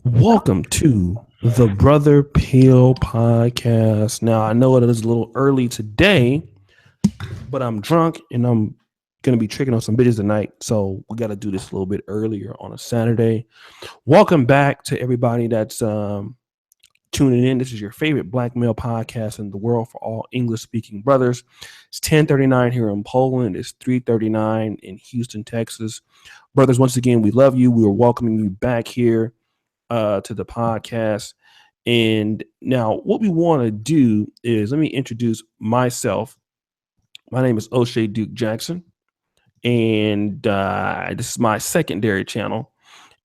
Welcome to the Brother Peel podcast. Now, I know it is a little early today, but I'm drunk and I'm going to be tricking on some bitches tonight. So we got to do this a little bit earlier on a Saturday. Welcome back to everybody that's tuning in. This is your favorite black male podcast in the world for all English speaking brothers. It's 10:39 here in Poland. It's 3:39 in Houston, Texas. Brothers, once again, we love you. We are welcoming you back here to the podcast. And now, what we want to do is let me introduce myself. My name is O'Shea Duke Jackson, and this is my secondary channel.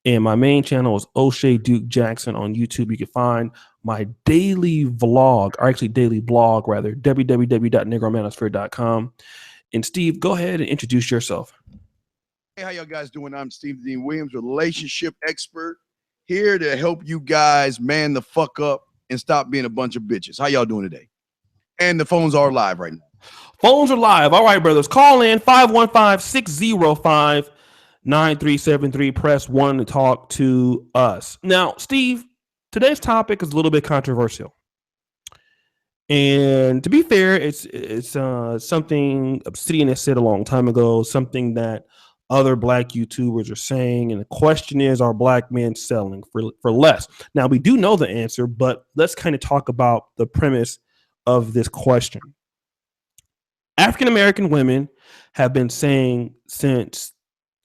And my main channel is O'Shea Duke Jackson on YouTube. You can find my daily vlog, or actually daily blog, rather, www.negromanosphere.com. And Steve, go ahead and introduce yourself. Hey, how y'all guys doing? I'm Steve Dean Williams, relationship expert, here to help you guys man the fuck up and stop being a bunch of bitches. How y'all doing today? And the phones are live right now. Phones are live. All right, brothers. Call in 515-605-9373. Press 1 to talk to us. Now, Steve, today's topic is a little bit controversial. And to be fair, it's something Obsidian has said a long time ago, something that other black YouTubers are saying. And the question is, are black men selling for less? Now, we do know the answer, but let's kind of talk about the premise of this question. African American women have been saying since,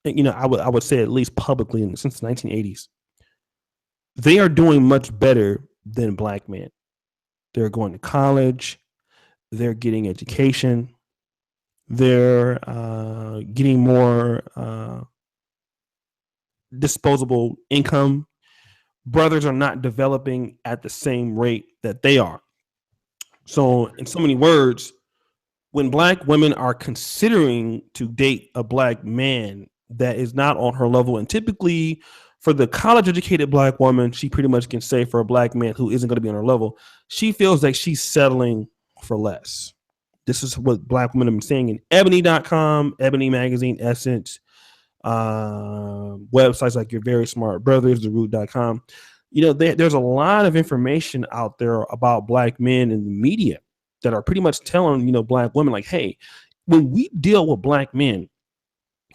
I would say at least publicly since the 1980s, they are doing much better than black men. They're going to college, they're getting education, they're getting more disposable income. Brothers are not developing at the same rate that they are. So, in so many words, when black women are considering to date a black man that is not on her level, and typically for the college educated black woman, she pretty much can say for a black man who isn't going to be on her level, she feels like she's settling for less. This is what black women have been saying in ebony.com, Ebony Magazine, Essence, websites like Your Very Smart Brothers, theroot.com. There's a lot of information out there about black men in the media that are pretty much telling, black women like, hey, when we deal with black men,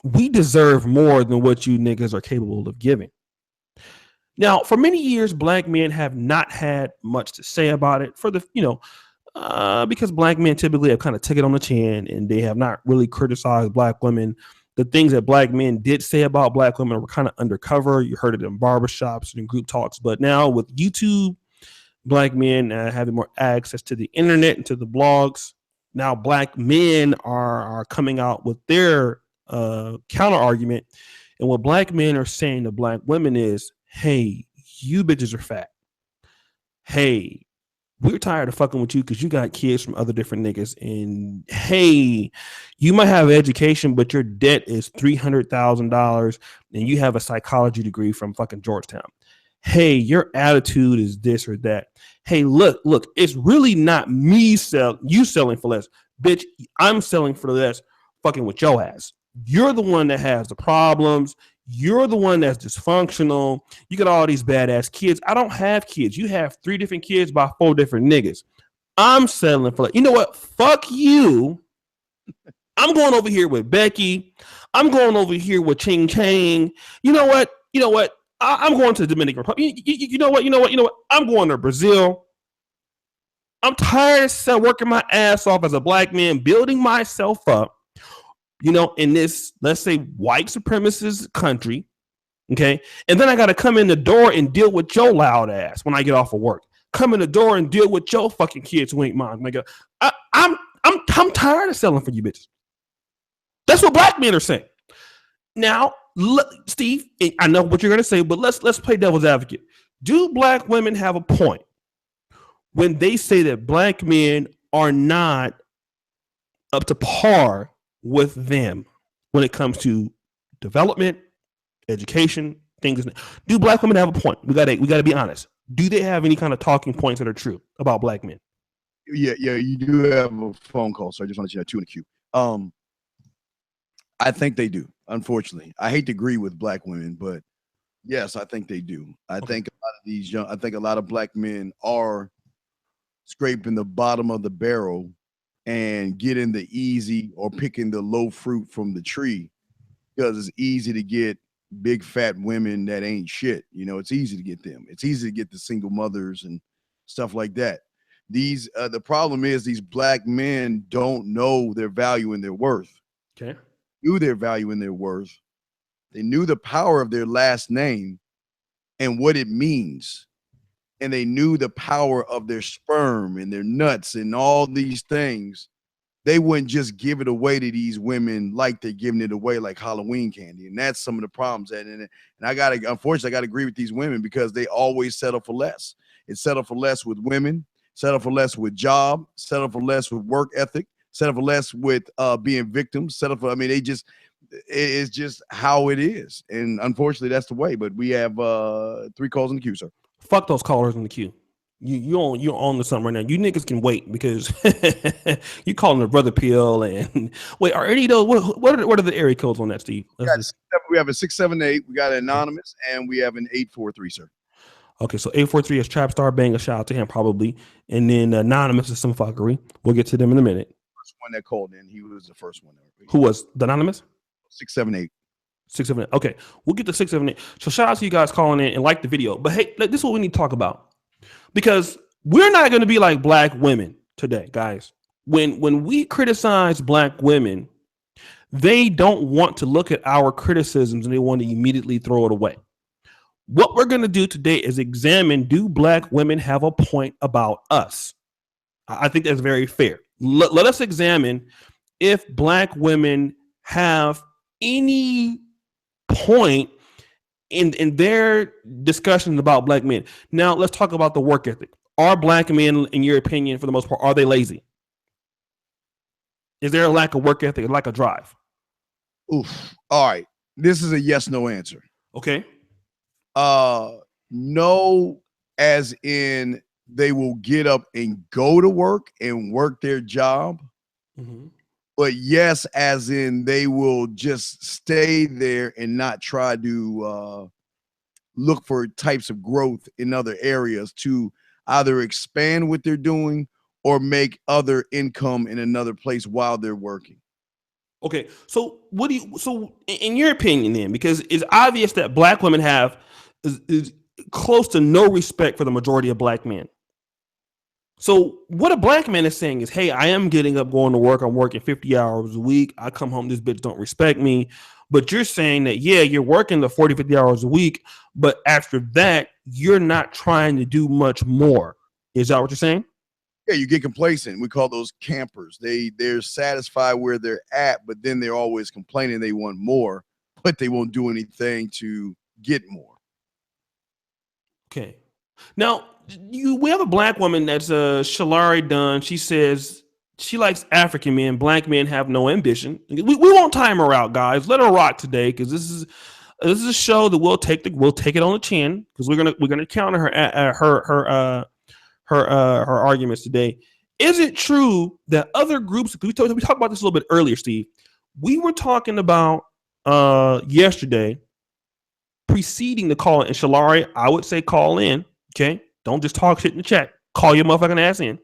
we deserve more than what you niggas are capable of giving. Now, for many years, black men have not had much to say about it because black men typically have kind of took it on the chin and they have not really criticized black women. The things that black men did say about black women were kind of undercover. You heard it in barbershops and in group talks. But now with YouTube, black men having more access to the internet and to the blogs, now black men are coming out with their counter argument. And what black men are saying to black women is, hey, you bitches are fat. Hey, we're tired of fucking with you because you got kids from other different niggas. And hey, you might have education, but your debt is $300,000 and you have a psychology degree from fucking Georgetown. Hey, your attitude is this or that. Hey, look, it's really not me selling for less. Bitch, I'm selling for less fucking with your ass. You're the one that has the problems. You're the one that's dysfunctional. You got all these badass kids. I don't have kids. You have 3 different kids by 4 different niggas. I'm settling for that. You know what? Fuck you. I'm going over here with Becky. I'm going over here with Ching Chang. You know what? I'm going to the Dominican Republic. You know what? I'm going to Brazil. I'm tired of working my ass off as a black man, building myself up, in this, let's say, white supremacist country. Okay. And then I got to come in the door and deal with your loud ass when I get off of work. Come in the door and deal with your fucking kids who ain't mine. I'm tired of selling for you bitches. That's what black men are saying. Now, Steve, I know what you're going to say, but let's play devil's advocate. Do black women have a point when they say that black men are not up to par with them when it comes to development, education, things? Do black women have a point? We got to be honest. Do they have any kind of talking points that are true about black men? Yeah, you do have a phone call, so I just want to let you know 2 in the queue. I think they do. Unfortunately, I hate to agree with black women, but yes, I think they do. I think a lot these young. I think a lot of black men are scraping the bottom of the barrel and getting the easy or picking the low fruit from the tree because it's easy to get big fat women that ain't shit. You know, it's easy to get them. It's easy to get the single mothers and stuff like that. These the problem is these black men don't know their value and their worth. Okay. Knew their value and their worth. They knew the power of their last name and what it means. And they knew the power of their sperm and their nuts and all these things. They wouldn't just give it away to these women like they're giving it away like Halloween candy. And that's some of the problems. And I gotta, unfortunately, I gotta agree with these women because they always settle for less. It's settle for less with women, settle for less with job, settle for less with work ethic, settle for less with being victims, settle for, I mean, it's just how it is. And unfortunately, that's the way. But we have 3 calls in the queue, sir. Fuck those callers in the queue. You're on to something right now. You niggas can wait because you calling the brother pill and wait. Are any of those? What are the area codes on that, Steve? We have a 678. We got an anonymous, and we have an 843, sir. Okay, so 843 is Trap Star Bang. A shout out to him probably, and then anonymous is some fuckery. We'll get to them in a minute. First one that called in, he was the first one. Who was the anonymous? 678. 678. Okay, we'll get to 678. So shout out to you guys calling in and like the video. But hey, this is what we need to talk about. Because we're not going to be like black women today, guys. When we criticize black women, they don't want to look at our criticisms and they want to immediately throw it away. What we're going to do today is examine, do black women have a point about us? I think that's very fair. Let us examine if black women have any point in their discussions about black men. Now let's talk about the work ethic. Are black men, in your opinion, for the most part, are they lazy? Is there a lack of work ethic, lack of drive? Oof. All right. This is a yes/no answer. Okay. No, as in they will get up and go to work and work their job. Mm-hmm. But yes, as in they will just stay there and not try to look for types of growth in other areas to either expand what they're doing or make other income in another place while they're working. Okay, so so in your opinion then, because it's obvious that black women have is close to no respect for the majority of black men. So what a black man is saying is, hey, I am getting up, going to work. I'm working 50 hours a week. I come home, this bitch don't respect me. But you're saying that, yeah, you're working the 40, 50 hours a week. But after that, you're not trying to do much more. Is that what you're saying? Yeah, you get complacent. We call those campers. They're satisfied where they're at, but then they're always complaining they want more, but they won't do anything to get more. Okay. Now, we have a black woman that's Shalari Dunn. She says she likes African men. Black men have no ambition. We won't time her out, guys. Let her rock today because this is a show that we'll take it on the chin because we're gonna counter her arguments today. Is it true that other groups? We talked about this a little bit earlier, Steve. We were talking about yesterday, preceding the call, and Shalari, I would say call in. Okay. Don't just talk shit in the chat. Call your motherfucking ass in.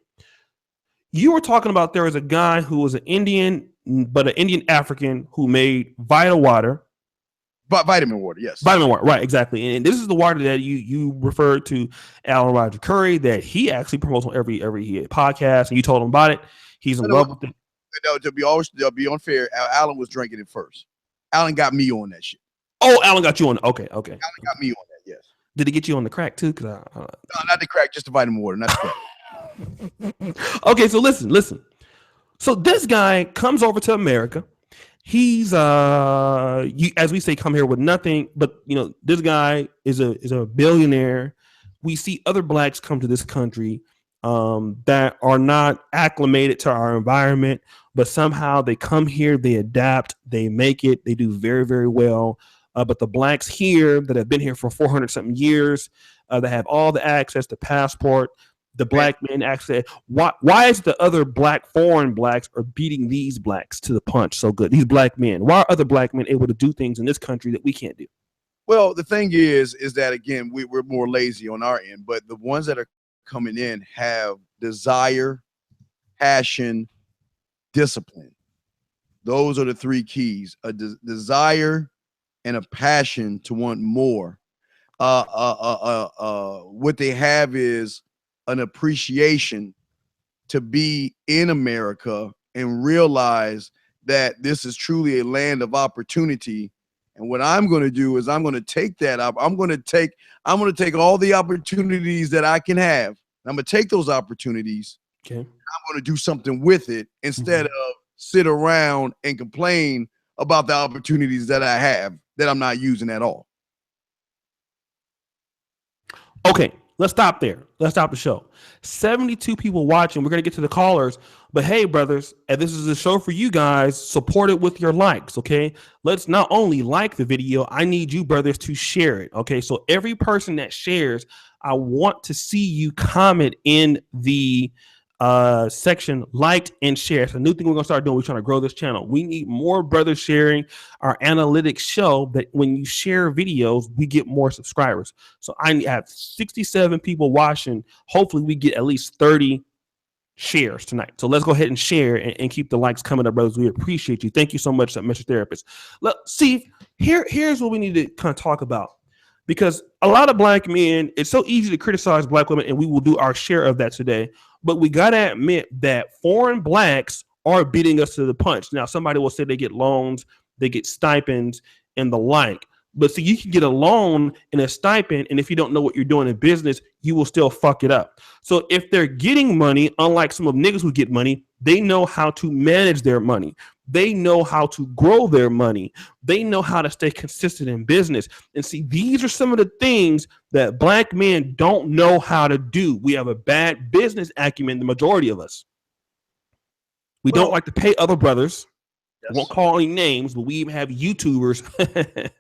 You were talking about there was a guy who was an Indian, but an Indian African who made Vital water. Vitamin water, yes. Vitamin water, right, exactly. And this is the water that you referred to Alan Roger Curry that he actually promotes on every podcast, and you told him about it. He's in love with it. No, to be unfair, Alan was drinking it first. Alan got me on that shit. Oh, Alan got you on. Okay. Alan got me on that, yes. Did he get you on the crack too? No, not the crack, just the vitamin water, not the crack. Okay, so listen. So this guy comes over to America. He's as we say, come here with nothing. But this guy is a billionaire. We see other blacks come to this country that are not acclimated to our environment, but somehow they come here, they adapt, they make it, they do very, very well. But the blacks here that have been here for 400 something years, that have all the access to passport, the black men access. Why is the other foreign blacks are beating these blacks to the punch so good? These black men. Why are other black men able to do things in this country that we can't do? Well, the thing is that again, we're more lazy on our end, but the ones that are coming in have desire, passion, discipline. Those are the three keys: a desire and a passion to want more. What they have is an appreciation to be in America and realize that this is truly a land of opportunity. And what I'm going to do is I'm going to take that up. I'm going to take all the opportunities that I can have. I'm going to take those opportunities. Okay. I'm going to do something with it instead of sit around and complain about the opportunities that I have that I'm not using at all. Okay, let's stop there. Let's stop the show. 72 people watching. We're going to get to the callers. But hey, brothers, and this is a show for you guys. Support it with your likes, okay? Let's not only like the video, I need you, brothers, to share it, okay? So every person that shares, I want to see you comment in the section, liked and share. It's a new thing we're going to start doing. We're trying to grow this channel. We need more brothers sharing. Our analytics show that when you share videos, we get more subscribers. So I have 67 people watching. Hopefully we get at least 30 shares tonight. So let's go ahead and share and keep the likes coming up, brothers. We appreciate you. Thank you so much, Mr. Therapist. Look, see, here's what we need to kind of talk about. Because a lot of black men, it's so easy to criticize black women, and we will do our share of that today. But we got to admit that foreign blacks are beating us to the punch. Now, somebody will say they get loans, they get stipends, and the like. But see, you can get a loan and a stipend, and if you don't know what you're doing in business, you will still fuck it up. So if they're getting money, unlike some of niggas who get money, they know how to manage their money. They know how to grow their money. They know how to stay consistent in business. And see, these are some of the things that black men don't know how to do. We have a bad business acumen, the majority of us. We don't like to pay other brothers. Yes. I won't call any names, but we even have YouTubers.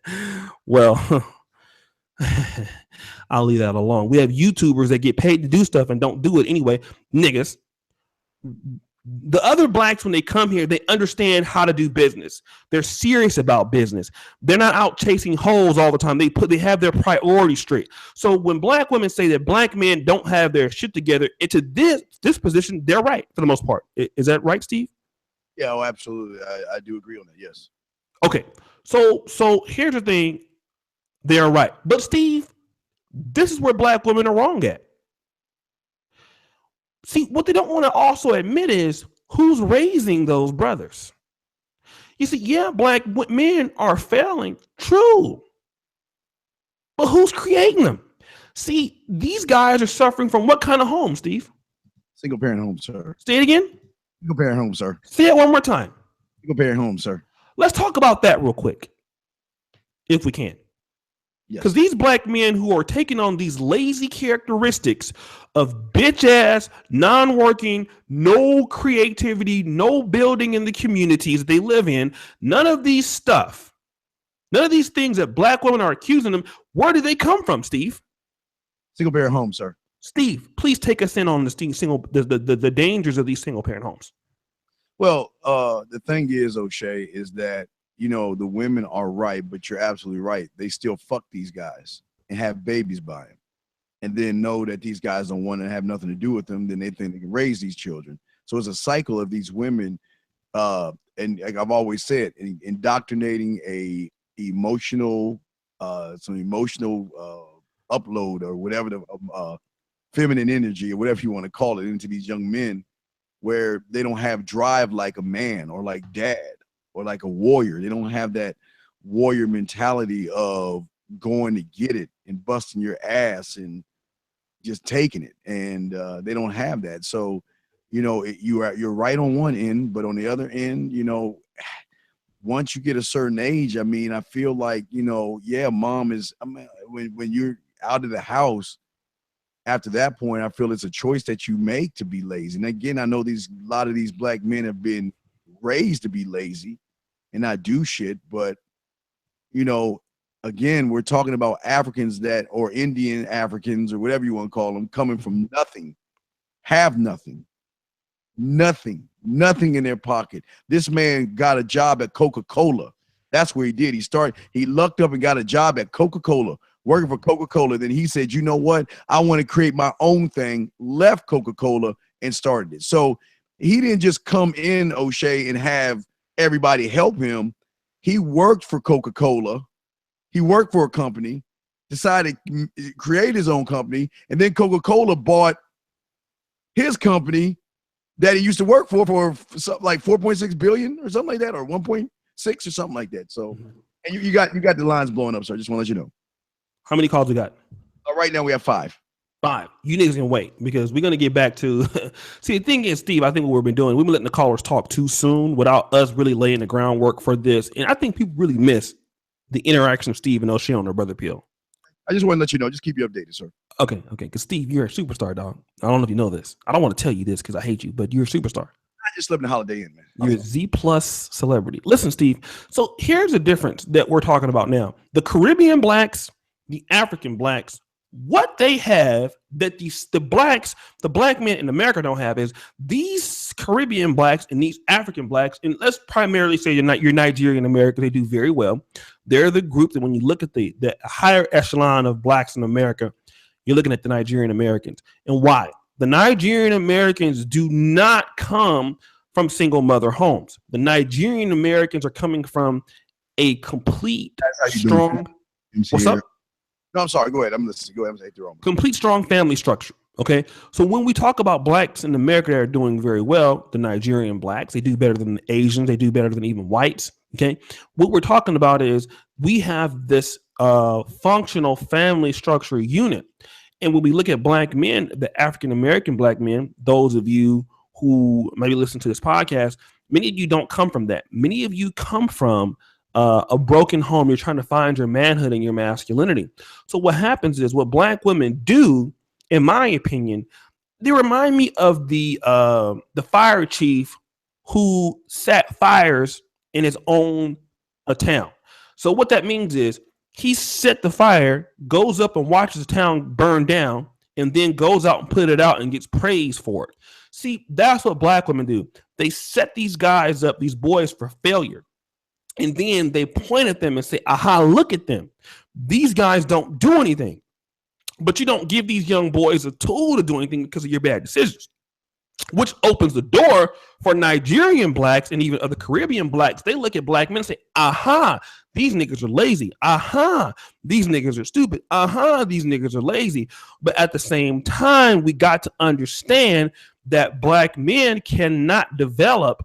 Well, I'll leave that alone. We have YouTubers that get paid to do stuff and don't do it anyway. Niggas. The other blacks, when they come here, they understand how to do business. They're serious about business. They're not out chasing holes all the time. They have their priorities straight. So when black women say that black men don't have their shit together, into this position, they're right for the most part. Is that right, Steve? Yeah, oh, absolutely. I do agree on that. Yes. Okay. So here's the thing. They're right. But Steve, this is where black women are wrong at. See, what they don't want to also admit is who's raising those brothers. You see, yeah, black men are failing. True. But who's creating them? See, these guys are suffering from what kind of home, Steve? Single parent home, sir. Say it again. Single parent home, sir. Say it one more time. Single parent home, sir. Let's talk about that real quick, if we can. Because these black men who are taking on these lazy characteristics of bitch ass, non-working, no creativity, no building in the communities they live in, none of these things that black women are accusing them, where do they come from, Steve? Single parent home, sir. Steve, please take us in on the dangers of these single parent homes. Well, the thing is, O'Shea, is that you know, the women are right, but you're absolutely right. They still fuck these guys and have babies by them and then know that these guys don't want to have nothing to do with them. Then they think they can raise these children. So it's a cycle of these women. And like I've always said, indoctrinating some emotional upload or whatever, the feminine energy or whatever you want to call it, into these young men where they don't have drive like a man or like dad or like a warrior. They don't have that warrior mentality of going to get it and busting your ass and just taking it. And they don't have that. So, you know, you're right on one end, but on the other end, you know, once you get a certain age, I mean, I feel like, you know, yeah, mom is, I mean, when you're out of the house, after that point, I feel it's a choice that you make to be lazy. And again, I know a lot of these black men have been raised to be lazy and not do shit, but you know, again, we're talking about Africans or Indian Africans or whatever you want to call them, coming from nothing, have nothing in their pocket. This man got a job at Coca-Cola That's where he did. He lucked up and got a job at Coca-Cola, working for Coca-Cola. Then he said, you know what? I want to create my own thing, left Coca-Cola and started it. So he didn't just come in, O'Shea, and have everybody help him. He worked for Coca-Cola. He worked for a company, decided to create his own company, and then Coca-Cola bought his company that he used to work for something like 4.6 billion or something like that, or 1.6 or something like that. So, and you got the lines blowing up, sir. Just want to let you know. How many calls we got? Right now we have 5. 5. You niggas can wait because we're gonna get back to. See, the thing is, Steve, I think what we've been doing, we've been letting the callers talk too soon without us really laying the groundwork for this, and I think people really miss the interaction of Steve and O'Shea on their Brother Peel. I just want to let you know. Just keep you updated, sir. Okay. Because Steve, you're a superstar, dog. I don't know if you know this. I don't want to tell you this because I hate you, but you're a superstar. I just lived in Holiday Inn, man. You're a Z+ celebrity. Listen, Steve. So here's the difference that we're talking about now. The Caribbean blacks, the African blacks, what they have that the black men in America don't have is these Caribbean blacks and these African blacks, and let's primarily say you're Nigerian American, they do very well. They're the group that when you look at the higher echelon of blacks in America, you're looking at the Nigerian Americans. And why? The Nigerian Americans do not come from single mother homes. The Nigerian Americans are coming from a complete strong. What's up? No, I'm sorry. Go ahead. I'm listening. Go ahead. Complete strong family structure. Okay. So when we talk about blacks in America that are doing very well, the Nigerian blacks, they do better than the Asians. They do better than even whites. Okay. What we're talking about is we have this functional family structure unit. And when we look at black men, the African-American black men, those of you who maybe listen to this podcast, many of you don't come from that. Many of you come from a broken home. You're trying to find your manhood and your masculinity. So what happens is what black women do, in my opinion, they remind me of the fire chief who set fires in his own town. So what that means is he set the fire, goes up and watches the town burn down, and then goes out and put it out and gets praised for it. See, that's what black women do. They set these guys up, these boys, for failure. And then they point at them and say, aha, look at them. These guys don't do anything. But you don't give these young boys a tool to do anything because of your bad decisions, which opens the door for Nigerian blacks and even other Caribbean blacks. They look at black men and say, aha, these niggas are lazy. Aha, these niggas are stupid. Aha, these niggas are lazy. But at the same time, we got to understand that black men cannot develop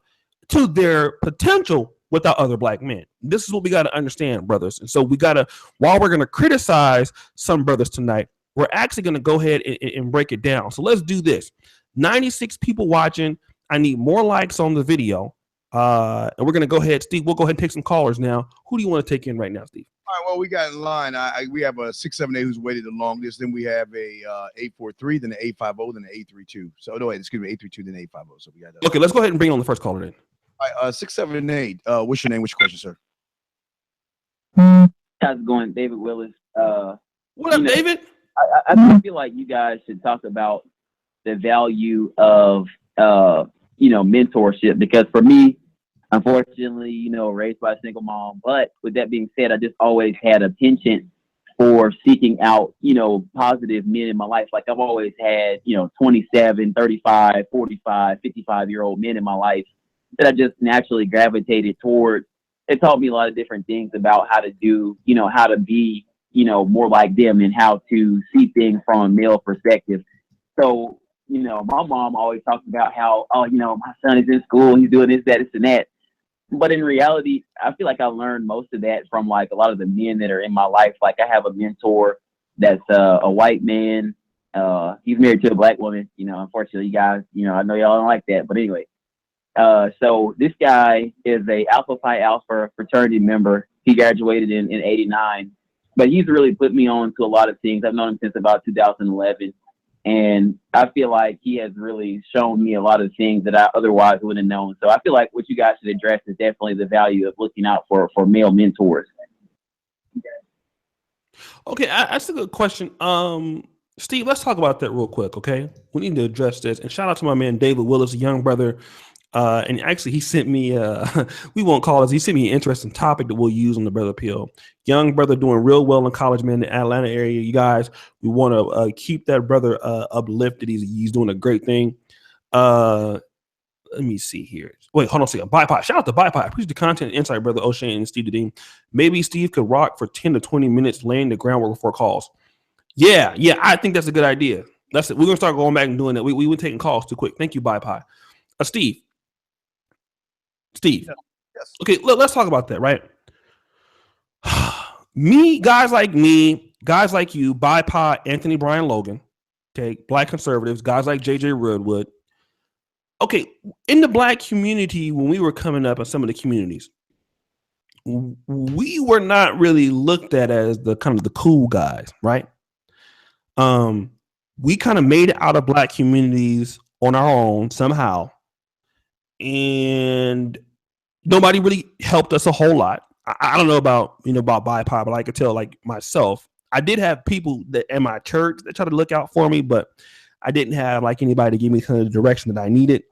to their potential without other black men. This is what we got to understand, brothers. And so we got to, while we're going to criticize some brothers tonight, we're actually going to go ahead and break it down. So let's do this. 96 people watching. I need more likes on the video. And we're going to go ahead, Steve, we'll go ahead and take some callers now. Who do you want to take in right now, Steve? All right, well, we got in line. We have a 678 who's waited the longest. Then we have a 843, then an 850, then an 832. So no, wait, excuse me, 832, then 850. So we got that. Okay, let's go ahead and bring on the first caller then. All right, 678. What's your name? What's your question, sir? How's it going, David Willis? What up, David? I feel like you guys should talk about the value of mentorship, because for me, unfortunately, raised by a single mom. But with that being said, I just always had a penchant for seeking out, positive men in my life. Like I've always had, 27, 35, 45, 55-year-old men in my life that I just naturally gravitated toward. It taught me a lot of different things about how to do, how to be, more like them and how to see things from a male perspective. So, my mom always talks about how, my son is in school, he's doing this, that, and that. But in reality, I feel like I learned most of that from like a lot of the men that are in my life. Like I have a mentor that's a white man. He's married to a black woman. Unfortunately, you guys, I know y'all don't like that. But anyway, so this guy is a Alpha Phi Alpha fraternity member. He graduated in 89. But he's really put me on to a lot of things. I've known him since about 2011. And I feel like he has really shown me a lot of things that I otherwise wouldn't have known. So I feel like what you guys should address is definitely the value of looking out for male mentors. Okay, that's a good question. Steve, let's talk about that real quick, okay? We need to address this. And shout out to my man, David Willis, a young brother And actually, he sent me, we won't call this, he sent me an interesting topic that we'll use on the Brother Pill. Young brother doing real well in college, man, in the Atlanta area. You guys, we want to keep that brother uplifted. He's doing a great thing. Let me see here. Wait, hold on a second. Bipod. Shout out to Bipod. Appreciate the content and insight, brother O'Shea and Steve Dean. Maybe Steve could rock for 10 to 20 minutes laying the groundwork before calls. Yeah, I think that's a good idea. That's it. We're gonna start going back and doing that. We were taking calls too quick. Thank you, Bipod. Steve. Yes. Okay, let's talk about that, right? Guys like you, Bipod, Anthony Brian Logan, okay, black conservatives, guys like JJ Redwood. Okay, in the black community, when we were coming up in some of the communities, we were not really looked at as the kind of the cool guys, right? We kind of made it out of black communities on our own somehow, and nobody really helped us a whole lot. I don't know about BIPOC, but I could tell, like myself, I did have people that in my church that tried to look out for me, but I didn't have like anybody to give me kind of the direction that I needed.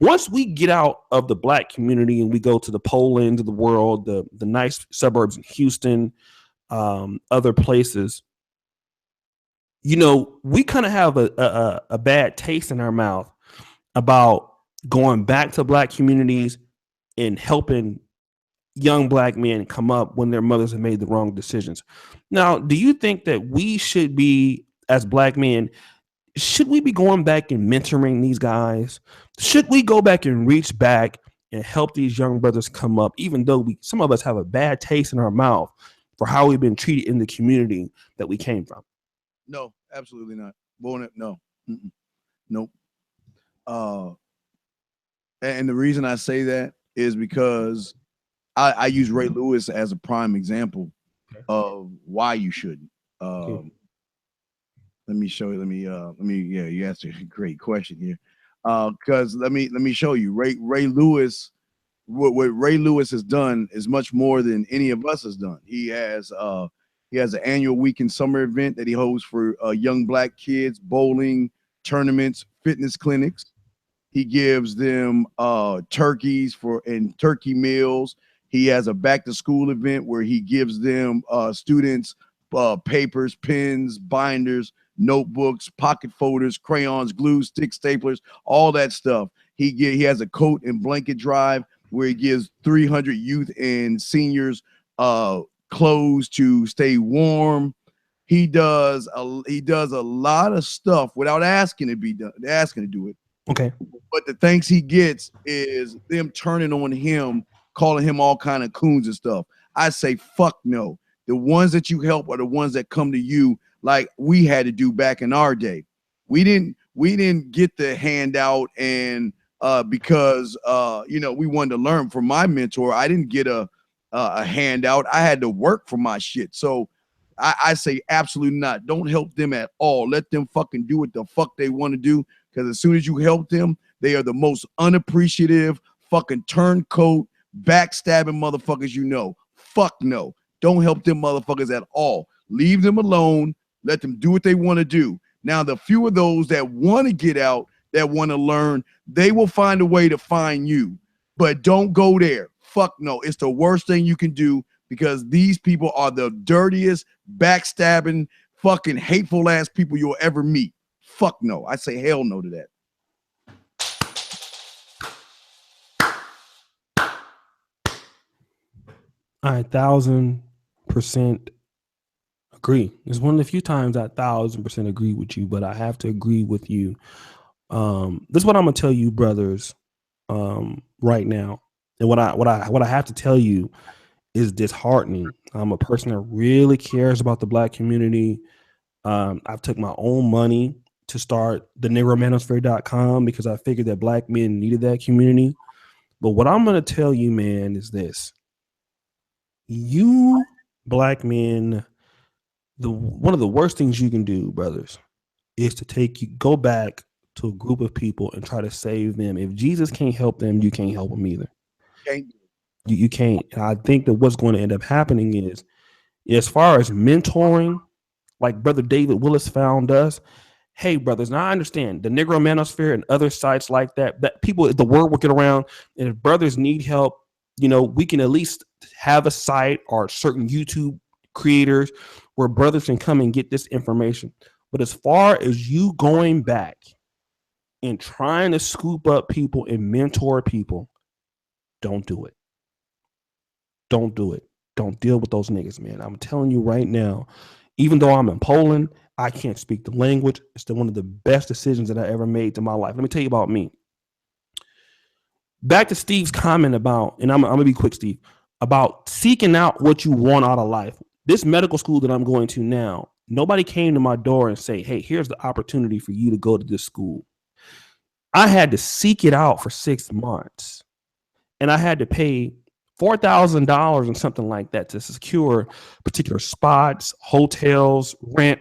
Once we get out of the black community and we go to the pole ends of the world, the nice suburbs in Houston, other places, we kind of have a bad taste in our mouth about going back to black communities and helping young black men come up when their mothers have made the wrong decisions. Now, do you think that we should be, as black men, should we be going back and mentoring these guys? Should we go back and reach back and help these young brothers come up, even though some of us have a bad taste in our mouth for how we've been treated in the community that we came from? No, absolutely not. No. Nope. And the reason I say that is because I use Ray Lewis as a prime example of why you shouldn't. Let me show you. You asked a great question here. Because let me show you. Ray Lewis, what Ray Lewis has done is much more than any of us has done. He has an annual weekend summer event that he hosts for young black kids, bowling tournaments, fitness clinics. He gives them turkeys and turkey meals. He has a back to school event where he gives them students papers, pens, binders, notebooks, pocket folders, crayons, glue, stick staplers, all that stuff. He has a coat and blanket drive where he gives 300 youth and seniors clothes to stay warm. He does a lot of stuff without asking to do it. Okay. But the thanks he gets is them turning on him, calling him all kind of coons and stuff. I say, fuck no. The ones that you help are the ones that come to you like we had to do back in our day. We didn't get the handout and because we wanted to learn from my mentor. I didn't get a handout. I had to work for my shit. So I say absolutely not. Don't help them at all. Let them fucking do what the fuck they want to do. Because as soon as you help them, they are the most unappreciative, fucking turncoat, backstabbing motherfuckers you know. Fuck no. Don't help them motherfuckers at all. Leave them alone. Let them do what they want to do. Now, the few of those that want to get out, that want to learn, they will find a way to find you. But don't go there. Fuck no. It's the worst thing you can do because these people are the dirtiest, backstabbing, fucking hateful ass people you'll ever meet. Fuck no. I say hell no to that. I 1,000% agree. It's one of the few times I 1,000% agree with you, but I have to agree with you. This is what I'm gonna tell you, brothers, right now. And what I have to tell you is disheartening. I'm a person that really cares about the black community. I've took my own money to start the negromanosphere.com because I figured that black men needed that community. But what I'm going to tell you, man, is this. You black men, one of the worst things you can do, brothers, is to go back to a group of people and try to save them. If Jesus can't help them, you can't help them either. You can't. And I think that what's going to end up happening is, as far as mentoring, like Brother David Willis found us, hey, brothers, now I understand the Negro Manosphere and other sites like that, that people, the word will get around. And if brothers need help, you know, we can at least have a site or certain YouTube creators where brothers can come and get this information. But as far as you going back and trying to scoop up people and mentor people, don't do it. Don't do it. Don't deal with those niggas, man. I'm telling you right now, even though I'm in Poland, I can't speak the language. It's still one of the best decisions that I ever made in my life. Let me tell you about me. Back to Steve's comment about, and I'm going to be quick, Steve, about seeking out what you want out of life. This medical school that I'm going to now, nobody came to my door and say, hey, here's the opportunity for you to go to this school. I had to seek it out for 6 months, and I had to pay $4,000 and something like that to secure particular spots, hotels, rent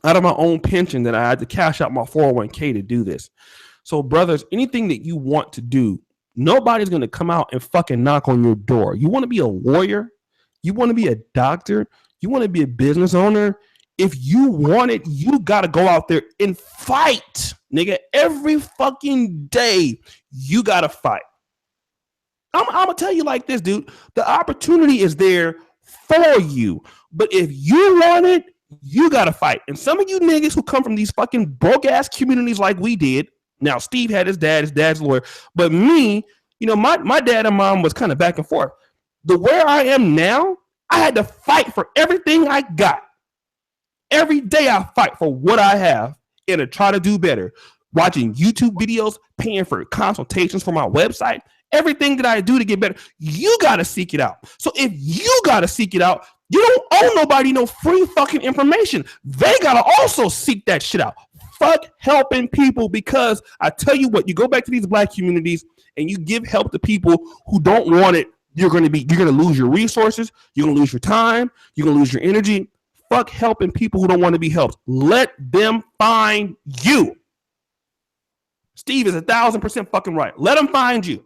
out of my own pension that I had to cash out my 401k to do this. So brothers, anything that you want to do, nobody's going to come out and fucking knock on your door. You want to be a lawyer? You want to be a doctor? You want to be a business owner? If you want it, you got to go out there and fight, nigga. Every fucking day, you got to fight. I'm going to tell you like this, dude. The opportunity is there for you. But if you want it, you got to fight. And some of you niggas who come from these fucking broke-ass communities like we did, now Steve had his dad's lawyer. But me, you know, my dad and mom was kind of back and forth. The where I am now, I had to fight for everything I got. Every day I fight for what I have and to try to do better. Watching YouTube videos, paying for consultations for my website, everything that I do to get better, you got to seek it out. So if you got to seek it out, you don't owe nobody no free fucking information. They got to also seek that shit out. Fuck helping people, because I tell you what, you go back to these black communities and you give help to people who don't want it, you're going to lose your resources, you're going to lose your time, you're going to lose your energy. Fuck helping people who don't want to be helped. Let them find you. Steve is 1,000% fucking right. Let them find you.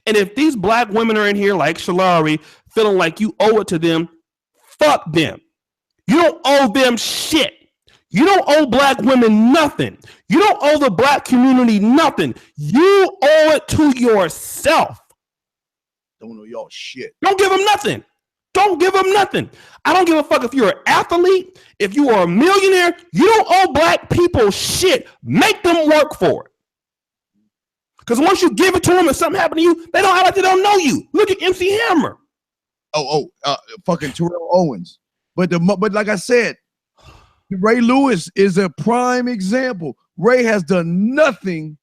And if these black women are in here like Shalari feeling like you owe it to them, fuck them. You don't owe them shit. You don't owe black women nothing. You don't owe the black community nothing. You owe it to yourself. Don't owe y'all shit. Don't give them nothing. Don't give them nothing. I don't give a fuck if you're an athlete, if you are a millionaire. You don't owe black people shit. Make them work for it. Because once you give it to them and something happened to you, they don't act like they don't know you. Look at MC Hammer. Fucking Terrell Owens. But like I said, Ray Lewis is a prime example. Ray has done nothing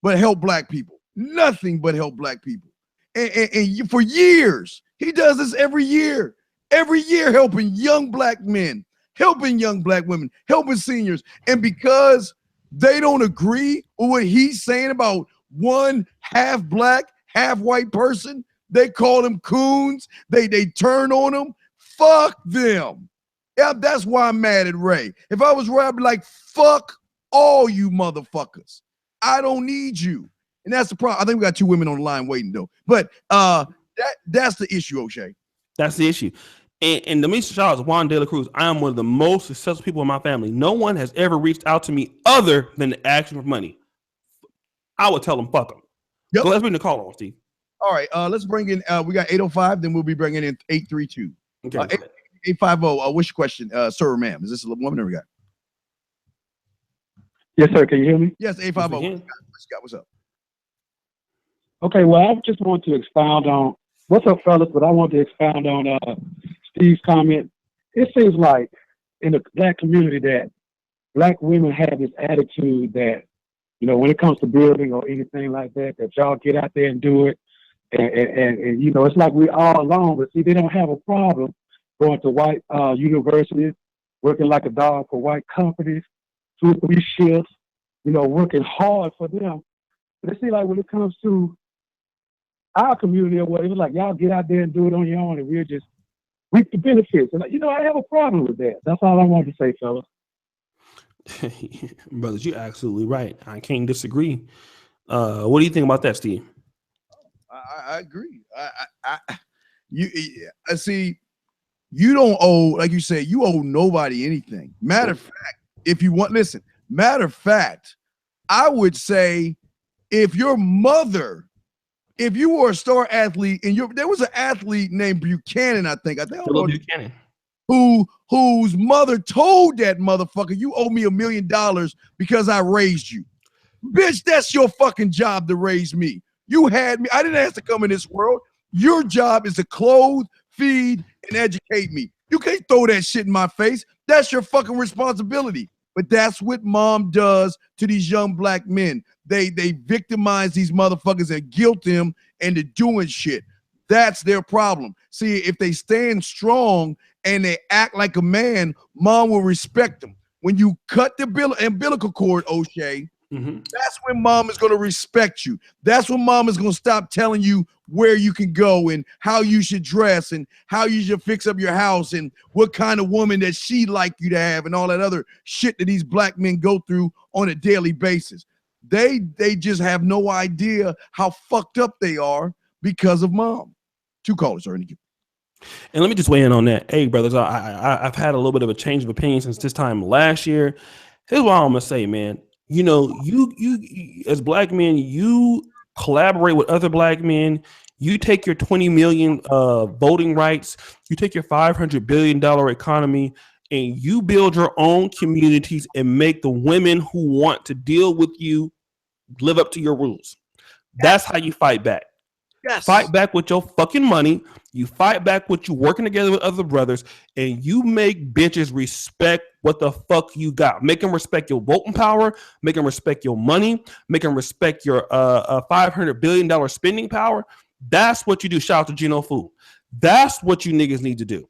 but help black people. Nothing but help black people. And for years, he does this every year, helping young black men, helping young black women, helping seniors. And because they don't agree with what he's saying about one half black, half white person, they call him coons. They turn on him. Fuck them. Yeah, that's why I'm mad at Ray. If I was Ray, I'd be like, fuck all you motherfuckers. I don't need you. And that's the problem. I think we got two women on the line waiting though. But that's the issue, O'Shea. That's the issue. And the Mr. Charles, Juan De La Cruz, I am one of the most successful people in my family. No one has ever reached out to me other than the action for money. I would tell them, fuck them. Yep. So let's bring the call on, Steve. All right, let's bring in, we got 805, then we'll be bringing in 832. Okay. 850, what's your question, sir or ma'am? Is this a woman or a guy? Yes, sir. Can you hear me? Yes, 850. What's up? Okay, well, I just want to expound on, what's up, fellas? But I want to expound on Steve's comment. It seems like in the black community that black women have this attitude that, you know, when it comes to building or anything like that, that y'all get out there and do it. And you know, it's like we're all alone, but see, they don't have a problem going to white universities, working like a dog for white companies, 2 or 3 shifts, you know, working hard for them. But it seems like when it comes to our community or whatever, like y'all get out there and do it on your own, and we're just reap the benefits. And you know, I have a problem with that. That's all I wanted to say, fellas. Brothers, you're absolutely right. I can't disagree. What do you think about that, Steve? I agree. I see. You don't owe, like you said, you owe nobody anything. Matter of fact, if you want, listen, Matter of fact, I would say if your mother, if you were a star athlete and there was an athlete named Buchanan, I think Buchanan, whose mother told that motherfucker, you owe me $1 million because I raised you. Bitch, that's your fucking job to raise me. You had me. I didn't ask to come in this world. Your job is to clothe, feed, and educate me. You can't throw that shit in my face. That's your fucking responsibility. But that's what mom does to these young black men. They victimize these motherfuckers and guilt them into doing shit. That's their problem. See, if they stand strong and they act like a man, mom will respect them. When you cut the umbilical cord, O'Shea, that's when mom is going to respect you. That's when mom is going to stop telling you where you can go and how you should dress and how you should fix up your house and what kind of woman that she'd like you to have and all that other shit that these black men go through on a daily basis. They just have no idea how fucked up they are because of mom. 2 callers, Ernie. And let me just weigh in on that. Hey, brothers, I've had a little bit of a change of opinion since this time last year. Here's what I'm gonna say, man. You know, you as black men, you collaborate with other black men. You take your 20 million voting rights. You take your $500 billion economy, and you build your own communities and make the women who want to deal with you live up to your rules. That's how you fight back. Yes. Fight back with your fucking money. You fight back with you working together with other brothers, and you make bitches respect what the fuck you got. Make them respect your voting power. Make them respect your money. Make them respect your $500 billion spending power. That's what you do. Shout out to Gino Fu. That's what you niggas need to do.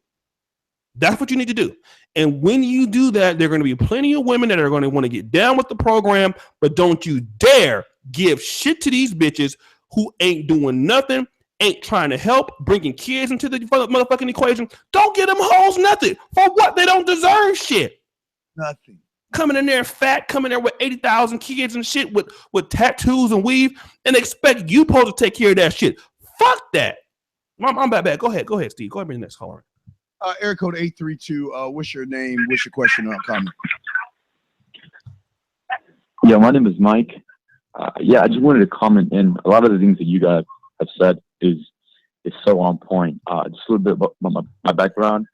That's what you need to do. And when you do that, there are going to be plenty of women that are going to want to get down with the program, but don't you dare give shit to these bitches who ain't doing nothing, ain't trying to help, bringing kids into the motherfucking equation. Don't get them hoes nothing. For what? They don't deserve shit. Nothing. Coming in there fat, coming there with 80,000 kids and shit with tattoos and weave, and expect you supposed to take care of that shit. Fuck that. I'm back. Go ahead, Steve. Go ahead and bring the next caller. Area code 832. What's your name? What's your question or comment? Yeah, my name is Mike. I just wanted to comment in a lot of the things that you guys have said is so on point. Just a little bit about my background.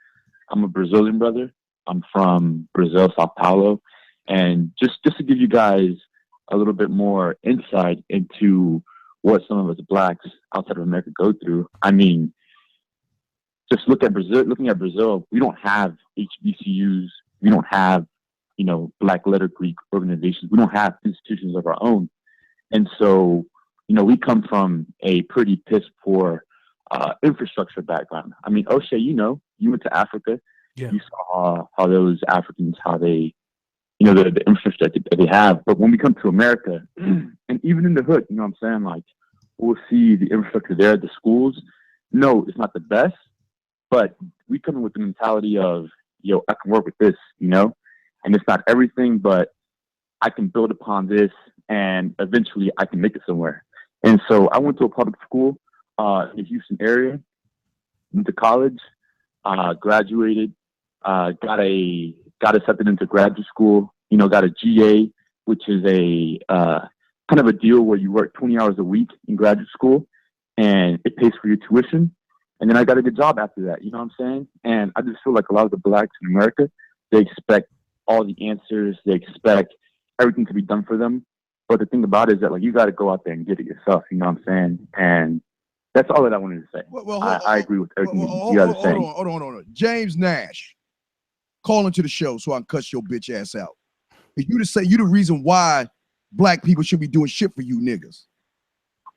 I'm a Brazilian brother. I'm from Brazil, Sao Paulo. And just to give you guys a little bit more insight into what some of us blacks outside of America go through. I mean, just looking at Brazil, we don't have HBCUs. We don't have, Black letter Greek organizations. We don't have institutions of our own. And so, we come from a pretty piss poor infrastructure background. I mean, O'Shea, you went to Africa. Yeah. You saw how those Africans, how they, the infrastructure that they have. But when we come to America, and even in the hood, you know what I'm saying? Like, we'll see the infrastructure there, the schools. No, it's not the best, but we come in with the mentality of, I can work with this, and it's not everything, but I can build upon this, and eventually I can make it somewhere. And so I went to a public school in the Houston area, went to college, graduated, got accepted into graduate school, got a GA, which is a kind of a deal where you work 20 hours a week in graduate school and it pays for your tuition. And then I got a good job after that, you know what I'm saying? And I just feel like a lot of the blacks in America, they expect all the answers. They expect everything to be done for them. But the thing about it is that, like, you got to go out there and get it yourself, you know what I'm saying? And that's all that I wanted to say. I agree with everything you guys are saying. Hold on. James Nash, call into the show so I can cuss your bitch ass out. If you to say you the reason why black people should be doing shit for you niggas.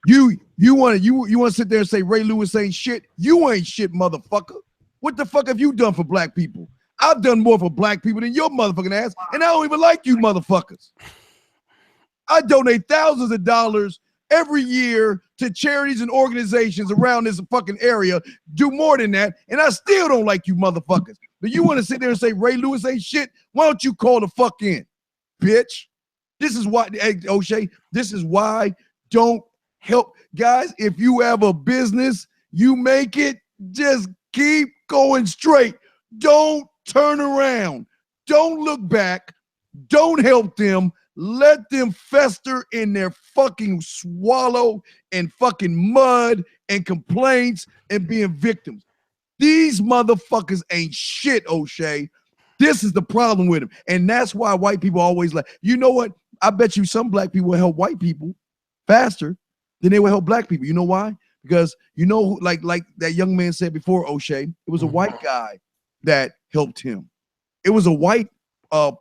You want to sit there and say Ray Lewis ain't shit? You ain't shit, motherfucker. What the fuck have you done for black people? I've done more for black people than your motherfucking ass, and I don't even like you motherfuckers. I donate thousands of dollars every year to charities and organizations around this fucking area, do more than that, and I still don't like you motherfuckers. But you want to sit there and say Ray Lewis ain't shit? Why don't you call the fuck in, bitch? This is why, hey, O'Shea, this is why don't help. Guys, if you have a business, you make it, just keep going straight. Don't turn around. Don't look back. Don't help them. Let them fester in their fucking swallow and fucking mud and complaints and being victims. These motherfuckers ain't shit, O'Shea. This is the problem with them. And that's why white people always like, you know what? I bet you some black people will help white people faster than they will help black people. You know why? Because you know, like that young man said before, O'Shea, it was a white guy that helped him. It was a white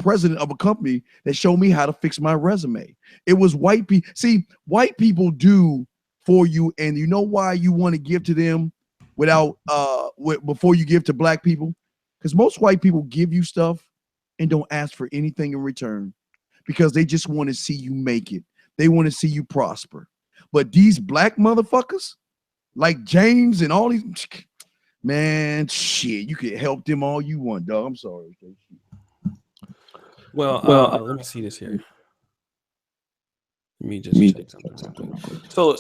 president of a company that showed me how to fix my resume. It was white people. See, white people do for you, and you know why you want to give to them without before you give to black people? Because most white people give you stuff and don't ask for anything in return because they just want to see you make it. They want to see you prosper. But these black motherfuckers, like James and all these, man, shit, you can help them all you want, dog. I'm sorry. Well, let me see this here. Let me just check something. So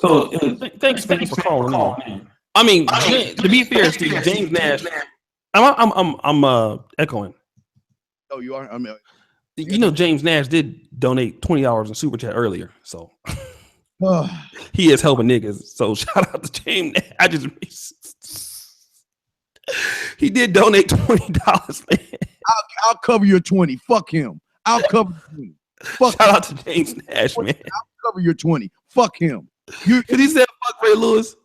thanks for calling in. I mean, to be fair, Steve, James Nash, I'm echoing. Oh, you are? I mean, you know, James Nash did donate $20 in super chat earlier, so he is helping niggas. So shout out to James Nash. He did donate $20, man. I'll cover your 20. Fuck him. I'll cover 20. Fuck Shout out to James Nash, man. I'll cover your 20. Fuck him. Because he said fuck Ray Lewis.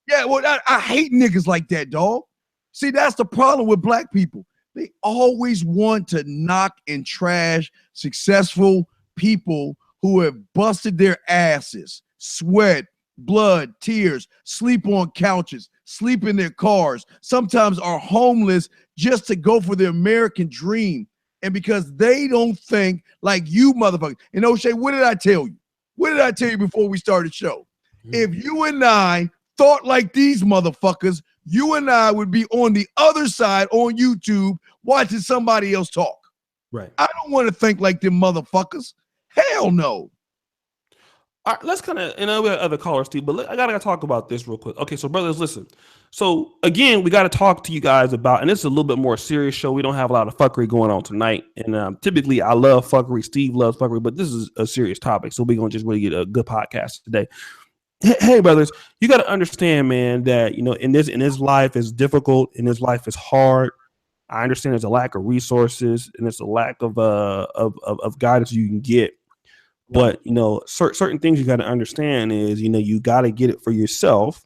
Yeah, well, I hate niggas like that, dog. See, that's the problem with black people. They always want to knock and trash successful people who have busted their asses, sweat, blood, tears, sleep on couches, sleep in their cars, sometimes are homeless just to go for the American dream. And because they don't think like you motherfuckers. And O'Shea, what did I tell you? What did I tell you before we started the show? If you and I thought like these motherfuckers, you and I would be on the other side on YouTube watching somebody else talk. Right. I don't want to think like them motherfuckers. Hell no. All right, let's kind of, we have other callers too, but I gotta talk about this real quick. Okay, so brothers, listen. So again, we got to talk to you guys about, and this is a little bit more serious show. We don't have a lot of fuckery going on tonight, and typically I love fuckery. Steve loves fuckery, but this is a serious topic, so we're gonna just really get a good podcast today. Hey, brothers, you got to understand, man, that in this life is difficult, in this life is hard. I understand there's a lack of resources and there's a lack of guidance you can get. But certain things you got to understand is you got to get it for yourself.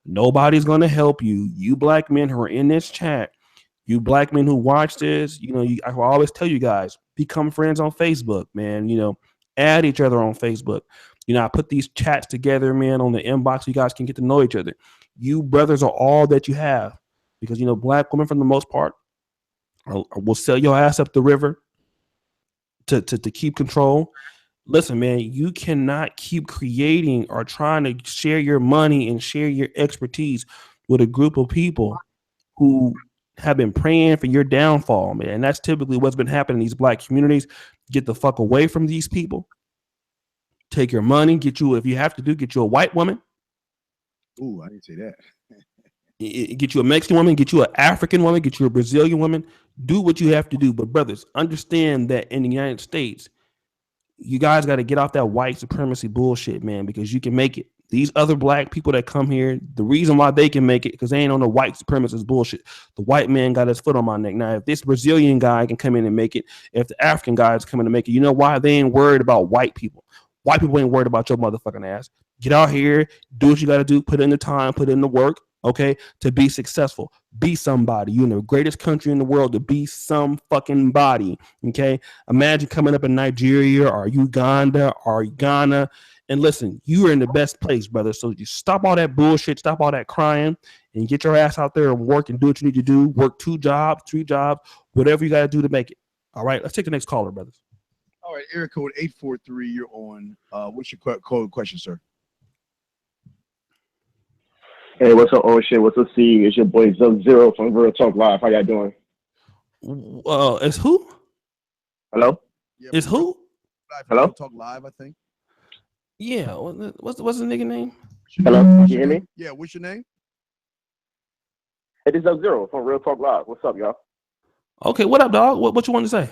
Nobody's going to help you. You black men who are in this chat, you black men who watch this, I will always tell you guys, become friends on Facebook, man. Add each other on Facebook. I put these chats together, man, on the inbox so you guys can get to know each other. You brothers are all that you have because, black women, for the most part, will sell your ass up the river to keep control. Listen, man, you cannot keep creating or trying to share your money and share your expertise with a group of people who have been praying for your downfall, man. And that's typically what's been happening in these black communities. Get the fuck away from these people. Take your money, get you a white woman. Ooh, I didn't say that. Get you a Mexican woman, get you an African woman, get you a Brazilian woman. Do what you have to do. But brothers, understand that in the United States, you guys got to get off that white supremacy bullshit, man, because you can make it. These other black people that come here, the reason why they can make it, because they ain't on the white supremacist bullshit. The white man got his foot on my neck. Now, if this Brazilian guy can come in and make it, if the African guy is coming to make it, you know why? They ain't worried about white people. White people ain't worried about your motherfucking ass. Get out here, do what you got to do, put in the time, put in the work, okay, to be successful. Be somebody. You're in the greatest country in the world to be some fucking body, okay? Imagine coming up in Nigeria or Uganda or Ghana, and listen, you are in the best place, brother. So you stop all that bullshit, stop all that crying, and get your ass out there and work and do what you need to do. Work 2 jobs, 3 jobs, whatever you got to do to make it. All right, let's take the next caller, brothers. All right, area code 843, you're on. What's your code question, sir? Hey, what's up, O'Shea? What's up, C? It's your boy Zero from Real Talk Live. How y'all doing? It's who? Hello? Yeah, It's who? Hello? Talk live, I think. Yeah, what's the nigga name? Hello? Can you hear me? Yeah, what's your name? It is Zero from Real Talk Live. What's up, y'all? Okay, what up, dog? What you want to say?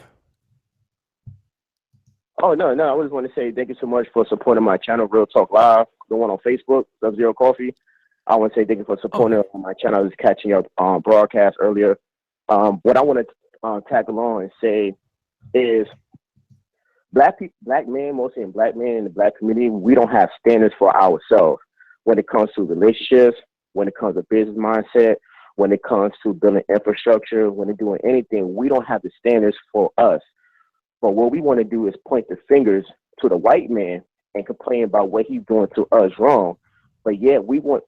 Oh, no. I just want to say thank you so much for supporting my channel, Real Talk Live, the one on Facebook, Sub-Zero Coffee. I want to say thank you for supporting my channel. I was catching up broadcast earlier. What I want to tag along and say is black men, mostly in black men in the black community, we don't have standards for ourselves when it comes to relationships, when it comes to business mindset, when it comes to building infrastructure, when they're doing anything. We don't have the standards for us. But what we want to do is point the fingers to the white man and complain about what he's doing to us wrong. But yeah, we want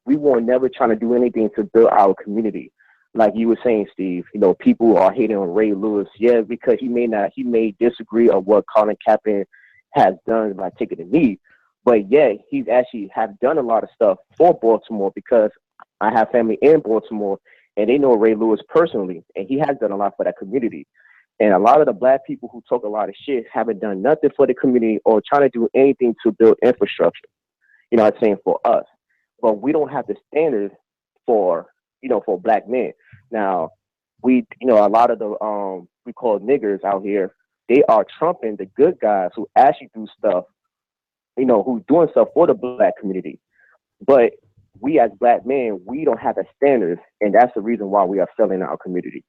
never trying to do anything to build our community. Like you were saying, Steve, people are hating on Ray Lewis. Yeah, because he may disagree on what Colin Kaepernick has done by taking the knee. But yeah, he's actually have done a lot of stuff for Baltimore because I have family in Baltimore and they know Ray Lewis personally, and he has done a lot for that community. And a lot of the black people who talk a lot of shit haven't done nothing for the community or trying to do anything to build infrastructure. I'm saying, for us. But we don't have the standards for black men. Now, a lot of the we call niggers out here, they are trumping the good guys who actually do stuff, who's doing stuff for the black community. But we as black men, we don't have the standards, and that's the reason why we are failing our community.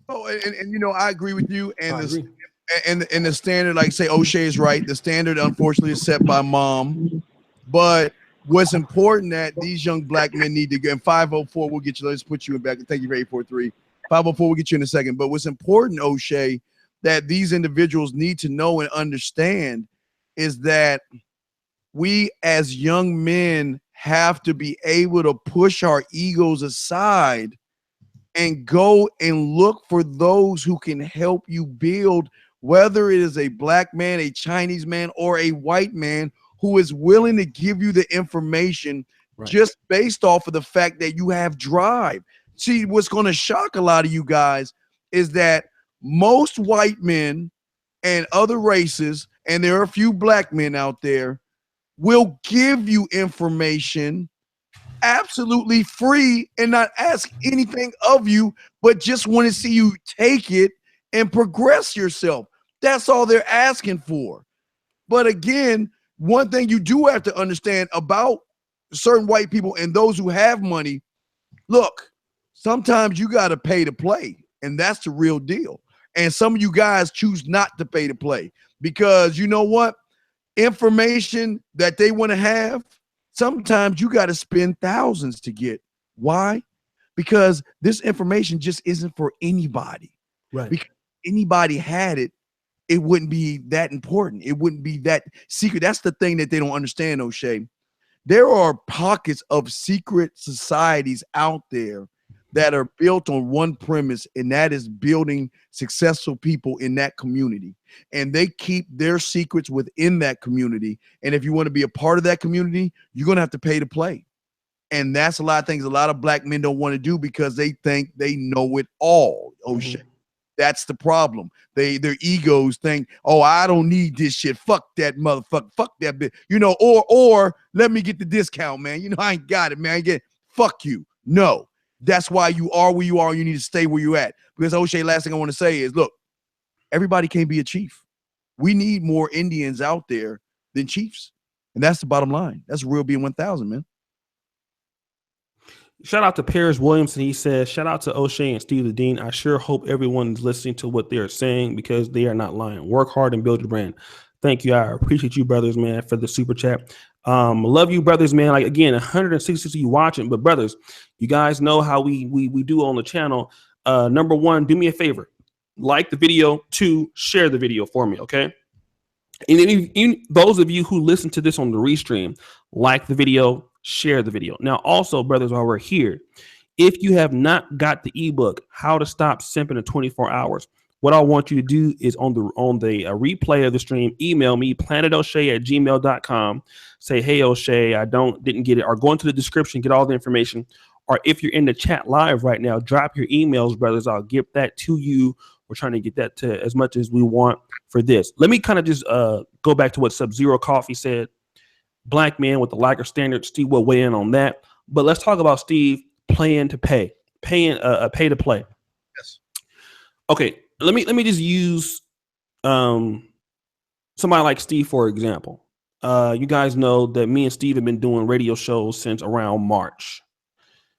Oh, and I agree with you. And the standard, like say O'Shea is right. The standard, unfortunately, is set by mom. But what's important that these young black men need to get, and 504, we'll get you. Let's put you in back. Thank you for 843. 504, we'll get you in a second. But what's important, O'Shea, that these individuals need to know and understand is that we as young men have to be able to push our egos aside and go and look for those who can help you build, whether it is a black man, a Chinese man, or a white man who is willing to give you the information just based off of the fact that you have drive. See, what's going to shock a lot of you guys is that most white men and other races, and there are a few black men out there, will give you information absolutely free and not ask anything of you, but just want to see you take it and progress yourself. That's all they're asking for. But again, one thing you do have to understand about certain white people and those who have money, look, sometimes you got to pay to play, and that's the real deal. And some of you guys choose not to pay to play because you know what? Information that they want to have, sometimes you got to spend thousands to get. Why? Because this information just isn't for anybody. Right. Because if anybody had it, it wouldn't be that important. It wouldn't be that secret. That's the thing that they don't understand, O'Shea. There are pockets of secret societies out there that are built on one premise, and that is building successful people in that community. And they keep their secrets within that community. And if you want to be a part of that community, you're going to have to pay to play. And that's a lot of things a lot of black men don't want to do because they think they know it all, O'Shea. That's the problem. Their egos think, oh, I don't need this shit. Fuck that motherfucker. Fuck that bitch. Or let me get the discount, man. I ain't got it, man. Fuck you. No. That's why you are where you are. You need to stay where you at. Because O'Shea, last thing I want to say is, look, everybody can't be a chief. We need more Indians out there than chiefs. And that's the bottom line. That's real being 1,000, man. Shout out to Paris Williamson. He says, shout out to O'Shea and Steve the Dean. I sure hope everyone is listening to what they're saying because they are not lying. Work hard and build your brand. Thank you. I appreciate you, brothers, man, for the super chat. Love you, brothers, man. Like, again, 160 of you watching, but brothers, you guys know how we do on the channel. Number one, do me a favor. Like the video. 2, share the video for me, okay? And then those of you who listen to this on the restream, like the video, share the video. Now, also, brothers, while we're here, if you have not got the ebook, How to Stop Simping in 24 Hours, what I want you to do is on the replay of the stream, email me, planetoshay@gmail.com. Say, hey, O'Shea, I didn't get it, or go into the description, get all the information. Or if you're in the chat live right now, drop your emails, brothers. I'll get that to you. We're trying to get that to as much as we want for this. Let me kind of just go back to what Sub-Zero Coffee said. Black man with the Liker standard. Steve will weigh in on that. But let's talk about Steve paying to play. Yes. Okay. Let me just use somebody like Steve, for example. You guys know that me and Steve have been doing radio shows since around March.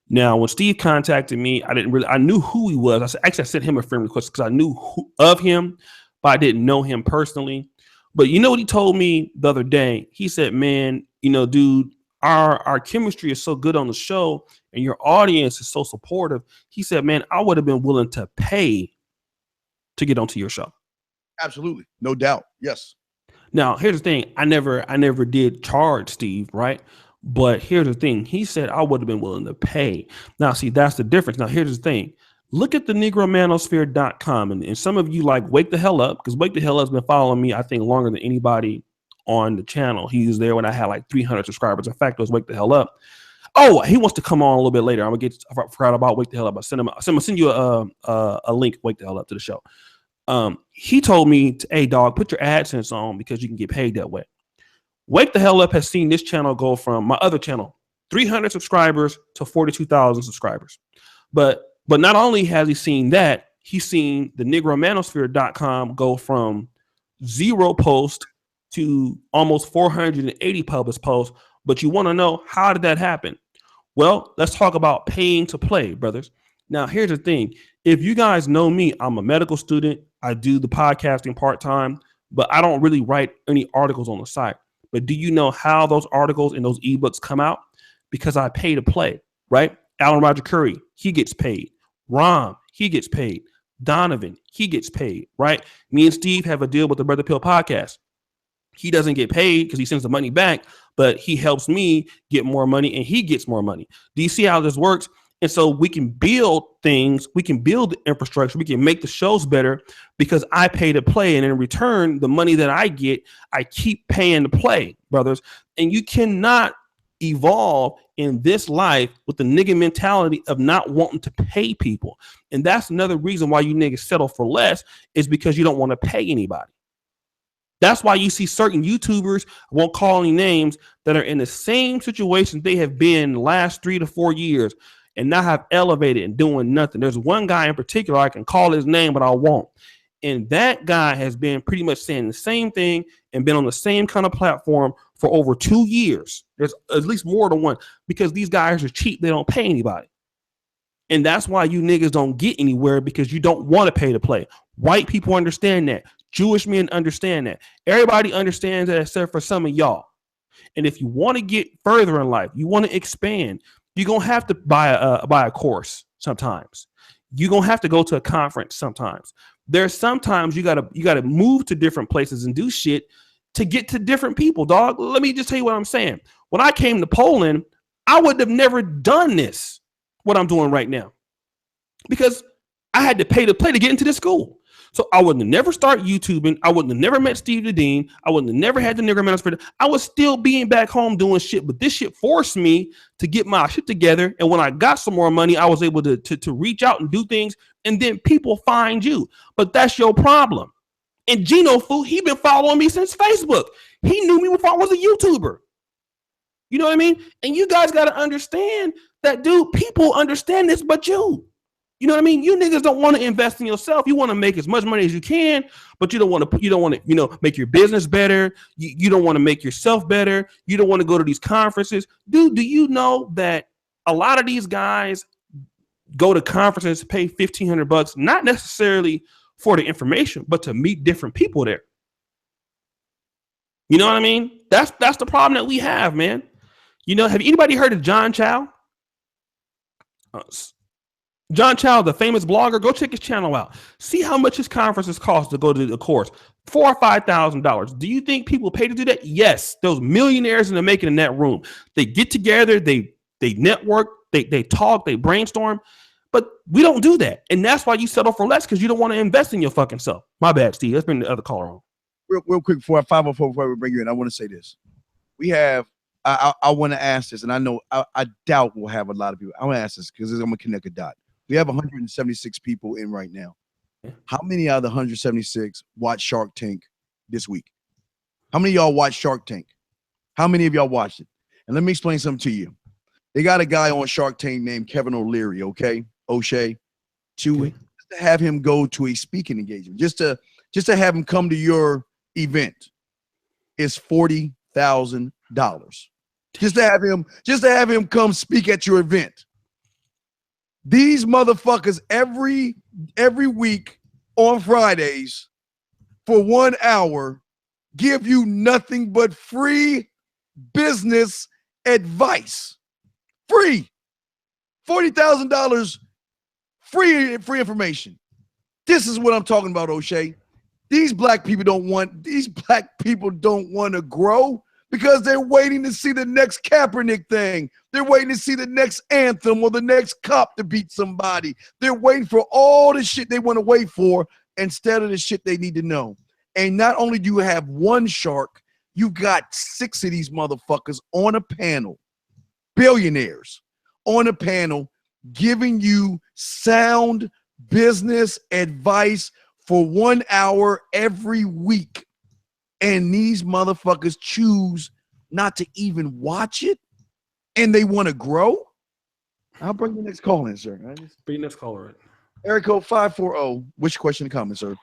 Now, when Steve contacted me, I knew who he was. I sent him a friend request because I knew of him, but I didn't know him personally. But you know what he told me the other day? He said, man, dude, our chemistry is so good on the show and your audience is so supportive. He said, man, I would have been willing to pay to get onto your show. Absolutely. No doubt. Yes. Now, here's the thing. I never did charge Steve, right? But here's the thing. He said I would have been willing to pay. Now, see, that's the difference. Now, here's the thing. Look at the negromanosphere.com. And some of you like Wake the Hell Up, because Wake the Hell Up has been following me, I think, longer than anybody on the channel. He was there when I had like 300 subscribers. In fact, it was Wake the Hell Up. Oh, he wants to come on a little bit later. I forgot about Wake the Hell Up. I'm gonna send you a link, Wake the Hell Up, to the show. He told me, hey, dog, put your AdSense on because you can get paid that way. Wake the Hell Up has seen this channel go from my other channel, 300 subscribers to 42,000 subscribers. But not only has he seen that, he's seen the negromanosphere.com go from 0 posts to almost 480 published posts. But you want to know, how did that happen? Well, let's talk about paying to play, brothers. Now, here's the thing. If you guys know me, I'm a medical student. I do the podcasting part-time, but I don't really write any articles on the site. But do you know how those articles and those ebooks come out? Because I pay to play, right? Alan Roger Curry, he gets paid. Rom, he gets paid. Donovan, he gets paid, right? Me and Steve have a deal with the Brother Pill podcast. He doesn't get paid because he sends the money back, but he helps me get more money and he gets more money. Do you see how this works? And so we can build things, we can build the infrastructure, we can make the shows better because I pay to play. And in return, the money that I get, I keep paying to play, brothers. And you cannot evolve in this life with the nigga mentality of not wanting to pay people. And that's another reason why you niggas settle for less, is because you don't want to pay anybody. That's why you see certain YouTubers, I won't call any names, that are in the same situation they have been the last 3 to 4 years and now have elevated and doing nothing. There's one guy in particular, I can call his name, but I won't. And that guy has been pretty much saying the same thing and been on the same kind of platform for over 2 years. There's at least more than one, because these guys are cheap. They don't pay anybody. And that's why you niggas don't get anywhere, because you don't want to pay to play. White people understand that. Jewish men understand that. Everybody understands that except for some of y'all. And if you want to get further in life, you want to expand, you're going to have to buy a course sometimes. You're going to have to go to a conference sometimes. There's sometimes you got to move to different places and do shit to get to different people, dog. Let me just tell you what I'm saying. When I came to Poland, I would have never done this, what I'm doing right now, because I had to pay to play to get into this school. So I would have never started YouTubing. I wouldn't have never met Steve the Dean. I wouldn't have never had the nigger minister. I was still being back home doing shit, but this shit forced me to get my shit together. And when I got some more money, I was able to reach out and do things, and then people find you. But that's your problem. And Gino Fu, he been following me since Facebook. He knew me before I was a YouTuber. You know what I mean? And you guys got to understand that, dude, people understand this, but you. You know what I mean? You niggas don't want to invest in yourself. You want to make as much money as you can, but you don't want to, make your business better. You don't want to make yourself better. You don't want to go to these conferences. Dude, do you know that a lot of these guys go to conferences, pay $1,500, not necessarily for the information, but to meet different people there? You know what I mean? That's the problem that we have, man. You know, have anybody heard of John Chow? John Chow, the famous blogger, go check his channel out. See how much his conferences cost to go to the course. $4,000 or $5,000. Do you think people pay to do that? Yes. Those millionaires in the making in that room. They get together, they network, they talk, they brainstorm. But we don't do that. And that's why you settle for less, because you don't want to invest in your fucking self. My bad, Steve. Let's bring the other caller on. Real quick, before 504, before we bring you in, I want to say this. We have, I want to ask this, and I know I doubt we'll have a lot of people. I want to ask this because I'm going to connect a dot. We have 176 people in right now. How many out of the 176 watch Shark Tank this week? How many of y'all watch Shark Tank? How many of y'all watched it? And let me explain something to you. They got a guy on Shark Tank named Kevin O'Leary, O'Shea, to have him go to a speaking engagement, just to have him come to your event. is $40,000. Just to have him come speak at your event. These motherfuckers every week on Fridays for 1 hour give you nothing but free business advice. Free. $40,000 free information. This is what I'm talking about, O'Shea. These black people don't want to grow because they're waiting to see the next Kaepernick thing. They're waiting to see the next anthem or the next cop to beat somebody. They're waiting for all the shit they want to wait for instead of the shit they need to know. And not only do you have one shark, you got 6 of these motherfuckers on a panel, billionaires on a panel, giving you sound business advice for 1 hour every week. And these motherfuckers choose not to even watch it, and they want to grow. I'll bring the next call in, sir. Bring the next caller in. Area code 540. Which question and comment, sir?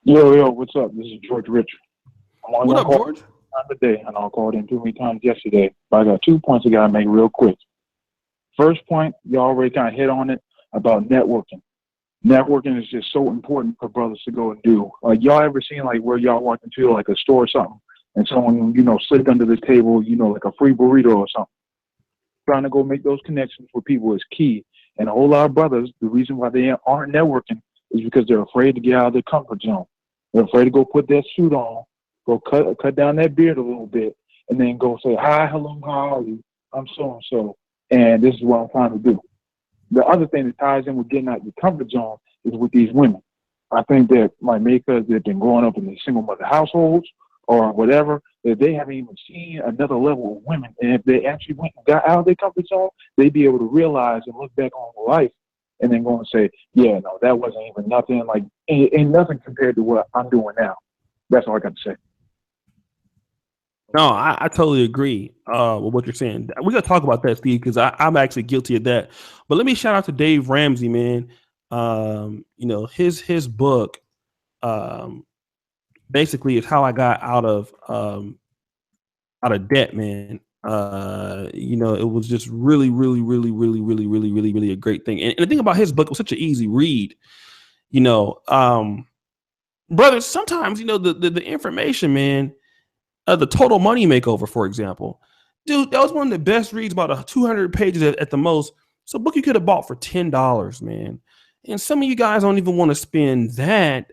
Yo, what's up? This is George Richard. What up, George? Today, and I called in too many times yesterday, but I got 2 points I got to make real quick. First point, you already kind of hit on it about networking. Networking is just so important for brothers to go and do. Like, y'all ever seen like where y'all walk into like a store or something, and someone slipped under the table, like a free burrito or something. Trying to go make those connections with people is key. And a whole lot of brothers, the reason why they aren't networking is because they're afraid to get out of their comfort zone. They're afraid to go put that suit on, go cut down that beard a little bit, and then go say, hi, hello, how are you? I'm so-and-so, and this is what I'm trying to do. The other thing that ties in with getting out your comfort zone is with these women. I think that because they've been growing up in these single mother households or whatever, that they haven't even seen another level of women. And if they actually went and got out of their comfort zone, they'd be able to realize and look back on life and then go and say, yeah, no, that wasn't even nothing. Like, ain't nothing compared to what I'm doing now. That's all I got to say. No, I totally agree with what you're saying. We got to talk about that, Steve, because I'm actually guilty of that. But let me shout out to Dave Ramsey, man. His book basically is how I got out of debt, man. It was just really, really, really, really, really, really, really, really a great thing. And the thing about his book, it was such an easy read. Brothers, sometimes the information, man. The Total Money Makeover, for example. Dude, that was one of the best reads, about 200 pages at the most. It's a book you could have bought for $10, man. And some of you guys don't even want to spend that.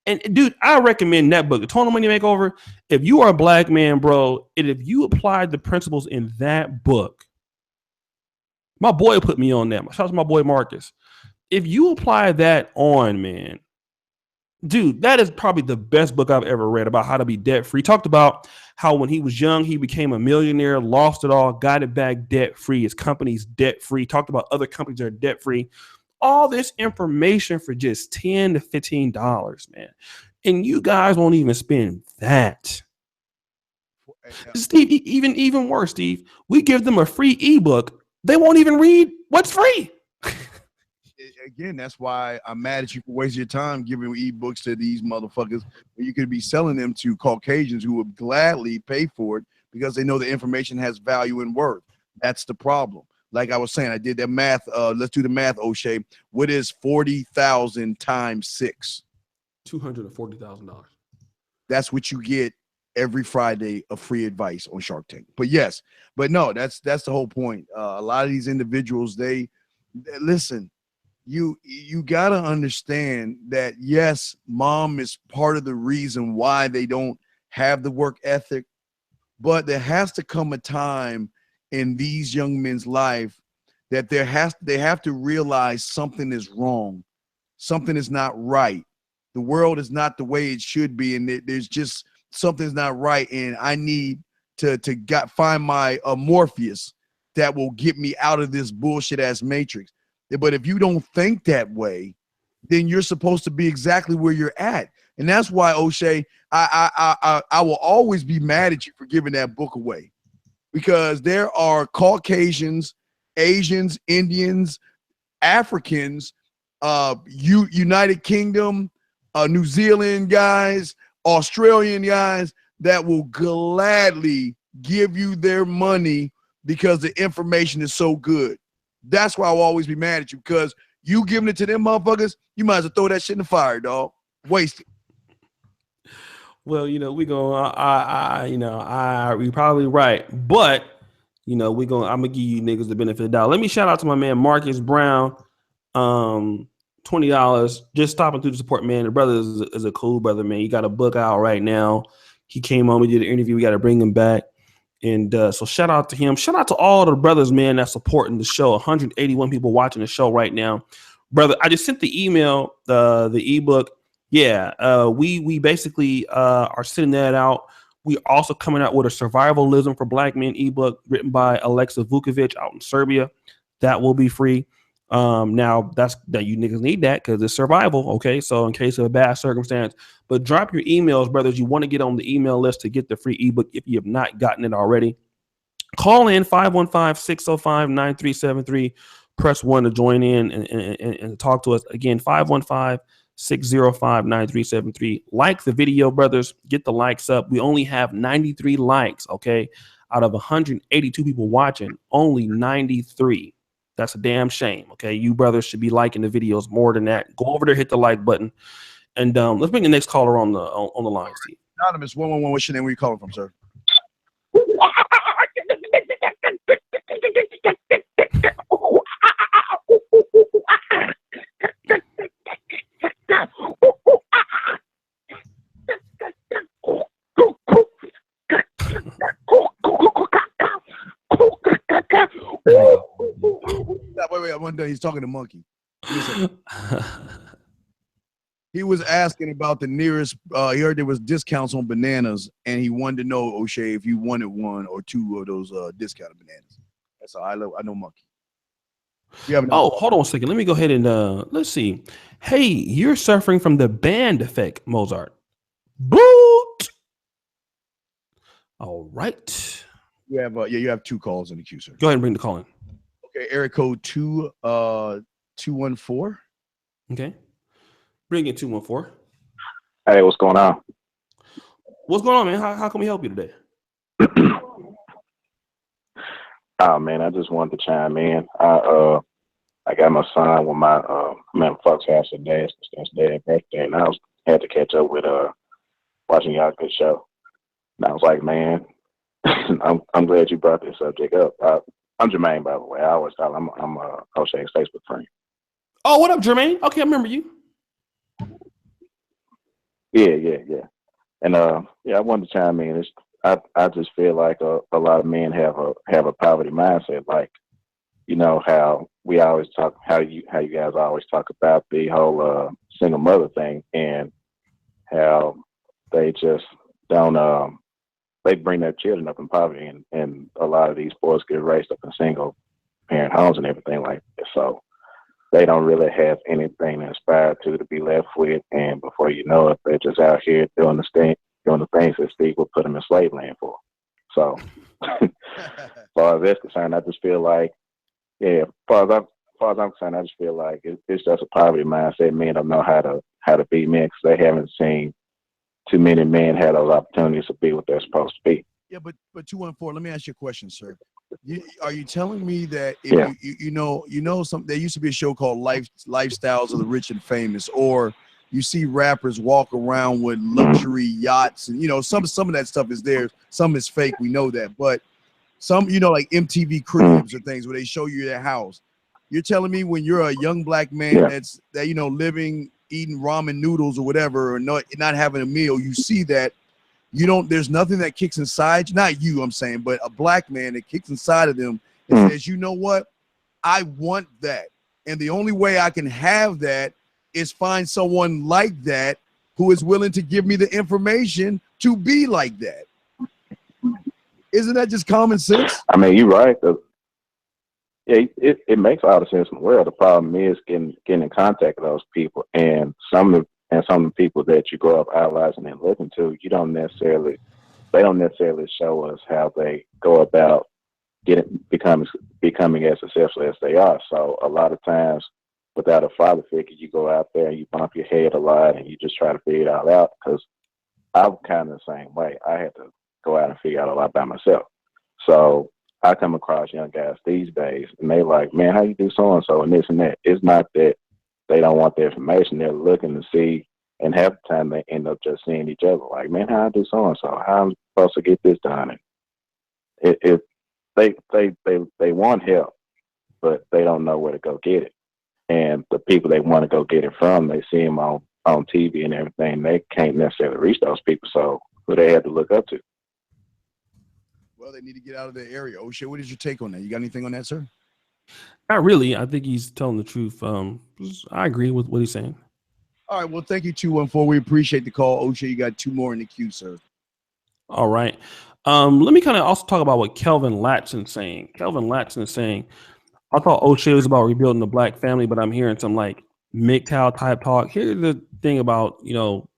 And dude, I recommend that book, The Total Money Makeover. If you are a black man, bro, and if you applied the principles in that book, my boy put me on that. Shout out to my boy Marcus. If you apply that on, man, dude, that is probably the best book I've ever read about how to be debt free. Talked about how when he was young, he became a millionaire, lost it all, got it back debt free. His company's debt free. Talked about other companies that are debt free. All this information for just $10 to $15, man. And you guys won't even spend that. Steve, even worse, Steve. We give them a free ebook. They won't even read what's free. Again, that's why I'm mad at you for wasting your time giving ebooks to these motherfuckers when you could be selling them to Caucasians who would gladly pay for it because they know the information has value and worth. That's the problem. Like I was saying, I did that math. Let's do the math, O'Shea. What is 40,000 times 6? $240,000. That's what you get every Friday of free advice on Shark Tank. But yes, but no, that's the whole point. A lot of these individuals, they listen. You gotta understand that yes, mom is part of the reason why they don't have the work ethic, but there has to come a time in these young men's life that they have to realize something is wrong, something is not right. The world is not the way it should be, and there's just something's not right, and I need to find my Morpheus that will get me out of this bullshit ass matrix. But if you don't think that way, then you're supposed to be exactly where you're at. And that's why, O'Shea, I will always be mad at you for giving that book away. Because there are Caucasians, Asians, Indians, Africans, United Kingdom, New Zealand guys, Australian guys that will gladly give you their money because the information is so good. That's why I'll always be mad at you, because you giving it to them motherfuckers, you might as well throw that shit in the fire, dog. Waste it. Well, we going you're probably right, but I'm gonna give you niggas the benefit of the doubt. Let me shout out to my man Marcus Brown. $20 just stopping through to support, man. The brother is a cool brother, man. He got a book out right now. He came on, we did an interview. We got to bring him back. And so shout out to him. Shout out to all the brothers, man, that's supporting the show. 181 people watching the show right now. Brother, I just sent the email, the ebook. Yeah, we basically are sending that out. We're also coming out with a Survivalism for Black Men ebook written by Alexa Vukovic out in Serbia. That will be free. Now that you niggas need that because it's survival. Okay, so in case of a bad circumstance, but drop your emails, brothers. You want to get on the email list to get the free ebook if you have not gotten it already. Call in 515-605-9373. Press 1 to join in and talk to us. Again, 515-605-9373. Like the video, brothers. Get the likes up. We only have 93 likes, okay? Out of 182 people watching, only 93. That's a damn shame, okay? You brothers should be liking the videos more than that. Go over there, hit the like button. And let's bring the next caller on the line, Steve. Anonymous 111, what's your name? Where you calling from, sir? Wait, one day he's talking to Monkey. He was asking about the nearest, he heard there was discounts on bananas, and he wanted to know, O'Shea, if you wanted one or two of those discounted bananas. That's all. I know Monkey. Hold on a second. Let me go ahead and let's see. Hey, you're suffering from the band effect, Mozart. Boot. All right. You have two calls in the queue, sir. Go ahead and bring the call in. Okay, area code 214. Okay. Bring in 214. Hey, what's going on? What's going on, man? How can we help you today? Oh man, I just wanted to chime in. I got my son with my man Fox house today. It's his dad's birthday, and I had to catch up with watching y'all good show. And I was like, man, I'm glad you brought this subject up. I'm Jermaine, by the way. I always call him. I'm O'Shea's Facebook friend. Oh, what up, Jermaine? Okay, I remember you. Yeah. And I wanted to chime in. I just feel like a lot of men have a poverty mindset. Like, how we always talk, how you guys always talk about the whole single mother thing, and how they just don't they bring their children up in poverty, and a lot of these boys get raised up in single parent homes and everything like that. So they don't really have anything to aspire to be left with, and before you know it, they're just out here doing the things that Steve would put them in slave land for. So, as far as that's concerned, I just feel like, as far as I'm concerned, I just feel like it's just a poverty mindset. Men don't know how to be men because they haven't seen too many men have those opportunities to be what they're supposed to be. Yeah, but 214. Let me ask you a question, sir. Are you telling me that if you know something? There used to be a show called Lifestyles of the Rich and Famous, or you see rappers walk around with luxury yachts, and some of that stuff is there. Some is fake. We know that, but some like MTV Cribs or things where they show you their house. You're telling me when you're a young black man that living, eating ramen noodles or whatever, or not having a meal, you see that. There's nothing that kicks inside you, not you, I'm saying, but a black man that kicks inside of them and says, you know what? I want that. And the only way I can have that is find someone like that who is willing to give me the information to be like that. Isn't that just common sense? I mean, you're right. It makes a lot of sense in the world. The problem is getting in contact with those people, and some of the people that you grow up idolizing and looking to, they don't necessarily show us how they go about becoming as successful as they are. So a lot of times, without a father figure, you go out there and you bump your head a lot, and you just try to figure it all out because I'm kind of the same way. I had to go out and figure out a lot by myself. So I come across young guys these days, and they like, man, how you do so and so and this and that. It's not that they don't want the information; they're looking to see, and half the time they end up just seeing each other. Like, man, how I do so and so? How I'm supposed to get this done? And they want help, but they don't know where to go get it. And the people they want to go get it from, they see them on TV and everything. They can't necessarily reach those people, so who they have to look up to. Well, they need to get out of their area. O'Shea, what is your take on that? You got anything on that, sir? Not really. I think he's telling the truth. I agree with what he's saying. All right. Well, thank you, 214. We appreciate the call. O'Shea, you got 2 more in the queue, sir. All right. Let me kind of also talk about what Kelvin Latson saying. Kelvin Latson is saying, I thought O'Shea was about rebuilding the black family, but I'm hearing some like MGTOW type talk. Here's the thing about,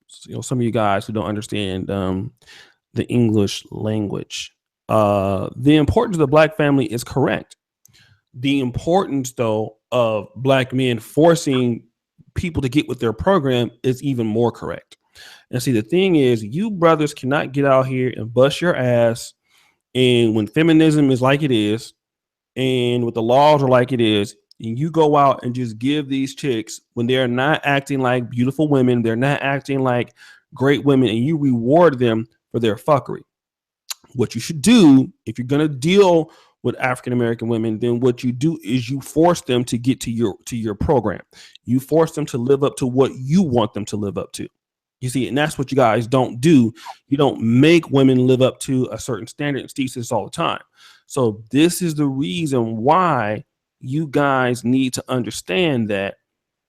some of you guys who don't understand the English language. The importance of the black family is correct. The importance, though, of black men forcing people to get with their program is even more correct. And see, the thing is, you brothers cannot get out here and bust your ass. And when feminism is like it is, and with the laws are like it is, and you go out and just give these chicks, when they're not acting like beautiful women, they're not acting like great women, and you reward them for their fuckery. What you should do, if you're going to deal with African-American women, then what you do is you force them to get to your program. You force them to live up to what you want them to live up to. You see, and that's what you guys don't do. You don't make women live up to a certain standard. And Steve says all the time. So this is the reason why you guys need to understand that,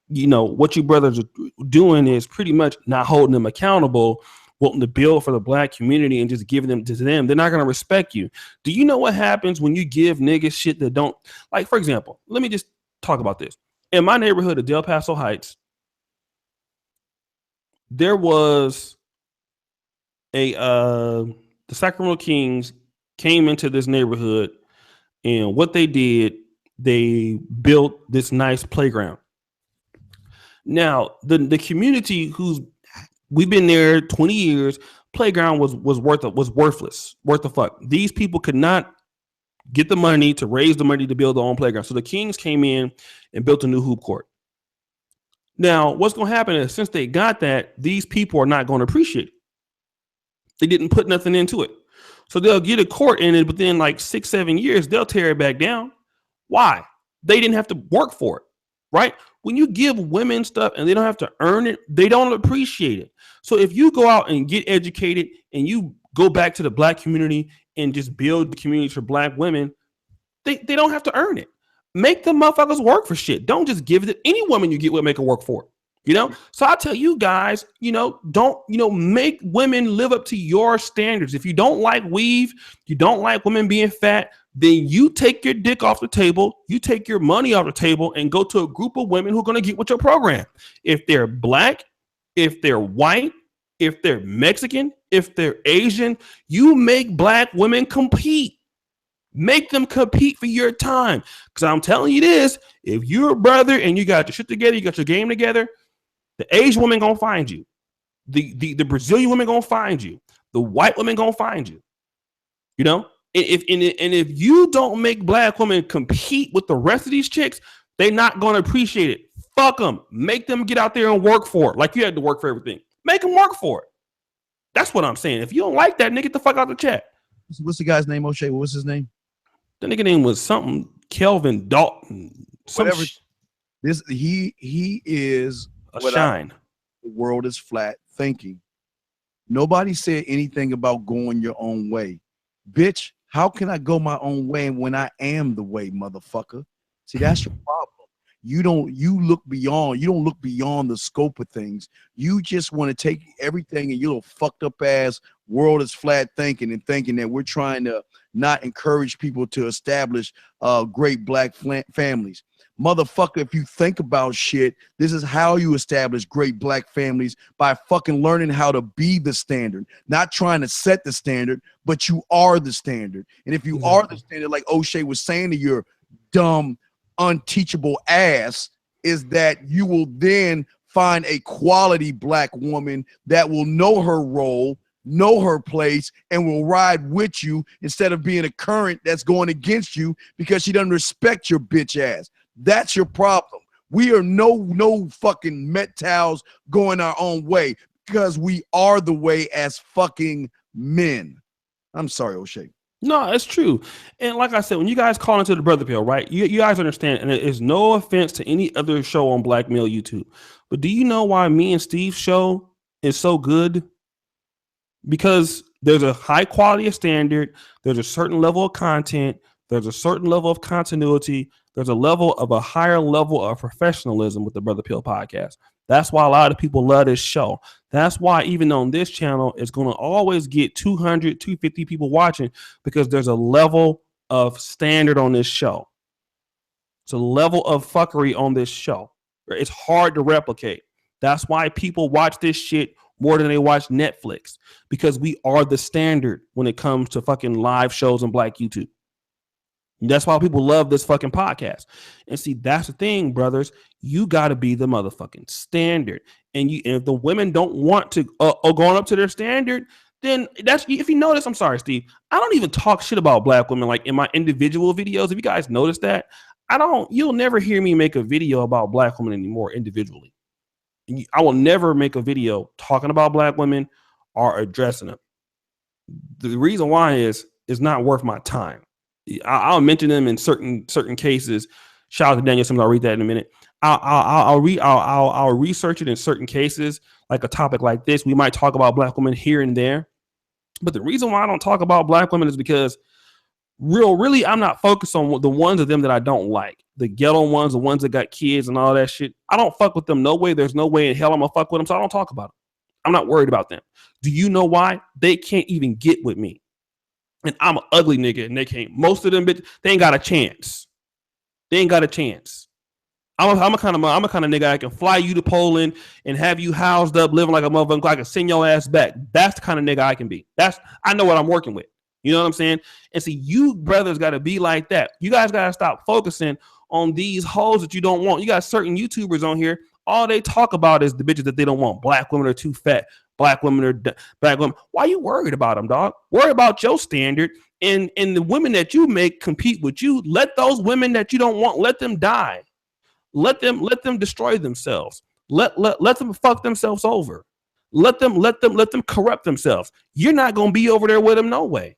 what you brothers are doing is pretty much not holding them accountable, wanting to build for the black community and just giving them to them. They're not going to respect you. Do you know what happens when you give niggas shit that don't, like, for example, let me just talk about this. In my neighborhood of Del Paso Heights, there was the Sacramento Kings came into this neighborhood, and what they did, they built this nice playground. Now, the community we've been there 20 years, playground was worthless, worth the fuck. These people could not get the money to raise the money to build their own playground. So the Kings came in and built a new hoop court. Now, what's going to happen is since they got that, these people are not going to appreciate it. They didn't put nothing into it. So they'll get a court in it, but then like 6-7 years, they'll tear it back down. Why? They didn't have to work for it, right? When you give women stuff and they don't have to earn it, they don't appreciate it. So if you go out and get educated and you go back to the black community and just build the community for black women, they don't have to earn it. Make the motherfuckers work for shit. Don't just give it to any woman you get with, make her work for it. So I tell you guys, don't, make women live up to your standards. If you don't like weave, you don't like women being fat, then you take your dick off the table, you take your money off the table and go to a group of women who are going to get with your program. If they're black, if they're white, if they're Mexican, if they're Asian, you make black women compete. Make them compete for your time. Because I'm telling you this, if you're a brother and you got your shit together, you got your game together, the Asian woman gonna find you. The Brazilian woman gonna find you. The white woman gonna find you. If you don't make black women compete with the rest of these chicks, they're not gonna appreciate it. Fuck them. Make them get out there and work for it. Like you had to work for everything. Make them work for it. That's what I'm saying. If you don't like that, nigga, get the fuck out of the chat. What's the guy's name, O'Shea? What's his name? The nigga name was something Kelvin Dalton. Whatever. He is a shine. The world is flat thinking. Nobody said anything about going your own way. Bitch, how can I go my own way when I am the way, motherfucker? See, that's your problem. You don't look beyond the scope of things. You just want to take everything and your little fucked up ass world is flat thinking and thinking that we're trying to not encourage people to establish great black families. Motherfucker, if you think about shit, this is how you establish great black families, by fucking learning how to be the standard, not trying to set the standard, but you are the standard. And if you are the standard, like O'Shea was saying to your dumb, unteachable ass, is that you will then find a quality black woman that will know her role, know her place, and will ride with you instead of being a current that's going against you because she doesn't respect your bitch ass. That's your problem. We are no fucking Met-Towels going our own way because we are the way as fucking men. I'm sorry, O'Shea. No, it's true. And like I said, when you guys call into the Brother Pill, right? You guys understand, and it is no offense to any other show on Black Male YouTube. But do you know why me and Steve's show is so good? Because there's a high quality of standard, there's a certain level of content, there's a certain level of continuity, there's a higher level of professionalism with the Brother Pill podcast. That's why a lot of people love this show. That's why even on this channel, it's going to always get 200, 250 people watching because there's a level of standard on this show. It's a level of fuckery on this show. It's hard to replicate. That's why people watch this shit more than they watch Netflix, because we are the standard when it comes to fucking live shows on Black YouTube. That's why people love this fucking podcast. And see, that's the thing, brothers. You got to be the motherfucking standard. And if the women don't want to going up to their standard, then that's, if you notice, I'm sorry, Steve, I don't even talk shit about black women like in my individual videos. If you guys notice that, you'll never hear me make a video about black women anymore individually. I will never make a video talking about black women or addressing them. The reason why is it's not worth my time. I'll mention them in certain cases. Shout out to Daniel Simmons. I'll read that in a minute. I'll research it in certain cases, like a topic like this. We might talk about black women here and there, but the reason why I don't talk about black women is because really, I'm not focused on the ones of them that I don't like. The ghetto ones, the ones that got kids and all that shit. I don't fuck with them. No way. There's no way in hell I'm gonna fuck with them. So I don't talk about them. I'm not worried about them. Do you know why? They can't even get with me. And I'm an ugly nigga and they can't. Most of them, they ain't got a chance. They ain't got a chance. I'm a kind of nigga I can fly you to Poland and have you housed up, living like a motherfucker. I can send your ass back. That's the kind of nigga I can be. I know what I'm working with. You know what I'm saying? And see, you brothers got to be like that. You guys got to stop focusing on these hoes that you don't want. You got certain YouTubers on here. All they talk about is the bitches that they don't want. Black women are too fat. Black women are black women. Why are you worried about them, dog? Worry about your standard and the women that you make compete with you. Let those women that you don't want, let them die. Let them destroy themselves. Let them fuck themselves over. Let them corrupt themselves. You're not gonna be over there with them no way.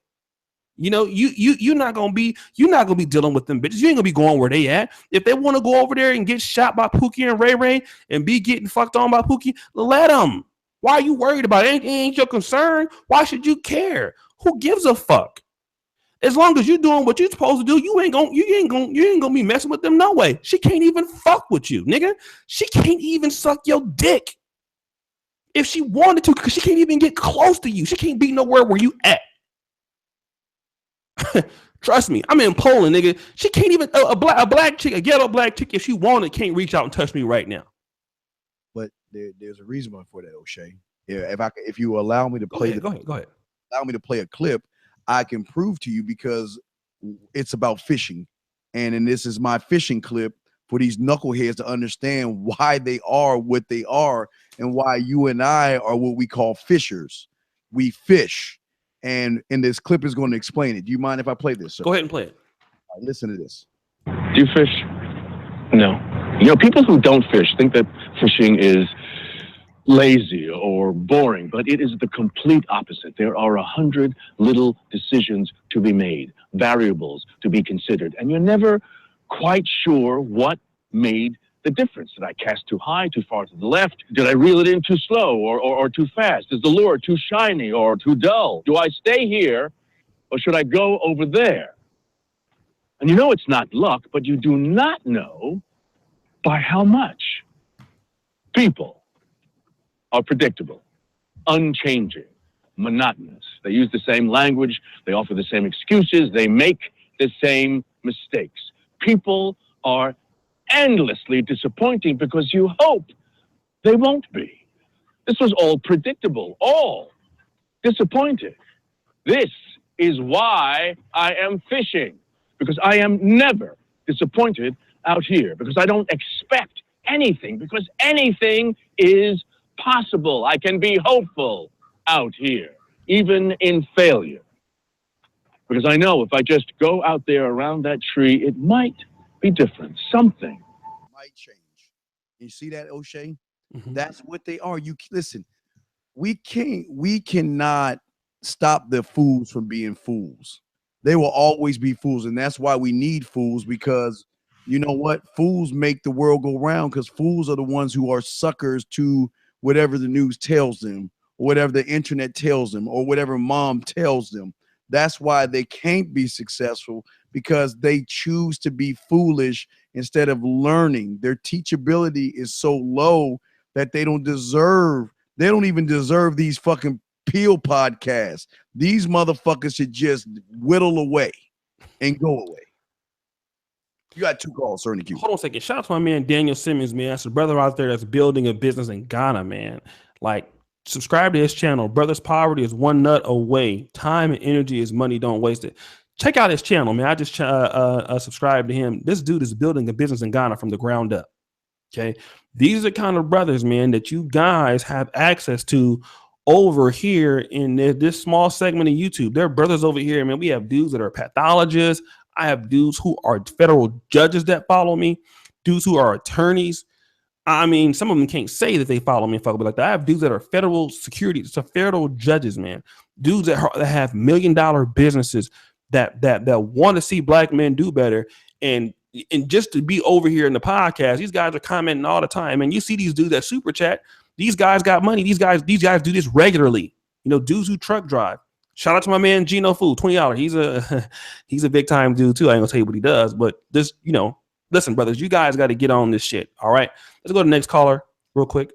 You know, you're not gonna be dealing with them bitches. You ain't gonna be going where they at. If they want to go over there and get shot by Pookie and Ray Ray and be getting fucked on by Pookie, let them. Why are you worried about it? Ain't your concern? Why should you care? Who gives a fuck? As long as you're doing what you're supposed to do, you ain't gonna be messing with them no way. She can't even fuck with you, nigga. She can't even suck your dick if she wanted to, because she can't even get close to you. She can't be nowhere where you at. Trust me, I'm in Poland, nigga. She can't even a black chick, a ghetto black chick, if she wanted, can't reach out and touch me right now. But there's a reason for that, O'Shea. Yeah, if you allow me to play, go ahead. Allow me to play a clip. I can prove to you, because it's about fishing, and this is my fishing clip for these knuckleheads to understand why they are what they are and why you and I are what we call fishers. We fish. And this clip is going to explain it. Do you mind if I play this, sir? Go ahead and play it. All right, listen to this. Do you fish? No. You know, people who don't fish think that fishing is lazy or boring, but it is the complete opposite. There are 100 little decisions to be made, variables to be considered, and you're never quite sure what made the difference. Did I cast too high, too far to the left? Did I reel it in too slow or too fast? Is the lure too shiny or too dull? Do I stay here or should I go over there? And you know it's not luck, but you do not know by how much. People are predictable, unchanging, monotonous. They use the same language, they offer the same excuses, they make the same mistakes. People are endlessly disappointing because you hope they won't be. This was all predictable, all disappointing. This is why I am fishing, because I am never disappointed out here, because I don't expect anything, because anything is possible. I can be hopeful out here, even in failure. Because I know if I just go out there around that tree, it might be different. Something might change. You see that, O'Shea? Mhm. That's what they are. You listen, we cannot stop the fools from being fools. They will always be fools, and that's why we need fools, because you know what? Fools make the world go round, because fools are the ones who are suckers to whatever the news tells them, or whatever the internet tells them, or whatever mom tells them. That's why they can't be successful, because they choose to be foolish instead of learning. Their teachability is so low that they don't even deserve these fucking Peel podcasts. These motherfuckers should just whittle away and go away. You got 2 calls, sir, in the queue. Hold on a second. Shout out to my man Daniel Simmons, man. That's a brother out there that's building a business in Ghana, man. Like, subscribe to his channel. Brother's poverty is one nut away. Time and energy is money. Don't waste it. Check out his channel, man. I just subscribed to him. This dude is building a business in Ghana from the ground up. Okay. These are the kind of brothers, man, that you guys have access to over here in this small segment of YouTube. There are brothers over here, man. We have dudes that are pathologists. I have dudes who are federal judges that follow me, dudes who are attorneys. I mean, some of them can't say that they follow me and fuck like that. I have dudes that are federal security, so federal judges, man. Dudes that have $1 million businesses that want to see black men do better. And just to be over here in the podcast, these guys are commenting all the time. And you see these dudes that super chat. These guys got money. These guys do this regularly. You know, dudes who truck drive. Shout out to my man Gino Food, $20. He's a big time dude too. I ain't gonna tell you what he does, but this, you know, listen, brothers, you guys got to get on this shit. All right, let's go to the next caller real quick.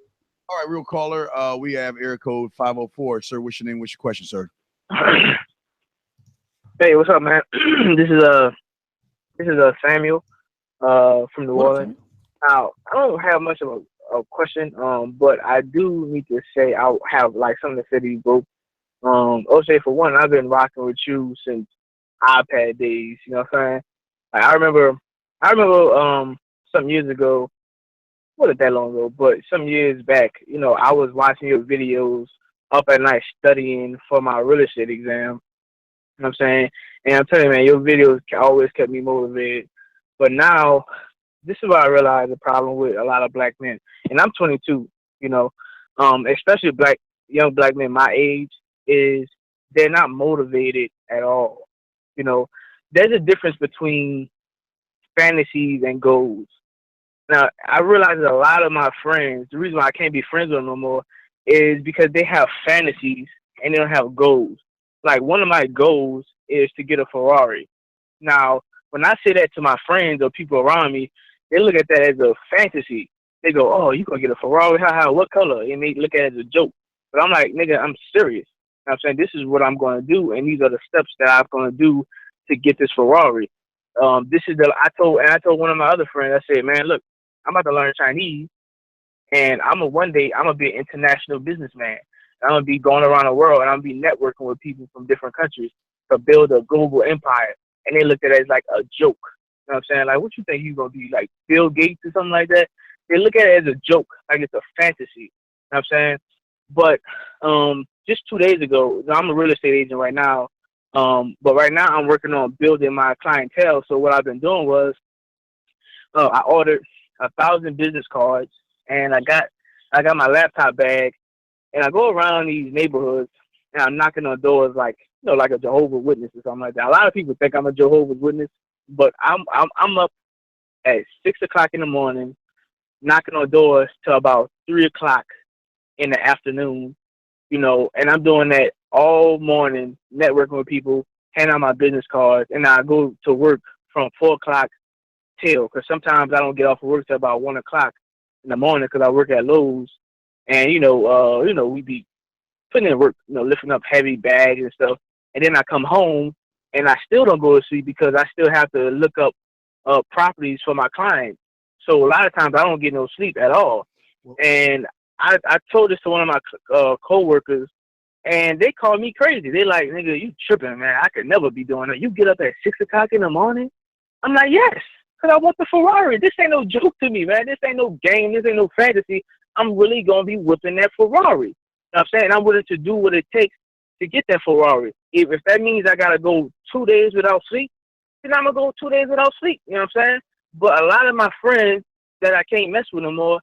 All right, real caller. We have area code 504. Sir, what's your name? What's your question, sir? Hey, what's up, man? This is Samuel from New Orleans. Now, I don't have much of a question, but I do need to say I have like something to say to you both. O'Shea, for one, I've been rocking with you since iPad days. You know what I'm saying? Like, I remember some years ago, wasn't that long ago, but some years back, you know, I was watching your videos up at night studying for my real estate exam. You know what I'm saying? And I'm telling you, man, your videos always kept me motivated. But now, this is what I realized the problem with a lot of black men. And I'm 22, you know, especially young black men my age, is they're not motivated at all. You know, there's a difference between fantasies and goals. Now, I realize that a lot of my friends, the reason why I can't be friends with them no more is because they have fantasies and they don't have goals. Like, one of my goals is to get a Ferrari. Now, when I say that to my friends or people around me, they look at that as a fantasy. They go, oh, you gonna get a Ferrari? How, what color? And they look at it as a joke. But I'm like, nigga, I'm serious. You know what I'm saying? This is what I'm going to do, and these are the steps that I'm going to do to get this Ferrari. I told one of my other friends, I said, man, look, I'm about to learn Chinese, and one day I'm going to be an international businessman. I'm going to be going around the world, and I'm going to be networking with people from different countries to build a global empire. And they looked at it as like a joke. You know what I'm saying? Like, what you think you going to be, like Bill Gates or something like that? They look at it as a joke, like it's a fantasy. You know what I'm saying? But just 2 days ago, I'm a real estate agent right now, but right now I'm working on building my clientele. So what I've been doing was I ordered 1,000 business cards, and I got my laptop bag, and I go around these neighborhoods, and I'm knocking on doors like, you know, like a Jehovah's Witness or something like that. A lot of people think I'm a Jehovah's Witness, but I'm up at 6 o'clock in the morning, knocking on doors till about 3 o'clock in the afternoon, you know, and I'm doing that all morning, networking with people, handing out my business cards, and I go to work from 4 o'clock till, because sometimes I don't get off of work till about 1 o'clock in the morning because I work at Lowe's, and you know, we be putting in work, you know, lifting up heavy bags and stuff, and then I come home and I still don't go to sleep because I still have to look up properties for my clients. So a lot of times I don't get no sleep at all, and I told this to one of my co-workers, and they called me crazy. They like, nigga, you tripping, man. I could never be doing that. You get up at 6 o'clock in the morning? I'm like, yes. Because I want the Ferrari. This ain't no joke to me, man. This ain't no game. This ain't no fantasy. I'm really going to be whipping that Ferrari. You know what I'm saying? I'm willing to do what it takes to get that Ferrari. If that means I got to go 2 days without sleep, then I'm going to go 2 days without sleep. You know what I'm saying? But a lot of my friends that I can't mess with no more,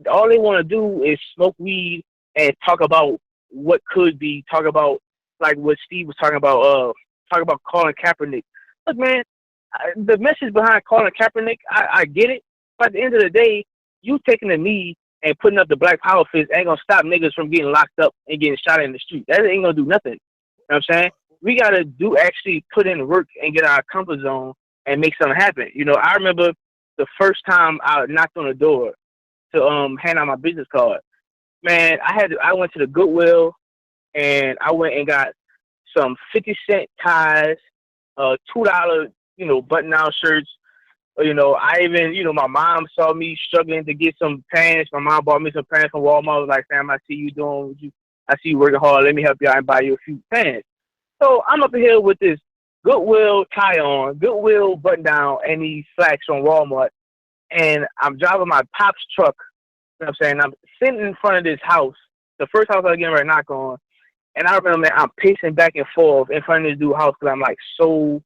all they want to do is smoke weed and talk about what could be, talk about like what Steve was talking about Colin Kaepernick. Look, man, the message behind Colin Kaepernick, I get it. But at the end of the day, you taking the knee and putting up the Black Power fist ain't going to stop niggas from getting locked up and getting shot in the street. That ain't going to do nothing. You know what I'm saying? We got to actually put in work and get our comfort zone and make something happen. You know, I remember the first time I knocked on the door to hand out my business card. Man, I went to the Goodwill and I went and got some 50-cent ties, $2, button-down shirts. You know, I even, my mom saw me struggling to get some pants. My mom bought me some pants from Walmart. I was like, Sam, I see you I see you working hard. Let me help you out and buy you a few pants. So I'm up here with this Goodwill tie on, Goodwill button down, and these slacks from Walmart. And I'm driving my pop's truck. You know what I'm saying? I'm sitting in front of this house, the first house I was getting ready to knock on. And I remember, man, I'm pacing back and forth in front of this dude's house because I'm like so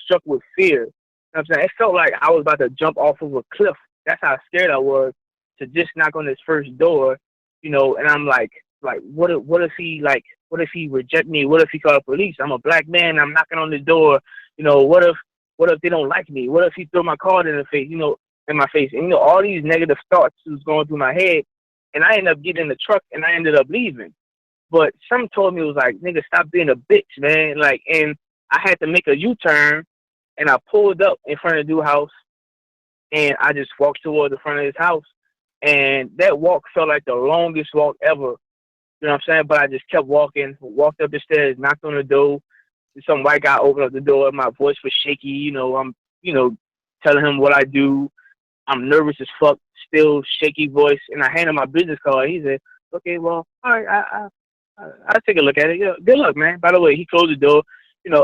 struck with fear. You know what I'm saying? It felt like I was about to jump off of a cliff. That's how scared I was to just knock on this first door, and I'm like, what if he reject me? What if he call the police? I'm a black man. I'm knocking on the door. What if they don't like me? What if he throw my card in my face? And all these negative thoughts was going through my head, and I ended up getting in the truck and I ended up leaving. But something told me, it was like, nigga, stop being a bitch, man. Like, and I had to make a U-turn, and I pulled up in front of the dude's house, and I just walked towards the front of his house. And that walk felt like the longest walk ever. You know what I'm saying? But I just kept walking, walked up the stairs, knocked on the door. Some white guy opened up the door. My voice was shaky. I'm, telling him what I do. I'm nervous as fuck, still shaky voice. And I handed my business card. He said, okay, well, all right, I'll take a look at it. Good luck, man. By the way, he closed the door.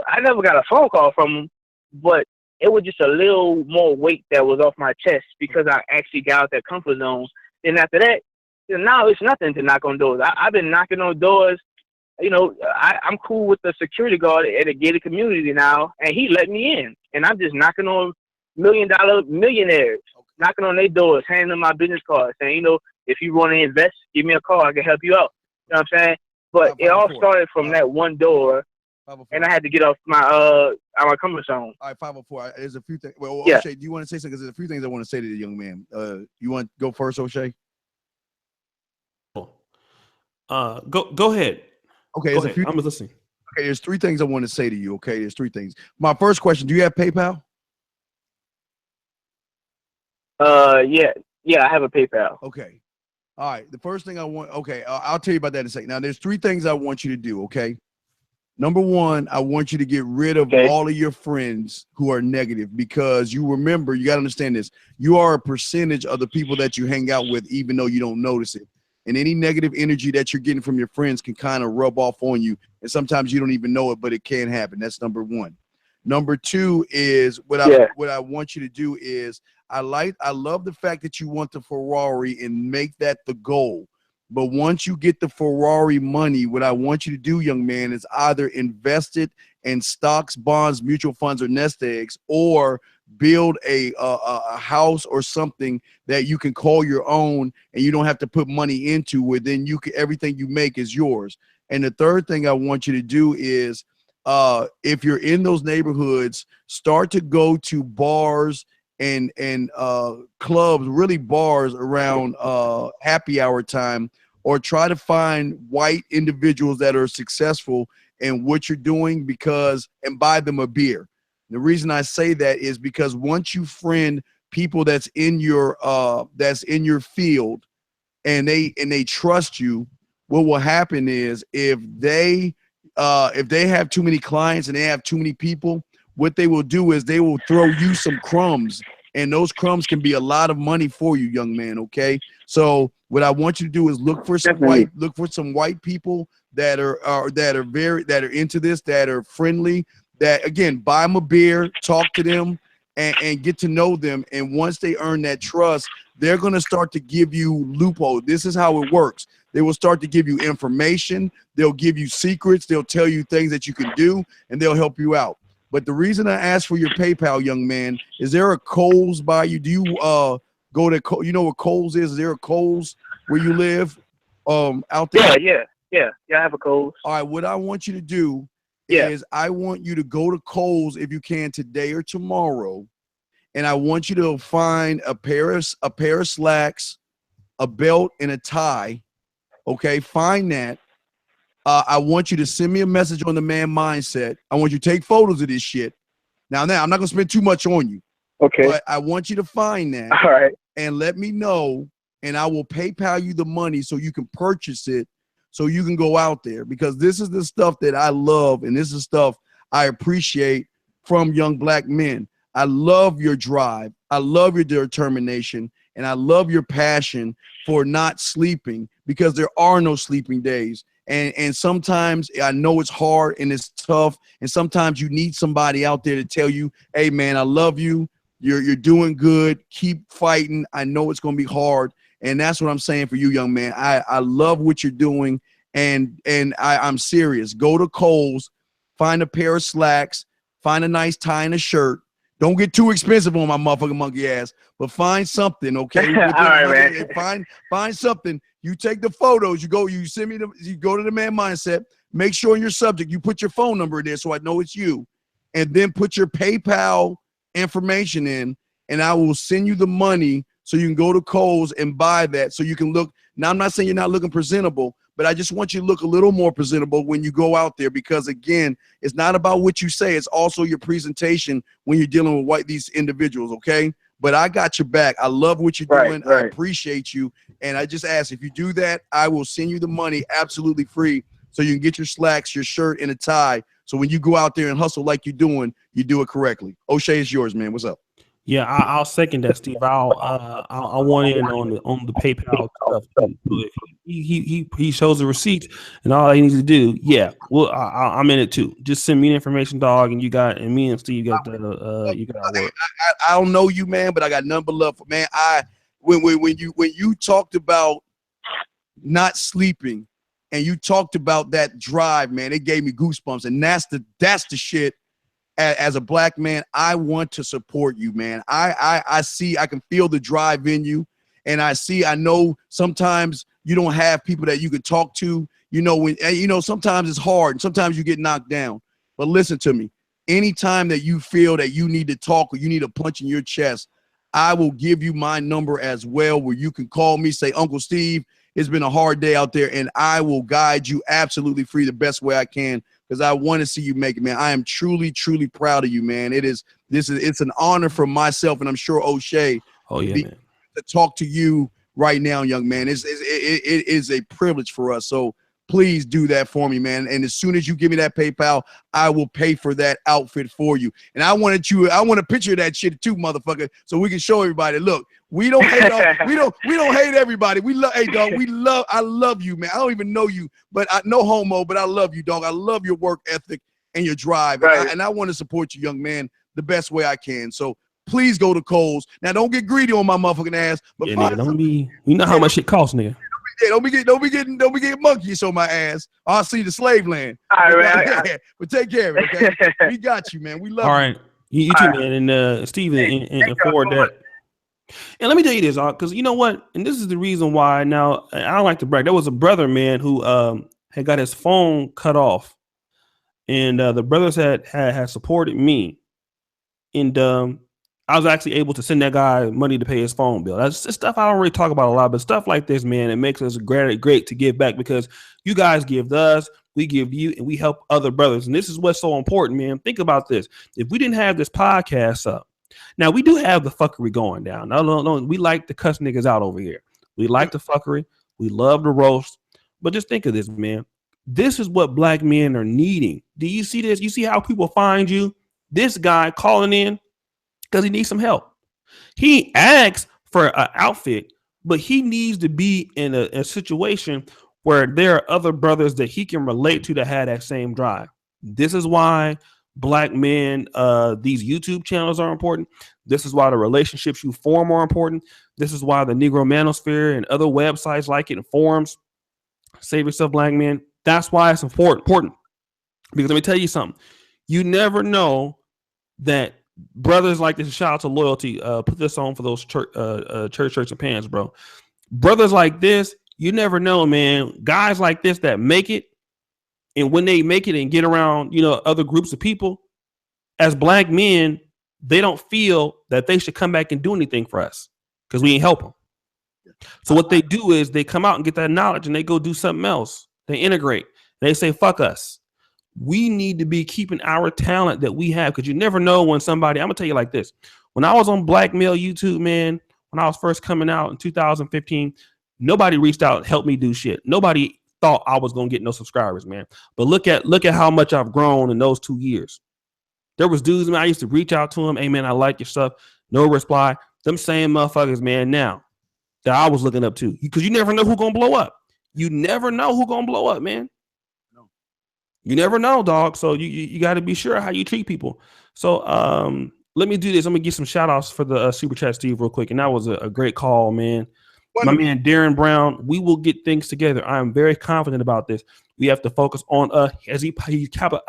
I never got a phone call from him, but it was just a little more weight that was off my chest because I actually got out that comfort zone. And after that, now it's nothing to knock on doors. I've been knocking on doors. I'm cool with the security guard at a gated community now, and he let me in. And I'm just knocking on $1 million millionaires, knocking on their doors, handing them my business card, saying, if you want to invest, give me a call. I can help you out. You know what I'm saying? But it all started from that one door, and I had to get off my comfort zone. All right, 504. There's a few things. Well, yeah. O'Shea, do you want to say something? Because there's a few things I want to say to the young man. You want to go first, O'Shea? Go ahead. Okay, Go ahead. I'm listening. Okay, there's three things I want to say to you. Okay, there's three things. My first question: do you have PayPal? Yeah, I have a PayPal. Okay. All right. The first thing I want. Okay, I'll tell you about that in a second. Now, there's three things I want you to do. Okay. Number one, I want you to get rid of all of your friends who are negative, because you remember, you got to understand this. You are a percentage of the people that you hang out with, even though you don't notice it. And any negative energy that you're getting from your friends can kind of rub off on you. And sometimes you don't even know it, but it can happen. That's number one. Number two is what I want you to do is I love the fact that you want the Ferrari and make that the goal. But once you get the Ferrari money, what I want you to do, young man, is either invest it in stocks, bonds, mutual funds, or nest eggs, or build a house or something that you can call your own and you don't have to put money into, where then everything you make is yours. And the third thing I want you to do is if you're in those neighborhoods, start to go to bars and clubs, really bars around happy hour time, or try to find white individuals that are successful in what you're doing, and buy them a beer. The reason I say that is because once you friend people that's in your field and they trust you, what will happen is if they have too many clients and they have too many people, what they will do is they will throw you some crumbs, and those crumbs can be a lot of money for you, young man. Okay, so what I want you to do is look for some white people that are into this, that are friendly. That, again, buy them a beer, talk to them, and get to know them. And once they earn that trust, they're going to start to give you loopholes. This is how it works. They will start to give you information. They'll give you secrets. They'll tell you things that you can do, and they'll help you out. But the reason I asked for your PayPal, young man, is there a Kohl's by you? Do you go to, you know what Kohl's is? Is there a Kohl's where you live out there? Yeah. I have a Kohl's. All right, what I want you to do is I want you to go to Kohl's if you can today or tomorrow, and I want you to find a pair of slacks, a belt, and a tie. Okay, find that. I want you to send me a message on the Man Mindset. I want you to take photos of this shit. Now, I'm not gonna spend too much on you. Okay. But I want you to find that. All right. And let me know, and I will PayPal you the money so you can purchase it, so you can go out there, because this is the stuff that I love, and this is stuff I appreciate from young black men. I love your drive. I love your determination, and I love your passion for not sleeping, because there are no sleeping days. And sometimes I know it's hard and it's tough, and sometimes you need somebody out there to tell you, hey man, I love you. You're doing good. Keep fighting. I know it's going to be hard. And that's what I'm saying for you, young man. I love what you're doing, and I'm serious. Go to Kohl's, find a pair of slacks, find a nice tie and a shirt. Don't get too expensive on my motherfucking monkey ass, but find something, okay? All right, man. Find something. You take the photos. You send me you go to the Man Mindset. Make sure in your subject you put your phone number in there so I know it's you, and then put your PayPal information in, and I will send you the money so you can go to Kohl's and buy that, so you can look. Now, I'm not saying you're not looking presentable, but I just want you to look a little more presentable when you go out there, because again, it's not about what you say, it's also your presentation when you're dealing with these individuals, okay? But I got your back. I love what you're doing. I appreciate you. And I just ask, if you do that, I will send you the money absolutely free, so you can get your slacks, your shirt, and a tie. So when you go out there and hustle like you're doing, you do it correctly. O'Shea, it's yours, man. What's up? Yeah, I'll second that, Steve. I want in on the PayPal stuff too. So if he shows the receipts and all he needs to do, yeah, well, I'm in it too. Just send me the information, dog, and me and Steve got the you got our work. I don't know you, man, but I got nothing but love for, man. When you talked about not sleeping and you talked about that drive, man, it gave me goosebumps, and that's the shit. As a black man, I want to support you, man. I can feel the drive in you, and I know sometimes you don't have people that you can talk to, sometimes it's hard and sometimes you get knocked down. But listen to me, anytime that you feel that you need to talk or you need a punch in your chest, I will give you my number as well, where you can call me, say, Uncle Steve, it's been a hard day out there, and I will guide you absolutely free the best way I can, because I want to see you make it, man. I am truly, truly proud of you, man. It's an honor for myself, and I'm sure O'Shea, man, to talk to you right now, young man. It is a privilege for us. So please do that for me, man. And as soon as you give me that PayPal, I will pay for that outfit for you. And I want a picture of that shit too, motherfucker, so we can show everybody. Look, we don't hate we don't hate everybody. We love, hey dog, I love you, man. I don't even know you, but no homo, but I love you, dog. I love your work ethic and your drive. Right. And I want to support you, young man, the best way I can. So please go to Kohl's. Now don't get greedy on my motherfucking ass, but nigga, don't be, you know how much shit costs, nigga. Don't be getting monkeys on my ass. I'll see the slave land. All right, but take care of it, okay? We got you, man. We love you. All right. You too, man. And Steve, and forward that. And let me tell you this, because you know what? And this is the reason why now I don't like to brag. There was a brother, man, who had got his phone cut off. And the brothers had supported me. And I was actually able to send that guy money to pay his phone bill. That's just stuff I don't really talk about a lot, but stuff like this, man, it makes us great to give back, because you guys give us, we give you, and we help other brothers. And this is what's so important, man. Think about this. If we didn't have this podcast up, now we do have the fuckery going down. No, we like to cuss niggas out over here. We like the fuckery. We love the roast. But just think of this, man. This is what black men are needing. Do you see this? You see how people find you? This guy calling in because he needs some help. He asks for an outfit, but he needs to be in a situation where there are other brothers that he can relate to that had that same drive. This is why black men, these YouTube channels are important. This is why the relationships you form are important. This is why the Negro Manosphere and other websites like it and forums, Save Yourself Black Men. That's why it's important. Because let me tell you something. You never know that brothers like this. Shout out to Loyalty. Put this on for those church shirts and pants, bro. Brothers like this, you never know, man. Guys like this that make it, and when they make it and get around, other groups of people, as black men, they don't feel that they should come back and do anything for us because we ain't help them. So what they do is they come out and get that knowledge and they go do something else. They integrate. They say, fuck us. We need to be keeping our talent that we have, because you never know when somebody, I'm going to tell you like this. When I was on Black Male YouTube, man, when I was first coming out in 2015, nobody reached out and helped me do shit. Nobody thought I was going to get no subscribers, man. But look at how much I've grown in those 2 years. There was dudes, man, I used to reach out to them. Hey, man, I like your stuff. No reply. Them same motherfuckers, man, now that I was looking up to. Because you never know who's going to blow up. You never know who's going to blow up, man. No. You never know, dog. So you got to be sure how you treat people. So let me do this. I'm going to get some shout outs for the Super Chat, Steve, real quick. And that was a great call, man. My man, Darren Brown, we will get things together. I am very confident about this. We have to focus on a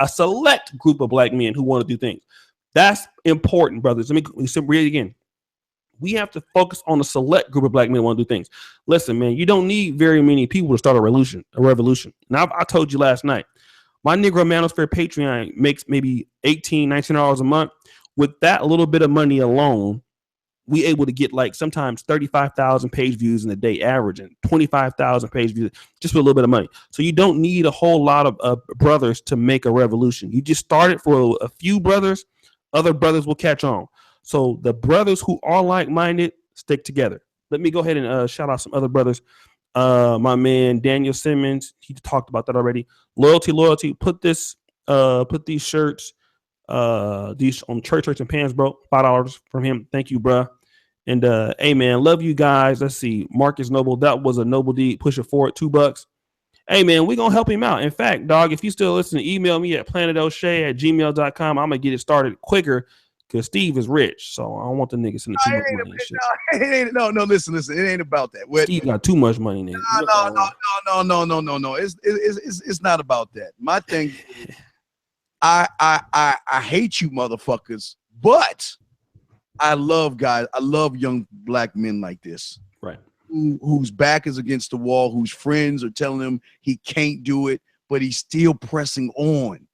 select group of black men who want to do things. That's important, brothers. Let me read it again. We have to focus on a select group of black men who want to do things. Listen, man, you don't need very many people to start a revolution. Now, I told you last night, my Negro Manosphere Patreon makes maybe $18, $19 a month. With that little bit of money alone, we able to get like sometimes 35,000 page views in a day, averaging 25,000 page views just for a little bit of money. So you don't need a whole lot of brothers to make a revolution. You just start it for a few brothers. Other brothers will catch on. So the brothers who are like-minded, stick together. Let me go ahead and shout out some other brothers. My man Daniel Simmons, he talked about that already. Loyalty. Put these shirts. These on church and pants, bro. $5 from him. Thank you, bro. And hey, man, love you guys. Let's see. Marcus Noble, that was a noble deed. Push it forward, $2. Hey, man, we're gonna help him out. In fact, dog, if you still listening, email me at planetoshay@gmail.com. I'm gonna get it started quicker because Steve is rich, so I don't want the niggas sending too much money and shit. No, listen, it ain't about that. Steve got too much money, nigga. No. It's not about that. My thing is, I hate you motherfuckers, but I love guys. I love young black men like this, right? Whose back is against the wall, whose friends are telling him he can't do it, but he's still pressing on.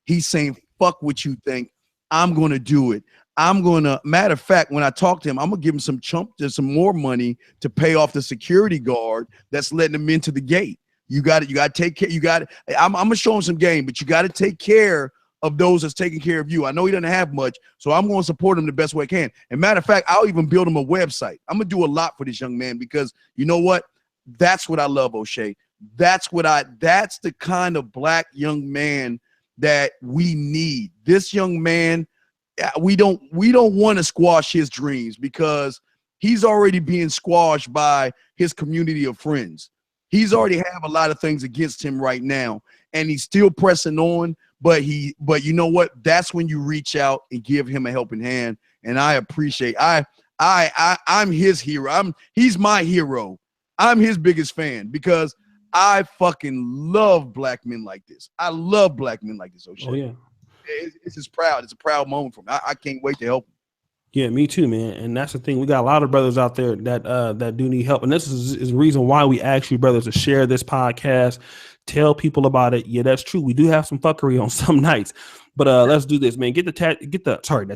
He's saying, fuck what you think. I'm going to do it. Matter of fact, when I talk to him, I'm going to give him some more money to pay off the security guard that's letting him into the gate. You got to take care. I'm going to show him some game, but you got to take care of those that's taking care of you. I know he doesn't have much, so I'm going to support him the best way I can. And matter of fact, I'll even build him a website. I'm going to do a lot for this young man because you know what? That's what I love, O'Shea. That's the kind of black young man that we need. This young man, we don't want to squash his dreams because he's already being squashed by his community of friends. He's already have a lot of things against him right now, and he's still pressing on. But you know what? That's when you reach out and give him a helping hand. And I appreciate. I'm his hero. He's my hero. I'm his biggest fan because I fucking love black men like this. I love black men like this. Oh yeah. It's just proud. It's a proud moment for me. I can't wait to help him. Yeah, me too, man. And that's the thing. We got a lot of brothers out there that do need help. And this is the reason why we ask you brothers to share this podcast. Tell people about it. Yeah, that's true. We do have some fuckery on some nights. But let's do this, man. Get the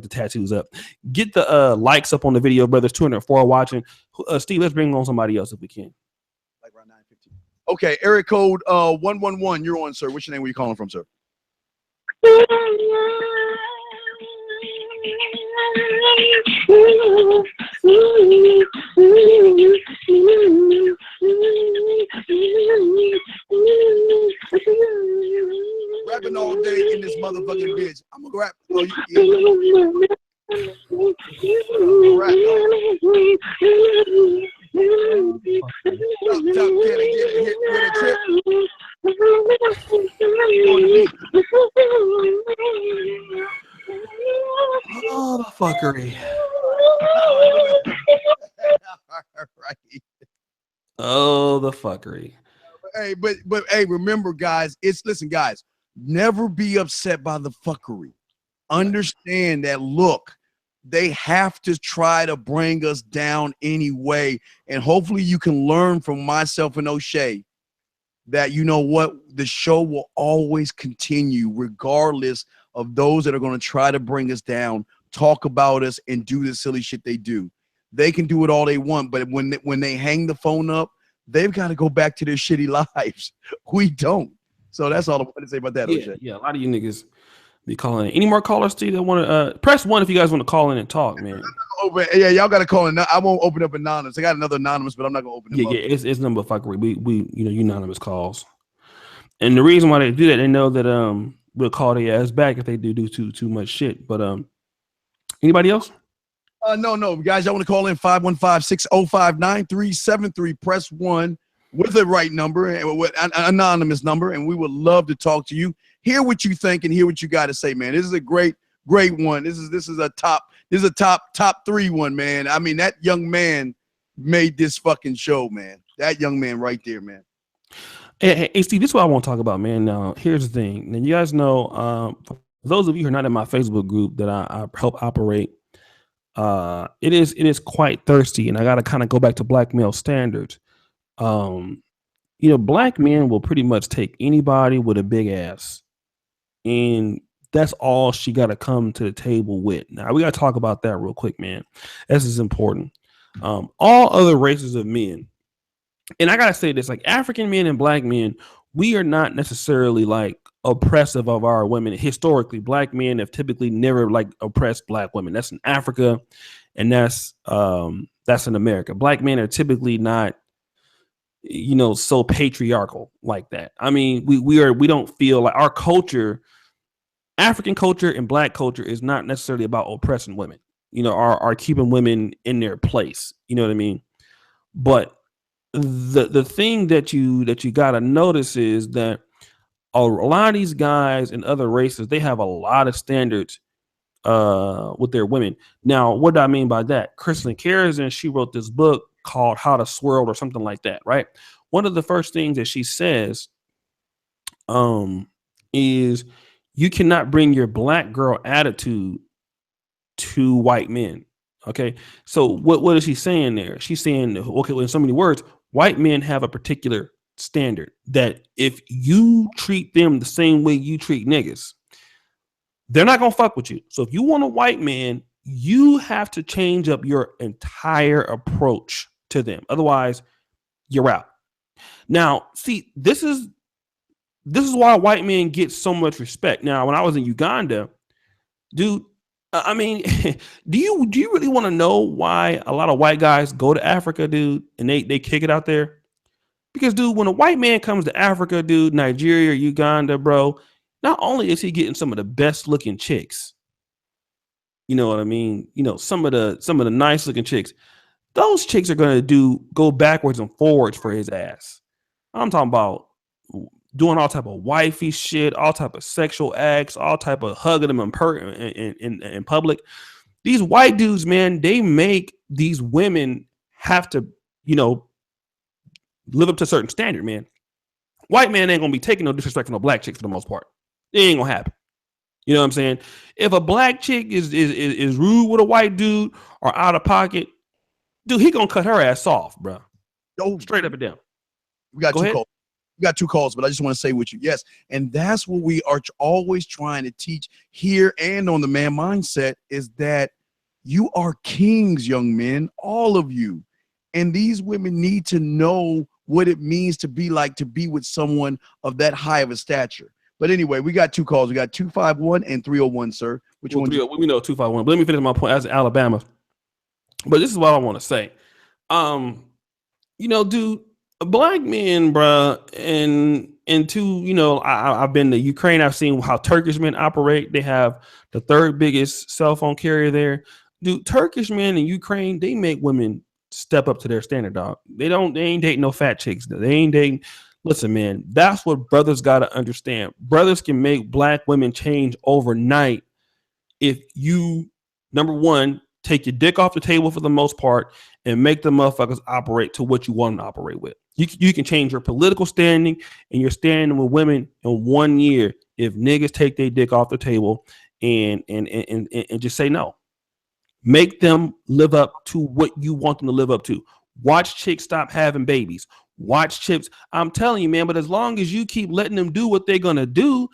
tattoos up. Get the likes up on the video, brothers. 204 watching. Steve, let's bring on somebody else if we can. Like around 9:15. Okay, area code 111. You're on, sir. What's your name? Where you calling from, sir? Rapping all day in this motherfucking bitch. I'm gonna rap. fuckery. Right. Oh, the fuckery. But hey, remember, guys, listen, guys, never be upset by the fuckery. Understand that, look, they have to try to bring us down anyway. And hopefully you can learn from myself and O'Shea that, you know what, the show will always continue regardless of those that are going to try to bring us down, talk about us, and do the silly shit they do. They can do it all they want, but when they hang the phone up, they've got to go back to their shitty lives. We don't. So that's all I want to say about that, O'Shea. Yeah, a lot of you niggas be calling in. Any more callers, Steve, that want to press 1 if you guys want to call in and talk, man. Yeah, y'all got to call in. I won't open up anonymous. I got another anonymous, but I'm not going to open them up. Yeah, it's number fuckery. We unanimous calls. And the reason why they do that, they know that we'll call their ass back if they do too much shit. But anybody else? No, guys, y'all want to call in 515-605-9373. Press 1 with the right number and with an anonymous number, and we would love to talk to you. Hear what you think and hear what you got to say, man. This is a great one. This is a top 3 one, man. I mean, that young man made this fucking show, man. That young man right there, man. Hey, Steve, this is what I want to talk about, man. Now, here's the thing. And you guys know, for those of you who are not in my Facebook group that I help operate, it is quite thirsty, and I got to kind of go back to black male standards. Black men will pretty much take anybody with a big ass, and that's all she got to come to the table with. Now we got to talk about that real quick, man. This is important. All other races of men, and I gotta say this, like African men and black men, we are not necessarily like oppressive of our women. Historically, black men have typically never like oppressed black women. That's in Africa, and that's in America. Black men are typically not, so patriarchal like that. I mean, we don't feel like our culture, African culture and black culture, is not necessarily about oppressing women. Are keeping women in their place. You know what I mean? But the thing that you gotta notice is that a lot of these guys and other races, they have a lot of standards with their women. Now, what do I mean by that? Kristen Kerrison, she wrote this book called How to Swirl or something like that, right? One of the first things that she says is you cannot bring your black girl attitude to white men. Okay, so what is she saying there? She's saying, okay, well, in so many words, white men have a particular standard that if you treat them the same way you treat niggas, they're not gonna fuck with you. So if you want a white man, you have to change up your entire approach to them. Otherwise, you're out. Now, see, this is why white men get so much respect. Now, when I was in Uganda, dude, I mean, do you really want to know why a lot of white guys go to Africa, dude, and they kick it out there? Because, dude, when a white man comes to Africa, dude, Nigeria, Uganda, bro, not only is he getting some of the best looking chicks, you know what I mean? Some of the nice looking chicks, those chicks are going to go backwards and forwards for his ass. I'm talking about doing all type of wifey shit, all type of sexual acts, all type of hugging them in public. These white dudes, man, they make these women have to, live up to a certain standard, man. White man ain't gonna be taking no disrespect from no black chick for the most part. It ain't gonna happen. You know what I'm saying? If a black chick is rude with a white dude or out of pocket, dude, he gonna cut her ass off, bro. Straight up and down. We got two calls. We got 2 calls, but I just want to say with you, yes, and that's what we are always trying to teach here and on the Man Mindset is that you are kings, young men, all of you, and these women need to know what it means to be with someone of that high of a stature. But anyway, we got 2 calls. We got 251 and 301, sir. Which one? We know 251. But let me finish my point as Alabama. But this is what I want to say. Dude, black men, bro, and I've been to Ukraine. I've seen how Turkish men operate. They have the 3rd biggest cell phone carrier there. Dude, Turkish men in Ukraine, they make women step up to their standard, dog. They ain't dating no fat chicks. They ain't dating. Listen, man, that's what brothers got to understand. Brothers can make black women change overnight if you Number one, take your dick off the table for the most part and make the motherfuckers operate to what you want them to operate with. You can change your political standing and your standing with women in 1 year if niggas take their dick off the table and just say no. Make them live up to what you want them to live up to. Watch chicks stop having babies. Watch chicks. I'm telling you, man, but as long as you keep letting them do what they're going to do,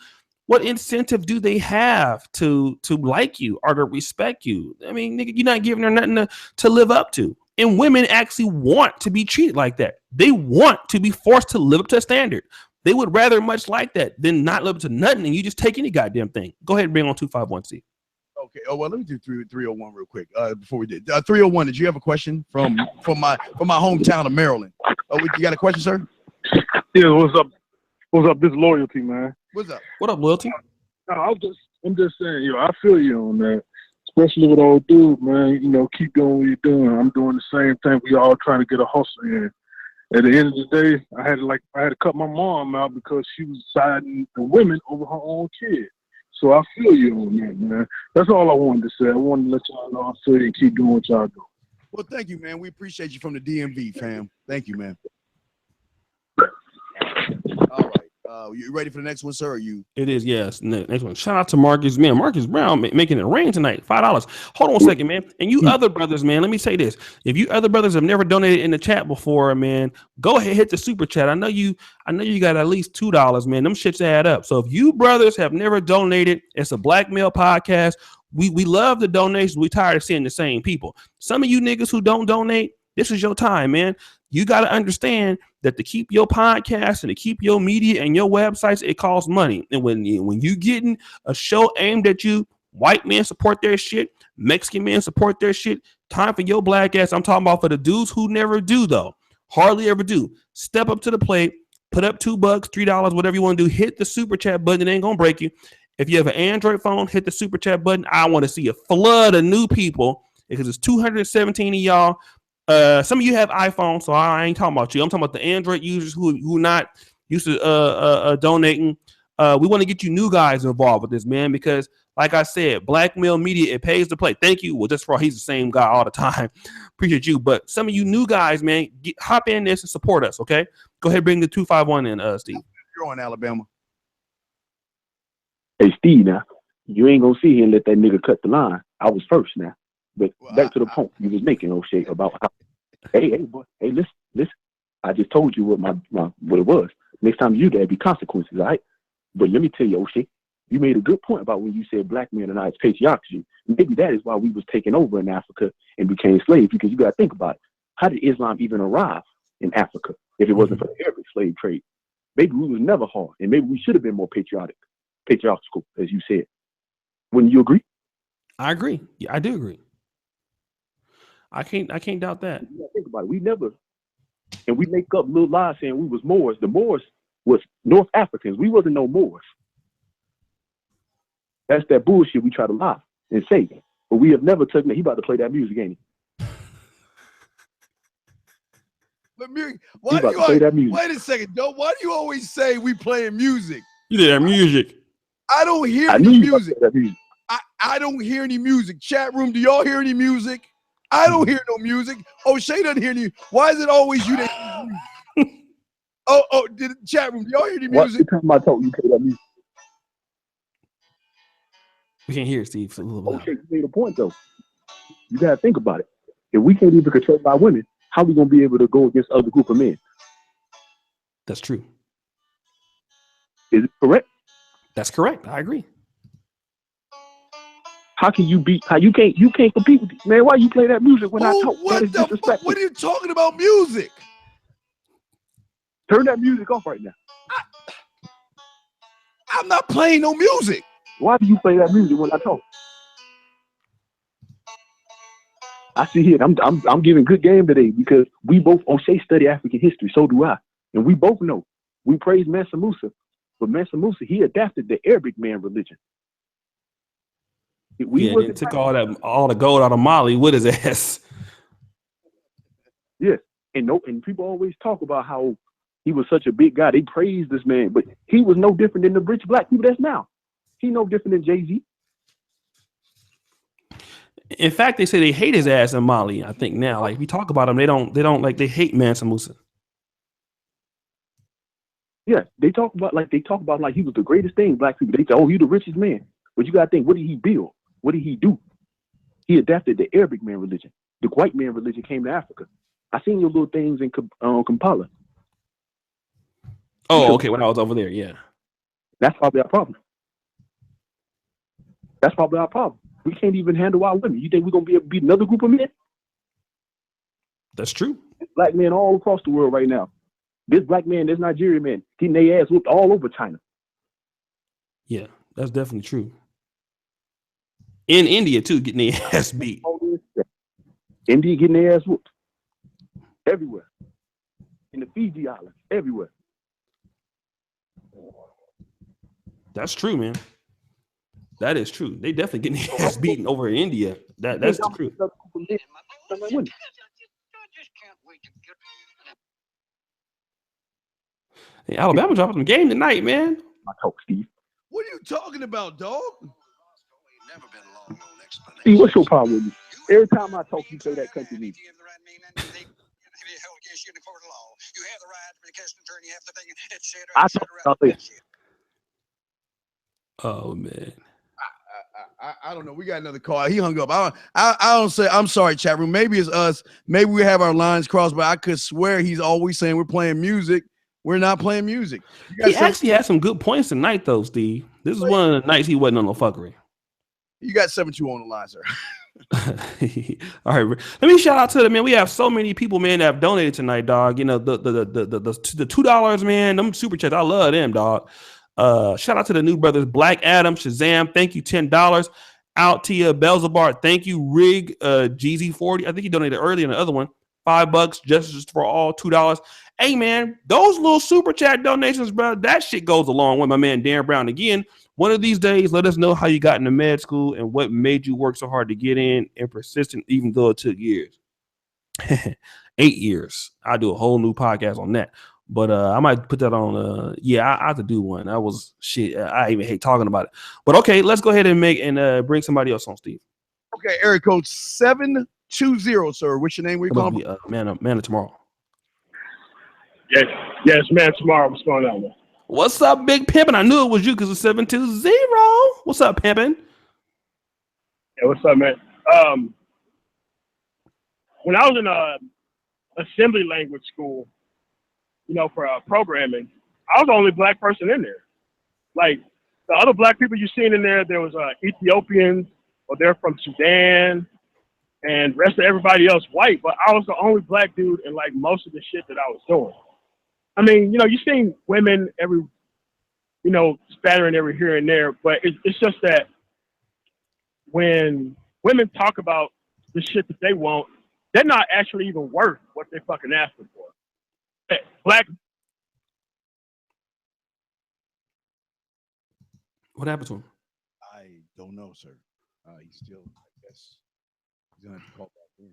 what incentive do they have to like you or to respect you? I mean, nigga, you're not giving her nothing to live up to. And women actually want to be treated like that. They want to be forced to live up to a standard. They would rather much like that than not live up to nothing and you just take any goddamn thing. Go ahead and bring on 251C. Okay. Oh well, let me do 301 real quick. Before we did 301, did you have a question from my hometown of Maryland? Oh, you got a question, sir? Yeah. What's up? What's up? This loyalty, man. What's up? What up, loyalty? No, I'm just saying, I feel you on that. Especially with old dude, man. Keep doing what you're doing. I'm doing the same thing. We all trying to get a hustle in. At the end of the day, I had to cut my mom out because she was siding the women over her own kid. So I feel you on that, man. That's all I wanted to say. I wanted to let y'all know I feel you. Keep doing what y'all do. Well, thank you, man. We appreciate you from the DMV, fam. Thank you, man. All right. You ready for the next one, sir? Or you? It is, yes. Next one. Shout out to Marcus, man. Marcus Brown making it rain tonight. $5. Hold on a second, man. And you other brothers, man, let me say this. If you other brothers have never donated in the chat before, man, go ahead, hit the super chat. I know you got at least $2, man. Them shits add up. So if you brothers have never donated, it's a Black Male Podcast. We love the donations. We tired of seeing the same people. Some of you niggas who don't donate, this is your time, man. You got to understand that to keep your podcast and to keep your media and your websites, it costs money. And when you getting a show aimed at you, white men support their shit, Mexican men support their shit. Time for your black ass. I'm talking about for the dudes who never do, though. Hardly ever do. Step up to the plate, put up $2, $3, whatever you want to do. Hit the super chat button. It ain't going to break you. If you have an Android phone, hit the super chat button. I want to see a flood of new people because it's 217 of y'all. Some of you have iPhones, so I ain't talking about you. I'm talking about the Android users who not used to donating. We want to get you new guys involved with this, man, because like I said, Black Male Media, it pays to play. Thank you. Well, just for he's the same guy all the time. Appreciate you. But some of you new guys, man, hop in this and support us, okay? Go ahead, bring the 251 in, Steve. You're on Alabama. Hey, Steve, now, you ain't going to sit here and let that nigga cut the line. I was first now. But back to the point you was making, O'Shea, about how, hey, boy, hey, listen. I just told you what what it was. Next time you there'd be consequences, all right? But let me tell you, O'Shea, you made a good point about when you said black men and it's patriarchy. Maybe that is why we was taken over in Africa and became slaves, because you got to think about it. How did Islam even arrive in Africa if it wasn't for the Arabic slave trade? Maybe we was never hard, and maybe we should have been more patriarchal, as you said. Wouldn't you agree? I agree. Yeah, I do agree. I can't doubt that. Think about it. We never, and we make up little lies saying we was Moors. The Moors was North Africans. We wasn't no Moors. That's that bullshit we try to lie and say. But we have never taken it. He about to play that music, ain't he? But why do you always, wait a second, Joe? Why do you always say we playing music? You did that music. I don't hear any music. I don't hear any music. Chat room, do y'all hear any music? I don't hear no music. O'Shea doesn't hear any. Why is it always you that hear music? Did chat room, do y'all hear any music? Every time I talk, you play that music. We can't hear it, Steve. O'Shea, you made a point though. You gotta think about it. If we can't even control our women, how are we gonna be able to go against other group of men? That's true. Is it correct? That's correct. I agree. How can you beat? How you can't compete with these, man? Why you play that music when I talk? What the fuck? What are you talking about music? Turn that music off right now. I'm not playing no music. Why do you play that music when I talk? I see here. I'm giving good game today because we both O'Shea study African history. So do I, and we both know we praise Mansa Musa, but Mansa Musa he adapted the Arabic man religion. They took all the gold out of Mali with his ass. Yeah, and people always talk about how he was such a big guy. They praise this man, but he was no different than the rich black people that's now. He no different than Jay-Z. In fact, they say they hate his ass in Mali. I think now, like if you talk about him, they don't like they hate Mansa Musa. Yeah, they talk about like he was the greatest thing. Black people, they say, oh, you the richest man. But you gotta think, what did he build? What did he do? He adapted the Arabic man religion. The white man religion came to Africa. I seen your little things in Kampala. Oh, okay. When I was over there, yeah. That's probably our problem. That's probably our problem. We can't even handle our women. You think we're gonna be able to beat another group of men? That's true. Black men all across the world right now. This black man, this Nigerian man, getting their ass whooped all over China. Yeah, that's definitely true. In India too, getting their ass beat. India getting their ass whooped. Everywhere. In the Fiji Islands, everywhere. That's true, man. That is true. They definitely getting their ass beaten over in India. That's the truth. Hey, Alabama dropping the game tonight, man. My talk, Steve. What are you talking about, dog? Steve, what's your problem with me? Every time I talk, you say that country music. I talk about this. Oh man. I don't know. We got another call. He hung up. I don't say. I'm sorry, chat room. Maybe it's us. Maybe we have our lines crossed, but I could swear he's always saying we're playing music. We're not playing music. He actually had some good points tonight, though, Steve. This is one of the nights he wasn't on no fuckery. You got 7-2 on the line, sir. All right, let me shout out to them, man. We have so many people, man, that have donated tonight, dog. You know, the $2, man. Them super chats, I love them, dog. Shout out to the new brothers, Black Adam, Shazam. Thank you, $10. Out to you, Belzebar. Thank you, Rig, GZ40. I think he donated earlier in the other one. $5, Justice for All, $2. Hey, man, those little super chat donations, bro, that shit goes along with my man Dan Brown. Again, one of these days, let us know how you got into med school and what made you work so hard to get in and persistent, even though it took years. 8 years. I'll do a whole new podcast on that. But I might put that on. I have to do one. That was shit. I even hate talking about it. But okay, let's go ahead and bring somebody else on, Steve. Okay, area code 720, sir. What's your name? Where you calling? Man of Tomorrow. Yes, man. Tomorrow. What's going on, man? What's up, Big Pimpin'? I knew it was you because it's 720. What's up, Pimpin'? Yeah, what's up, man? When I was in assembly language school, you know, for programming, I was the only black person in there. Like the other black people you seen in there was Ethiopians or they're from Sudan, and the rest of everybody else white. But I was the only black dude in like most of the shit that I was doing. I mean, you know, you seen women every, you know, spattering every here and there, but it's just that when women talk about the shit that they want, they're not actually even worth what they fucking asking for. Black. What happened to him? I don't know, sir. He's still, I guess, he's gonna have to call back in.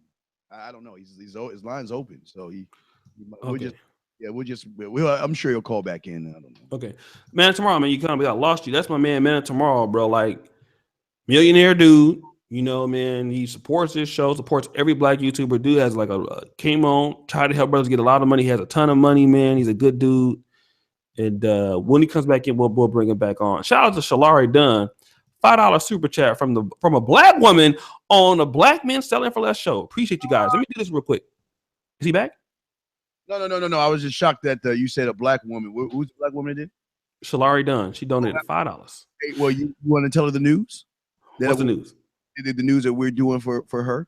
I don't know. His line's open, so okay. I'm sure he'll call back in. I don't know. Okay, Man of Tomorrow, man. I lost you. That's my man of Tomorrow, bro. Like millionaire dude. You know, man. He supports this show. Supports every black YouTuber. Dude has like came on, tried to help brothers get a lot of money. He has a ton of money, man. He's a good dude. And when he comes back in, we'll bring him back on. Shout out to Shalari Dunn. $5 super chat from a black woman on a Black Men Selling for Less show. Appreciate you guys. Let me do this real quick. Is he back? No. I was just shocked that you said a black woman. Who's the black woman that did? Shalari Dunn. She donated $5. Hey, well, you want to tell her the news? What's the news? The news that we're doing for her.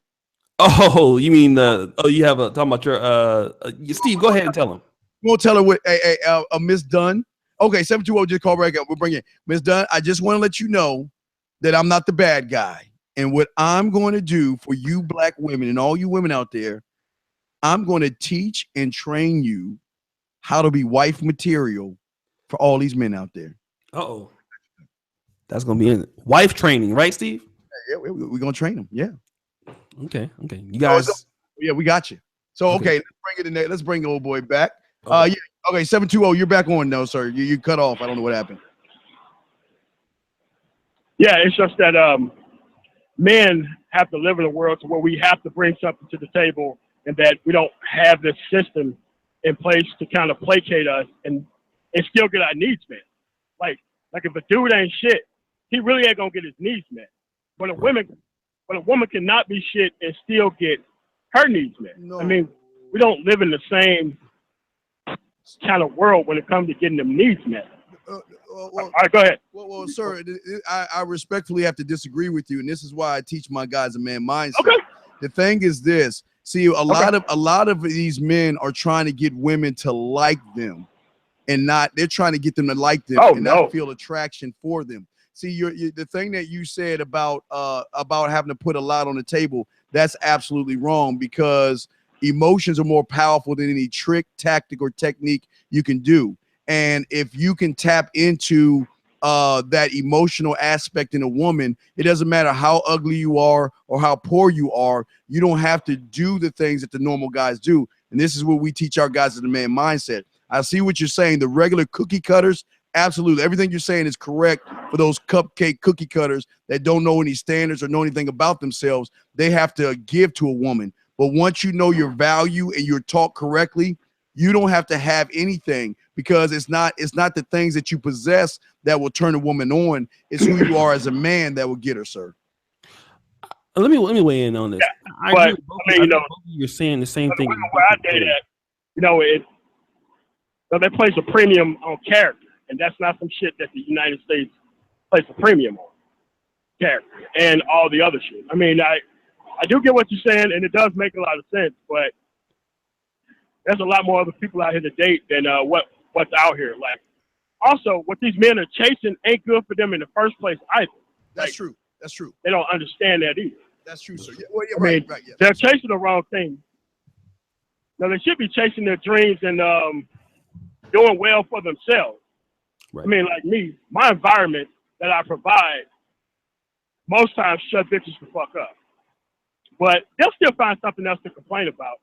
Oh, you mean you have talking about your Steve? Go ahead and tell him. We'll tell her what a Miss Dunn. Okay, 720 just call back up. We'll bring in Miss Dunn. I just want to let you know that I'm not the bad guy, and what I'm going to do for you black women and all you women out there, I'm going to teach and train you how to be wife material for all these men out there. Uh-oh. That's going to be in wife training, right, Steve? Yeah, we're going to train them. Yeah. Okay. You guys. Yeah, we got you. So, okay, let's bring it in there. Let's bring the old boy back. Okay. Okay, 720, you're back on now, sir. You cut off. I don't know what happened. Yeah, it's just that men have to live in a world to where we have to bring something to the table, and that we don't have this system in place to kind of placate us and still get our needs met. Like if a dude ain't shit, he really ain't gonna get his needs met. But a woman cannot be shit and still get her needs met. No. I mean, we don't live in the same kind of world when it comes to getting them needs met. All right, go ahead. Well, sir, I respectfully have to disagree with you, and this is why I teach my guys a man mindset. Okay. The thing is this: see, a lot of these men are trying to get women to like them, and they're trying to get them to like them and not feel attraction for them. See, the thing that you said about having to put a lot on the table, that's absolutely wrong, because emotions are more powerful than any trick, tactic, or technique you can do. And if you can tap into that emotional aspect in a woman, it doesn't matter how ugly you are or how poor you are. You don't have to do the things that the normal guys do. And this is what we teach our guys in the man mindset. I see what you're saying. The regular cookie cutters, absolutely. Everything you're saying is correct for those cupcake cookie cutters that don't know any standards or know anything about themselves. They have to give to a woman. But once you know your value and you're taught correctly, you don't have to have anything, because it's not the things that you possess that will turn a woman on. It's who you are as a man that will get her, sir. Let me weigh in on this. Yeah, I agree with both you're saying the same thing. Where I dated at, that plays a premium on character, and that's not some shit that the United States places a premium on. Character and all the other shit. I mean, I do get what you're saying, and it does make a lot of sense, but there's a lot more other people out here to date than what's out here. Like, also, what these men are chasing ain't good for them in the first place either. That's true. That's true. They don't understand that either. That's true, sir. Yeah, well, yeah, right. Yeah. They're chasing the wrong thing. Now, they should be chasing their dreams and doing well for themselves. Right. I mean, like me, my environment that I provide most times shut bitches the fuck up. But they'll still find something else to complain about.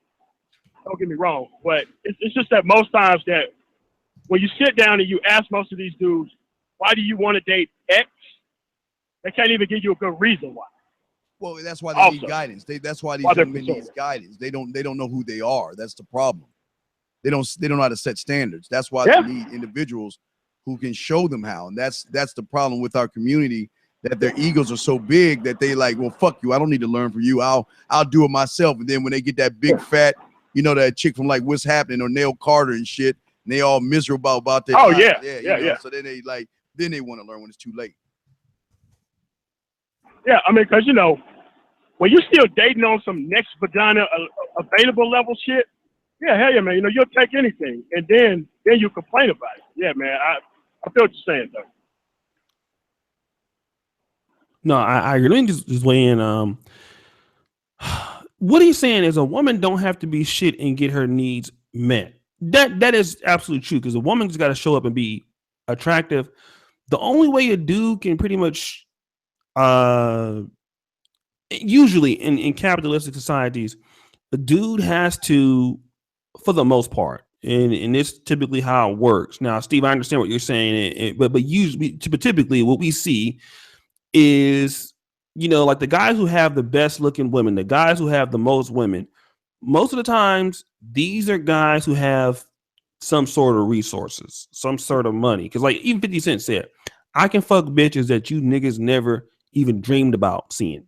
Don't get me wrong, but it's just that most times that when you sit down and you ask most of these dudes, why do you want to date X? They can't even give you a good reason why. Well, that's why they need guidance. That's why these young men need guidance. They don't know who they are. That's the problem. They don't know how to set standards. That's why they need individuals who can show them how. And that's the problem with our community, that their egos are so big that they like, well, fuck you. I don't need to learn from you. I'll do it myself. And then when they get that big fat, that chick from like What's Happening or Nail Carter and shit, and they all miserable about their lives. Yeah. So then they want to learn when it's too late. Yeah, I mean, because when you're still dating on some next vagina available level shit, yeah, hell yeah, man. You'll take anything, and then you complain about it. Yeah, man. I feel what you're saying, though. No, I agree. Let me just weigh in. What he's saying is a woman don't have to be shit and get her needs met. That is absolutely true, because a woman's got to show up and be attractive. The only way a dude can pretty much, usually in capitalistic societies, a dude has to, for the most part, and it's typically how it works. Now, Steve, I understand what you're saying, but typically what we see is, like the guys who have the best looking women, the guys who have the most women, most of the times, these are guys who have some sort of resources, some sort of money. Because like even 50 Cent said, I can fuck bitches that you niggas never even dreamed about seeing.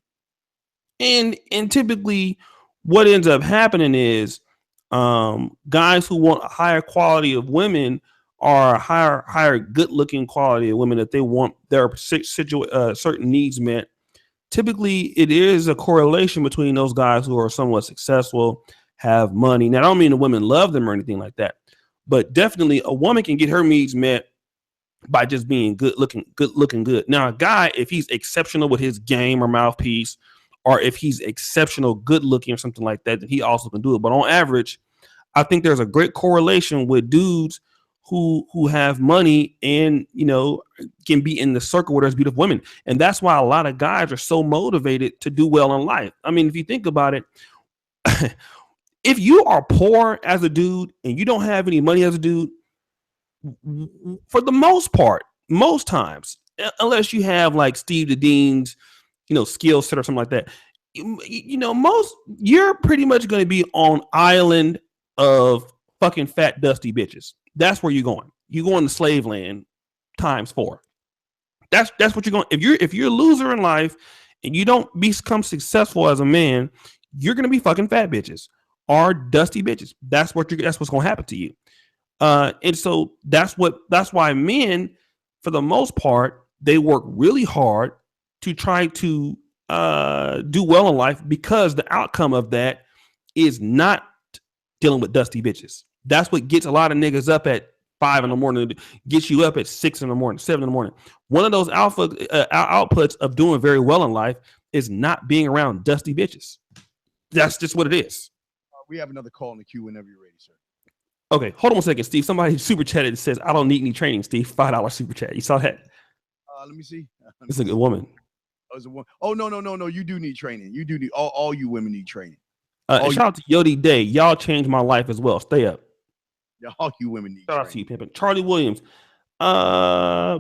And typically what ends up happening is guys who want a higher quality of women are higher good looking quality of women that they want their certain needs met. Typically, it is a correlation between those guys who are somewhat successful, have money. Now, I don't mean the women love them or anything like that, but definitely a woman can get her needs met by just being good looking. Now, a guy, if he's exceptional with his game or mouthpiece, or if he's exceptional good looking or something like that, then he also can do it. But on average, I think there's a great correlation with dudes who have money and can be in the circle where there's beautiful women. And that's why a lot of guys are so motivated to do well in life. I mean, if you think about it, if you are poor as a dude and you don't have any money as a dude, for the most part, most times, unless you have like Steve the Dean's, skill set or something like that, you're pretty much going to be on island of fucking fat dusty bitches. That's where you're going. You're going to slave land times 4. That's what you're going. If you're a loser in life and you don't become successful as a man, you're going to be fucking fat bitches or dusty bitches. That's what's going to happen to you. And so that's why men, for the most part, they work really hard to try to do well in life, because the outcome of that is not dealing with dusty bitches. That's what gets a lot of niggas up at 5 in the morning, gets you up at 6 in the morning, 7 in the morning. One of those outputs of doing very well in life is not being around dusty bitches. That's just what it is. We have another call in the queue whenever you're ready, sir. Okay, hold on 1 second, Steve. Somebody super chatted and says, "I don't need any training." Steve, $5 super chat. You saw that? Let me see. It's a good woman. Oh, no. You do need training. You do need all you women need training. Shout out to Yodi Day. Y'all changed my life as well. Stay up. Yeah, all you women need Shout training. out to you, pimpin'. Charlie Williams.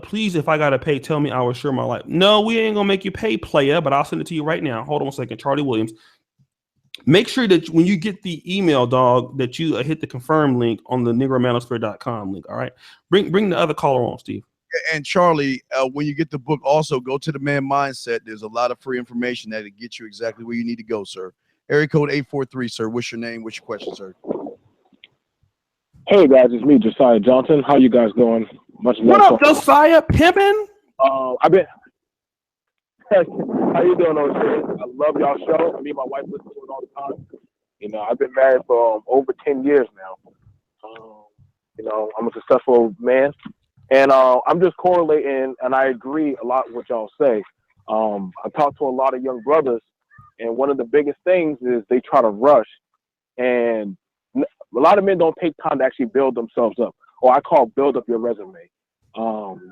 Please, if I gotta pay, tell me I will share my life. No, we ain't gonna make you pay, player, but I'll send it to you right now. Hold on 1 second. Charlie Williams. Make sure that when you get the email, dog, that you hit the confirm link on the negromanosphere.com link. All right. Bring the other caller on, Steve. And Charlie, when you get the book, also go to the Man Mindset. There's a lot of free information that'll get you exactly where you need to go, sir. Area code 843, sir. What's your name? What's your question, sir? Hey guys, it's me, Josiah Johnson. How you guys doing? Much love. What up, Josiah Pimpin'? I've been. How you doing, OJ? I love y'all show. Me and my wife listen to it all the time. I've been married for over 10 years now. I'm a successful man, and I'm just correlating, and I agree a lot with what y'all say. I talk to a lot of young brothers, and one of the biggest things is they try to rush, and a lot of men don't take time to actually build themselves up, or I call build up your resume.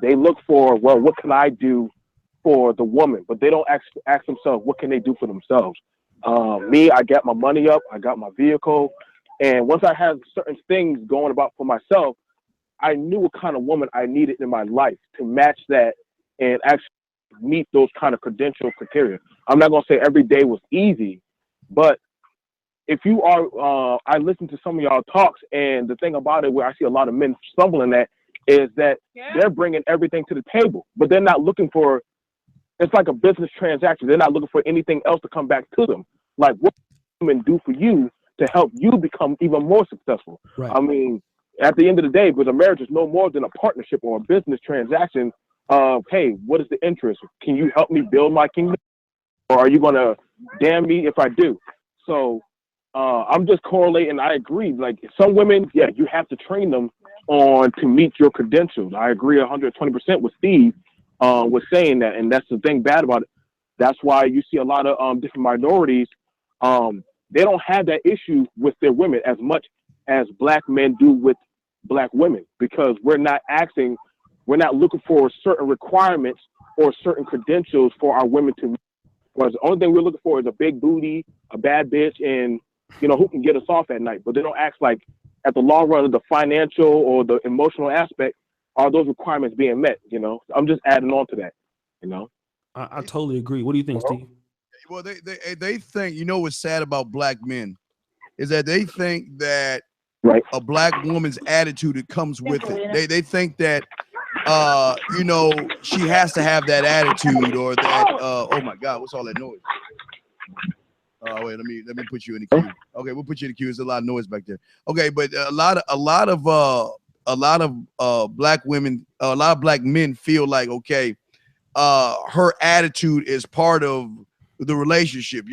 They look for, well, what can I do for the woman, but they don't ask themselves, what can they do for themselves? Me, I got my money up, I got my vehicle, and once I had certain things going about for myself, I knew what kind of woman I needed in my life to match that and actually meet those kind of credential criteria. I'm not going to say every day was easy, but if you are, I listen to some of y'all talks, and the thing about it where I see a lot of men stumbling at is that they're bringing everything to the table, but they're not looking for, it's like a business transaction. They're not looking for anything else to come back to them. Like, what can women do for you to help you become even more successful? Right. I mean, at the end of the day, because a marriage is no more than a partnership or a business transaction of, hey, what is the interest? Can you help me build my kingdom? Or are you going to damn me if I do? So I'm just correlating. I agree. Like, some women, yeah, you have to train them on to meet your credentials. I agree 120% with Steve was saying that, and that's the thing bad about it. That's why you see a lot of different minorities. They don't have that issue with their women as much as black men do with black women, because we're not looking for certain requirements or certain credentials for our women to meet. Whereas the only thing we're looking for is a big booty, a bad bitch, and who can get us off at night. But they don't ask, like, at the long run of the financial or the emotional aspect, are those requirements being met? I'm just adding on to that. I totally agree. What do you think, Steve? Well, they think, what's sad about black men is that they think that a black woman's attitude that comes with it. They think that she has to have that attitude, or that oh my God, what's all that noise? Wait, let me put you in the queue. Okay, we'll put you in the queue. There's a lot of noise back there. Okay, but a lot of black women, a lot of black men feel like, okay, her attitude is part of the relationship.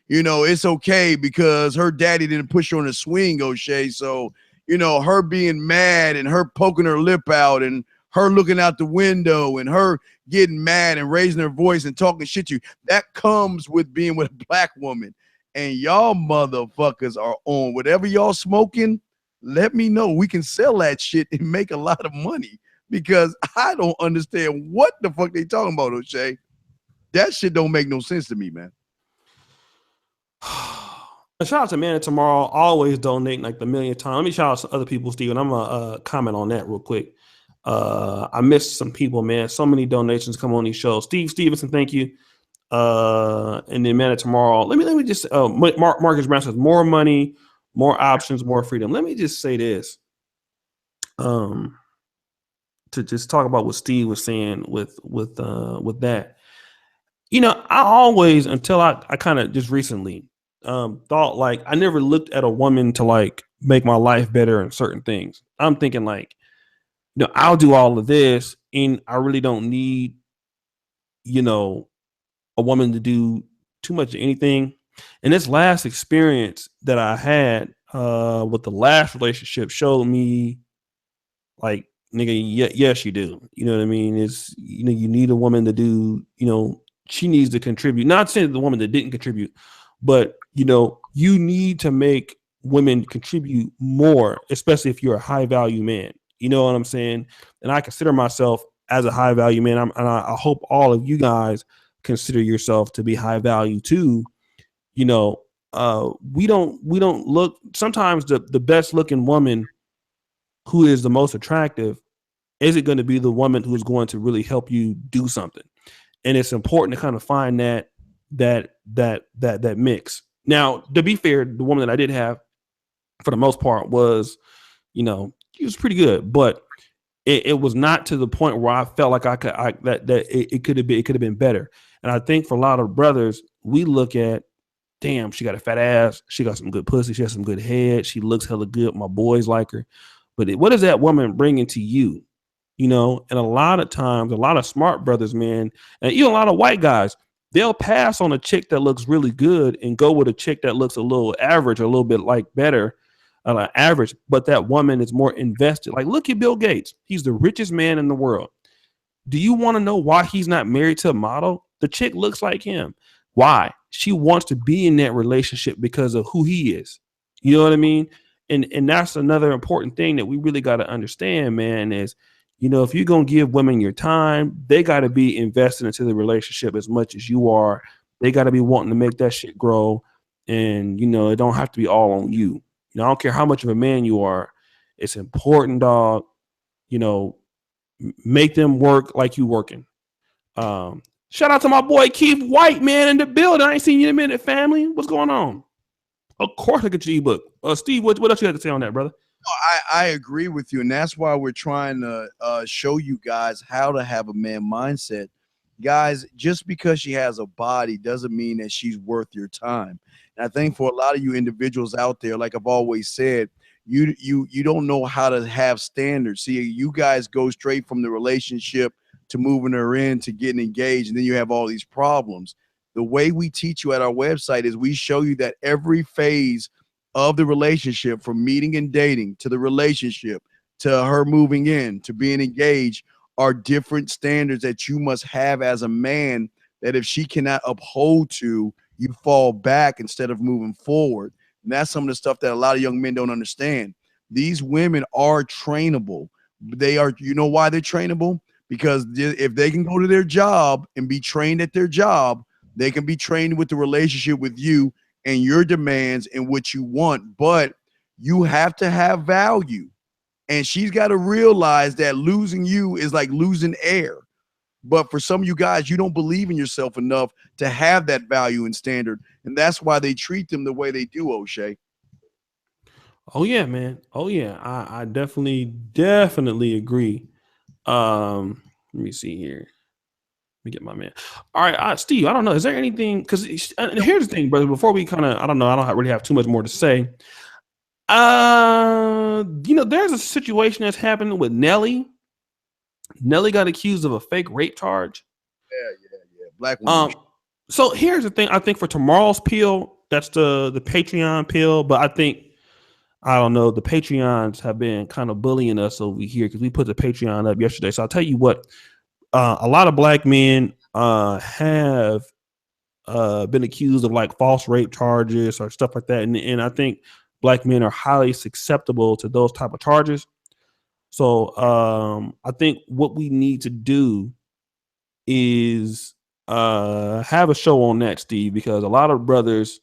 It's okay because her daddy didn't push her on the swing, O'Shea. So, her being mad and her poking her lip out and her looking out the window and her getting mad and raising her voice and talking shit to you, that comes with being with a black woman. And y'all motherfuckers are on whatever y'all smoking. Let me know. We can sell that shit and make a lot of money, because I don't understand what the fuck they talking about, O'Shea. That shit don't make no sense to me, man. Shout out to Man Tomorrow, always donating like the millionth time. Let me shout out to other people, Steve, and I'm gonna comment on that real quick. I missed some people, man. So many donations come on these shows. Steve Stevenson, thank you. And then Man of Tomorrow. Let me just Marcus Brown says more money, more options, more freedom. Let me just say this. To just talk about what Steve was saying with that. You know, I always, until I kind of just recently thought, like, I never looked at a woman to like make my life better in certain things. I'm thinking like, you know, I'll do all of this and I really don't need, you know, a woman to do too much of anything. And this last experience that I had with the last relationship showed me, like, nigga, yes, you do. You know what I mean? It's, you know, you need a woman to do, you know, she needs to contribute. Not saying the woman that didn't contribute, but you know, you need to make women contribute more, especially if you're a high value man. You know what I'm saying? And I consider myself as a high value man. I hope all of you guys consider yourself to be high value too. You know, we don't look, sometimes the best looking woman who is the most attractive is it going to be the woman who is going to really help you do something. And it's important to kind of find that mix. Now, to be fair, the woman that I did have for the most part was, you know, she was pretty good, but it was not to the point where I felt like it could have been better. And I think for a lot of brothers, we look at, damn, she got a fat ass, she got some good pussy, she has some good head, she looks hella good, my boys like her. But what is that woman bringing to you? You know, and a lot of times, a lot of smart brothers, man, and even a lot of white guys, they'll pass on a chick that looks really good and go with a chick that looks a little average or a little bit like better, average, but that woman is more invested. Like, look at Bill Gates. He's the richest man in the world. Do you want to know why he's not married to a model? The chick looks like him. Why? She wants to be in that relationship because of who he is. You know what I mean? And that's another important thing that we really got to understand, man, is, you know, if you're going to give women your time, they got to be invested into the relationship as much as you are. They got to be wanting to make that shit grow. And, you know, it don't have to be all on you. You know, I don't care how much of a man you are. It's important, dog. You know, make them work like you working. Shout out to my boy Keith White, man, in the building. I ain't seen you in a minute, family. What's going on? Of course I get your ebook. Steve, what else you had to say on that, brother? I agree with you, and that's why we're trying to show you guys how to have a man mindset. Guys, just because she has a body doesn't mean that she's worth your time. And I think for a lot of you individuals out there, like I've always said, you don't know how to have standards. See, you guys go straight from the relationship to moving her in to getting engaged, and then you have all these problems. The way we teach you at our website is we show you that every phase of the relationship, from meeting and dating to the relationship to her moving in to being engaged, are different standards that you must have as a man, that if she cannot uphold to, you fall back instead of moving forward. And that's some of the stuff that a lot of young men don't understand. These women are trainable. They are, you know why they're trainable? Because if they can go to their job and be trained at their job, they can be trained with the relationship with you and your demands and what you want. But you have to have value. And she's got to realize that losing you is like losing air. But for some of you guys, you don't believe in yourself enough to have that value and standard. And that's why they treat them the way they do, O'Shea. Oh yeah, man. Oh yeah. I definitely agree. Let me see here. Let me get my man. All right, Steve, I don't know. Is there anything, because here's the thing, brother, before we kind of, I don't know, I don't really have too much more to say. You know, there's a situation that's happening with Nelly. Nelly got accused of a fake rape charge. Yeah. Black woman. So here's the thing. I think for tomorrow's pill, that's the Patreon pill. But I think, I don't know, the Patreons have been kind of bullying us over here because we put the Patreon up yesterday. So I'll tell you what, a lot of black men have been accused of like false rape charges or stuff like that. And I think black men are highly susceptible to those type of charges. So I think what we need to do is have a show on that, Steve, because a lot of brothers,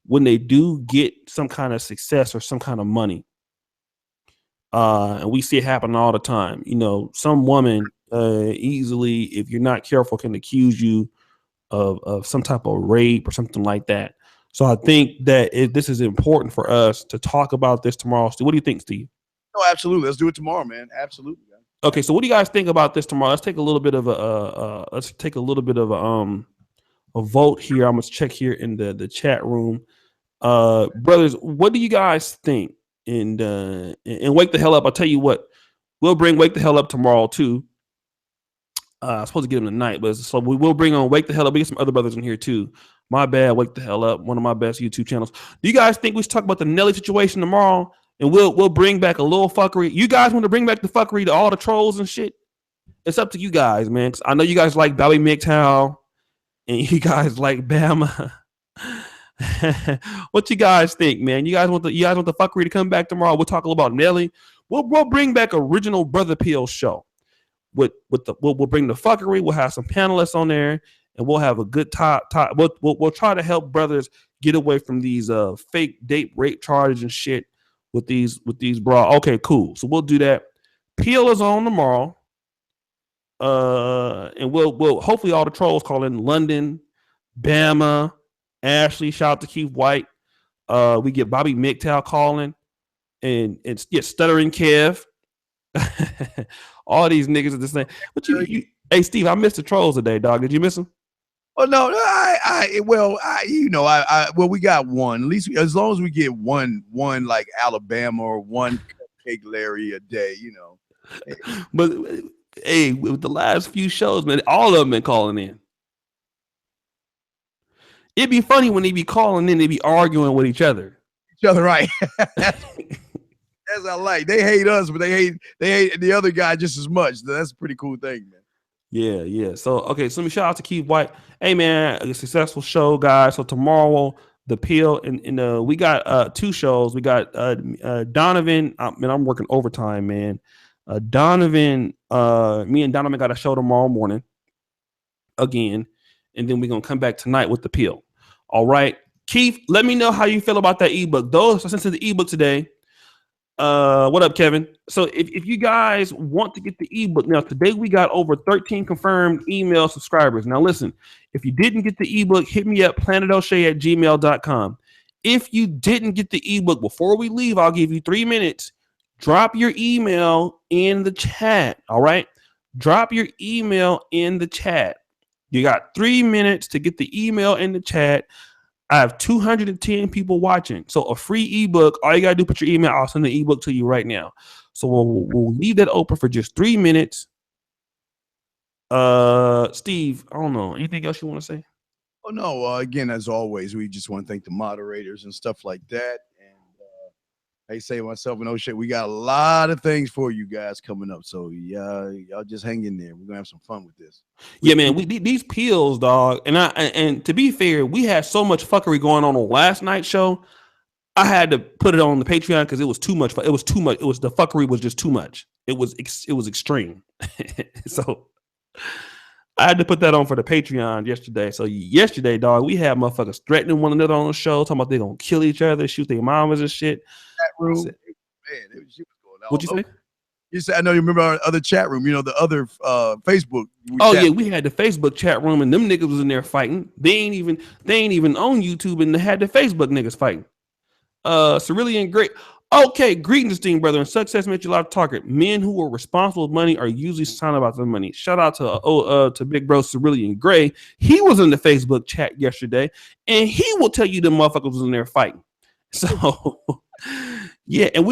when they do get some kind of success or some kind of money, and we see it happen all the time, you know, some woman easily, if you're not careful, can accuse you of some type of rape or something like that. So I think that this is important for us to talk about this tomorrow. What do you think, Steve? No, absolutely. Let's do it tomorrow, man. Absolutely. Man. Okay, so what do you guys think about this tomorrow? Let's take a little bit of a vote here. I'm gonna check here in the chat room. Brothers, what do you guys think? And wake the hell up. I'll tell you what, we'll bring Wake the Hell Up tomorrow too. I'm supposed to get him tonight, but so we will bring on Wake the Hell Up. We get some other brothers in here too. My bad, Wake the Hell Up, one of my best YouTube channels. Do you guys think we should talk about the Nelly situation tomorrow? And we'll bring back a little fuckery. You guys want to bring back the fuckery to all the trolls and shit? It's up to you guys, man. I know you guys like Bobby McTowell and you guys like Bama. What you guys think, man? You guys want the fuckery to come back tomorrow? We'll talk a little about Nelly. We'll bring back original Brother Peel show. We'll bring the fuckery. We'll have some panelists on there, and we'll have a good time. We'll try to help brothers get away from these fake date rape charges and shit with these bra. Okay, cool. So we'll do that. Peel is on tomorrow. And we'll hopefully all the trolls call in London, Bama, Ashley, shout out to Keith White. We get Bobby McTowell calling and get Stuttering Kev. All these niggas are the same. But you hey Steve, I missed the trolls today, dog. Did you miss them? Oh no, we got one. At least as long as we get one like Alabama or one Cupcake Larry a day, you know. But hey, with the last few shows, man, all of them been calling in. It'd be funny when they be calling in, they be arguing with each other. Right. That's I like. They hate us, but they hate the other guy just as much. That's a pretty cool thing, man. Yeah. So okay, so let me shout out to Keith White. Hey man, a successful show, guys. So tomorrow, the Peel and we got 2 shows. We got Donovan. Man, I'm working overtime, man. Donovan, me and Donovan got a show tomorrow morning again, and then we're gonna come back tonight with the Peel. All right, Keith, let me know how you feel about that ebook. Those I sent to the ebook today. What up, Kevin? So if you guys want to get the ebook now, today we got over 13 confirmed email subscribers. Now listen, if you didn't get the ebook, hit me up planetoshay@gmail.com. If you didn't get the ebook before we leave, I'll give you 3 minutes. Drop your email in the chat. All right, drop your email in the chat. You got 3 minutes to get the email in the chat. I have 210 people watching. So a free ebook, all you got to do, put your email. I'll send the ebook to you right now. So we'll leave that open for just 3 minutes. Steve, I don't know. Anything else you want to say? Oh, no. Again, as always, we just want to thank the moderators and stuff like that. And I say myself and O'Shea, we got a lot of things for you guys coming up. So y'all just hang in there. We're gonna have some fun with this. Yeah, man. These peels, dog. And to be fair, we had so much fuckery going on last night's show. I had to put it on the Patreon because it was too much. It was too much. The fuckery was just too much. It was extreme. So I had to put that on for the Patreon yesterday. So yesterday, dog, we had motherfuckers threatening one another on the show, talking about they're gonna kill each other, shoot their mamas and shit. Chat room, man, she was going out. What'd you say? You said I know you remember our other chat room. You know the other Facebook. Yeah, we had the Facebook chat room, and them niggas was in there fighting. They ain't even on YouTube, and they had the Facebook niggas fighting. Cerulean great. Okay, greetings, esteemed brother, and success met you live target. Men who are responsible with money are usually silent about their money. Shout out to big bro Cerulean Gray. He was in the Facebook chat yesterday, and he will tell you the motherfuckers was in there fighting. So yeah, and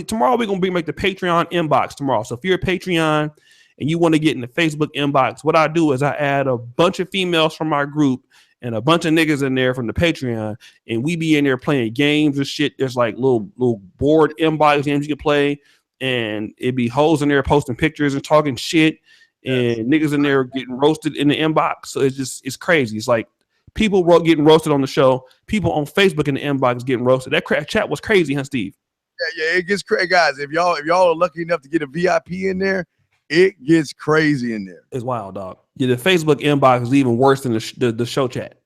tomorrow we're gonna bring back the Patreon inbox tomorrow. So if you're a Patreon and you want to get in the Facebook inbox, what I do is I add a bunch of females from our group and a bunch of niggas in there from the Patreon, and we be in there playing games and shit. There's like little board inbox games you can play, and it be hoes in there posting pictures and talking shit, and niggas in there getting roasted in the inbox. So it's crazy. It's like people getting roasted on the show, people on Facebook in the inbox getting roasted. That chat was crazy, huh, Steve? Yeah, it gets crazy, guys. If y'all are lucky enough to get a VIP in there, it gets crazy in there. It's wild, dog. Yeah, the Facebook inbox is even worse than the show chat.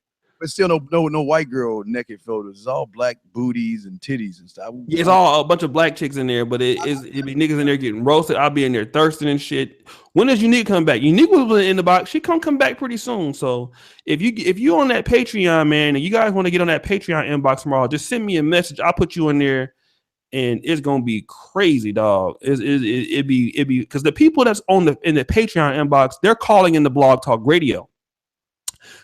but still no white girl naked photos. It's all black booties and titties and stuff. Yeah, it's all a bunch of black chicks in there, but it be niggas in there getting roasted. I'll be in there thirsting and shit. When does Unique come back? Unique was in the box. She come back pretty soon. So if you on that Patreon, man, and you guys want to get on that Patreon inbox tomorrow, just send me a message. I'll put you in there, and it's gonna be crazy, dog. It be because the people that's in the Patreon inbox, they're calling in the Blog Talk Radio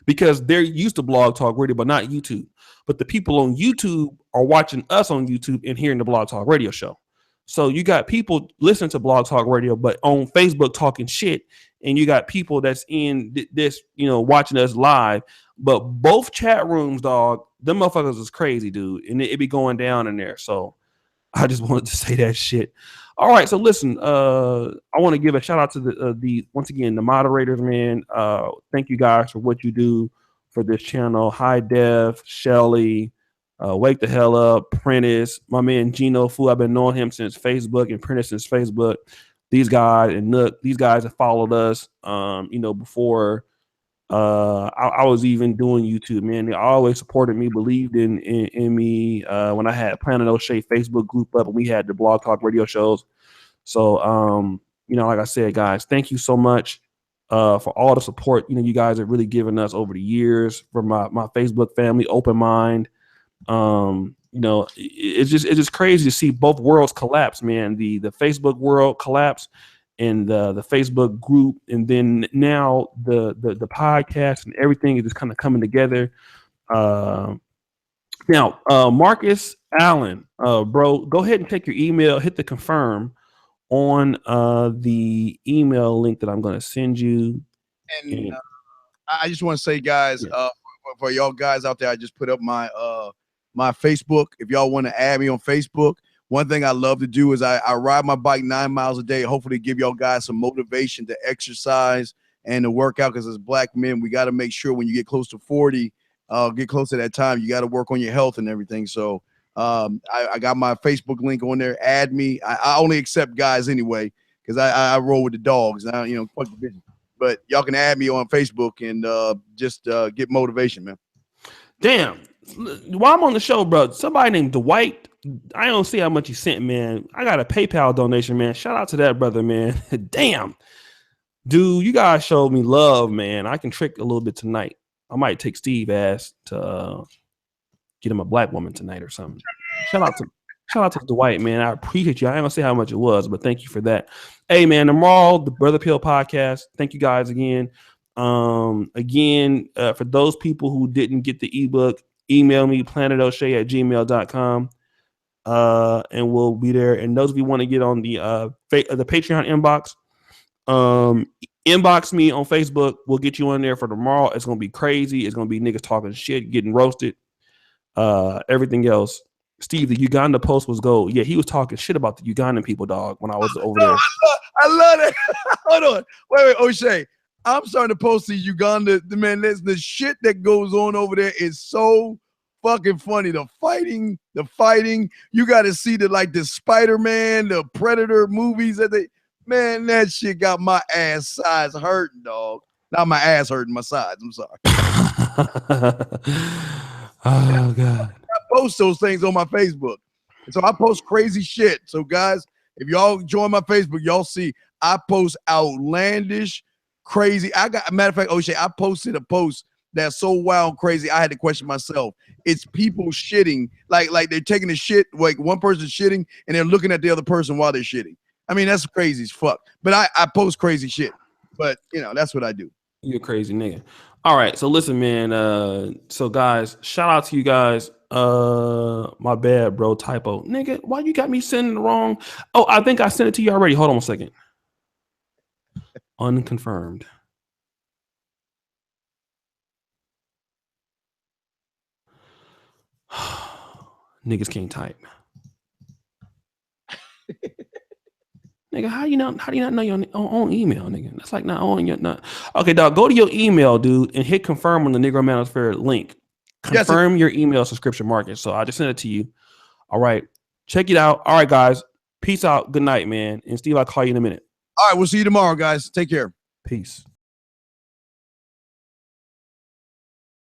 because they're used to Blog Talk Radio, but not YouTube. But the people on YouTube are watching us on YouTube and hearing the Blog Talk Radio show. So you got people listening to Blog Talk Radio, but on Facebook talking shit, and you got people that's in this, watching us live. But both chat rooms, dog, them motherfuckers is crazy, dude, and it be going down in there. So I just wanted to say that shit. All right, so listen, I want to give a shout out to the once again the moderators, man. Thank you guys for what you do for this channel. High Def, Shelly, Wake the Hell Up, Prentice, my man Gino Fu. I've been knowing him since Facebook and Prentice since Facebook. These guys and Nook, these guys have followed us, before I was even doing YouTube, man. They always supported me, believed in me when I had Planetoshay Facebook group up and we had the Blog Talk Radio shows. So, like I said, guys, thank you so much for all the support, you guys have really given us over the years from my Facebook family, Open Mind. It's just crazy to see both worlds collapse, man. The Facebook world collapse and the Facebook group, and then now the podcast and everything is just kind of coming together. Now, Marcus Allen, bro, go ahead and take your email, hit the confirm on the email link that I'm going to send you. And I just want to say, guys, for y'all guys out there, I just put up my my Facebook. If y'all want to add me on Facebook, one thing I love to do is I ride my bike 9 miles a day, hopefully give y'all guys some motivation to exercise and to work out, because as black men, we got to make sure when you get close to 40, get close to that time, you got to work on your health and everything. So I got my Facebook link on there. Add me. I only accept guys anyway, because I roll with the dogs. Fuck the business. But y'all can add me on Facebook and just get motivation, man. Damn. While I'm on the show, bro, somebody named Dwight, I don't see how much he sent, man. I got a PayPal donation, man. Shout out to that brother, man. Damn. Dude, you guys showed me love, man. I can trick a little bit tonight. I might take Steve ass to get him a black woman tonight or something. Shout out to Dwight, man. I appreciate you. I ain't gonna say how much it was, but thank you for that. Hey, man, tomorrow, the Brother Pill podcast. Thank you guys again. For those people who didn't get the ebook, email me planetoshay@gmail.com. And we'll be there. And those of you want to get on the Patreon inbox, inbox me on Facebook. We'll get you on there for tomorrow. It's gonna be crazy. It's gonna be niggas talking shit, getting roasted. Everything else. Steve, the Uganda post was gold. Yeah, he was talking shit about the Ugandan people, dog, when I was over there. I love it. Hold on. Wait, O'Shea. I'm starting to post the Uganda. Man, the shit that goes on over there is so fucking funny. The fighting. You got to see the Spider-Man, the Predator movies that shit got my ass sides hurting, dog. Not my ass hurting, my sides. I'm sorry. Oh God. I post those things on my Facebook. And so I post crazy shit. So guys, if y'all join my Facebook, y'all see I post outlandish, crazy. Matter of fact, O'Shea, I posted a post that's so wild crazy. I had to question myself. It's people shitting, like they're taking a shit, like one person's shitting and they're looking at the other person while they're shitting. I mean, that's crazy as fuck. But I post crazy shit. But that's what I do. You're a crazy nigga. All right, so listen, man. So guys, shout out to you guys. My bad, bro. Typo, nigga. Why you got me sending the wrong? Oh, I think I sent it to you already. Hold on a second. Unconfirmed. Niggas can't type. Nigga, how do you not know your own email, nigga? That's like not on your not. Okay, dog, go to your email, dude, and hit confirm on the Negro Manosphere link. Confirm your email subscription, Marcus. So I just sent it to you. All right, check it out. All right, guys, peace out. Good night, man. And Steve, I'll call you in a minute. All right, we'll see you tomorrow, guys. Take care. Peace.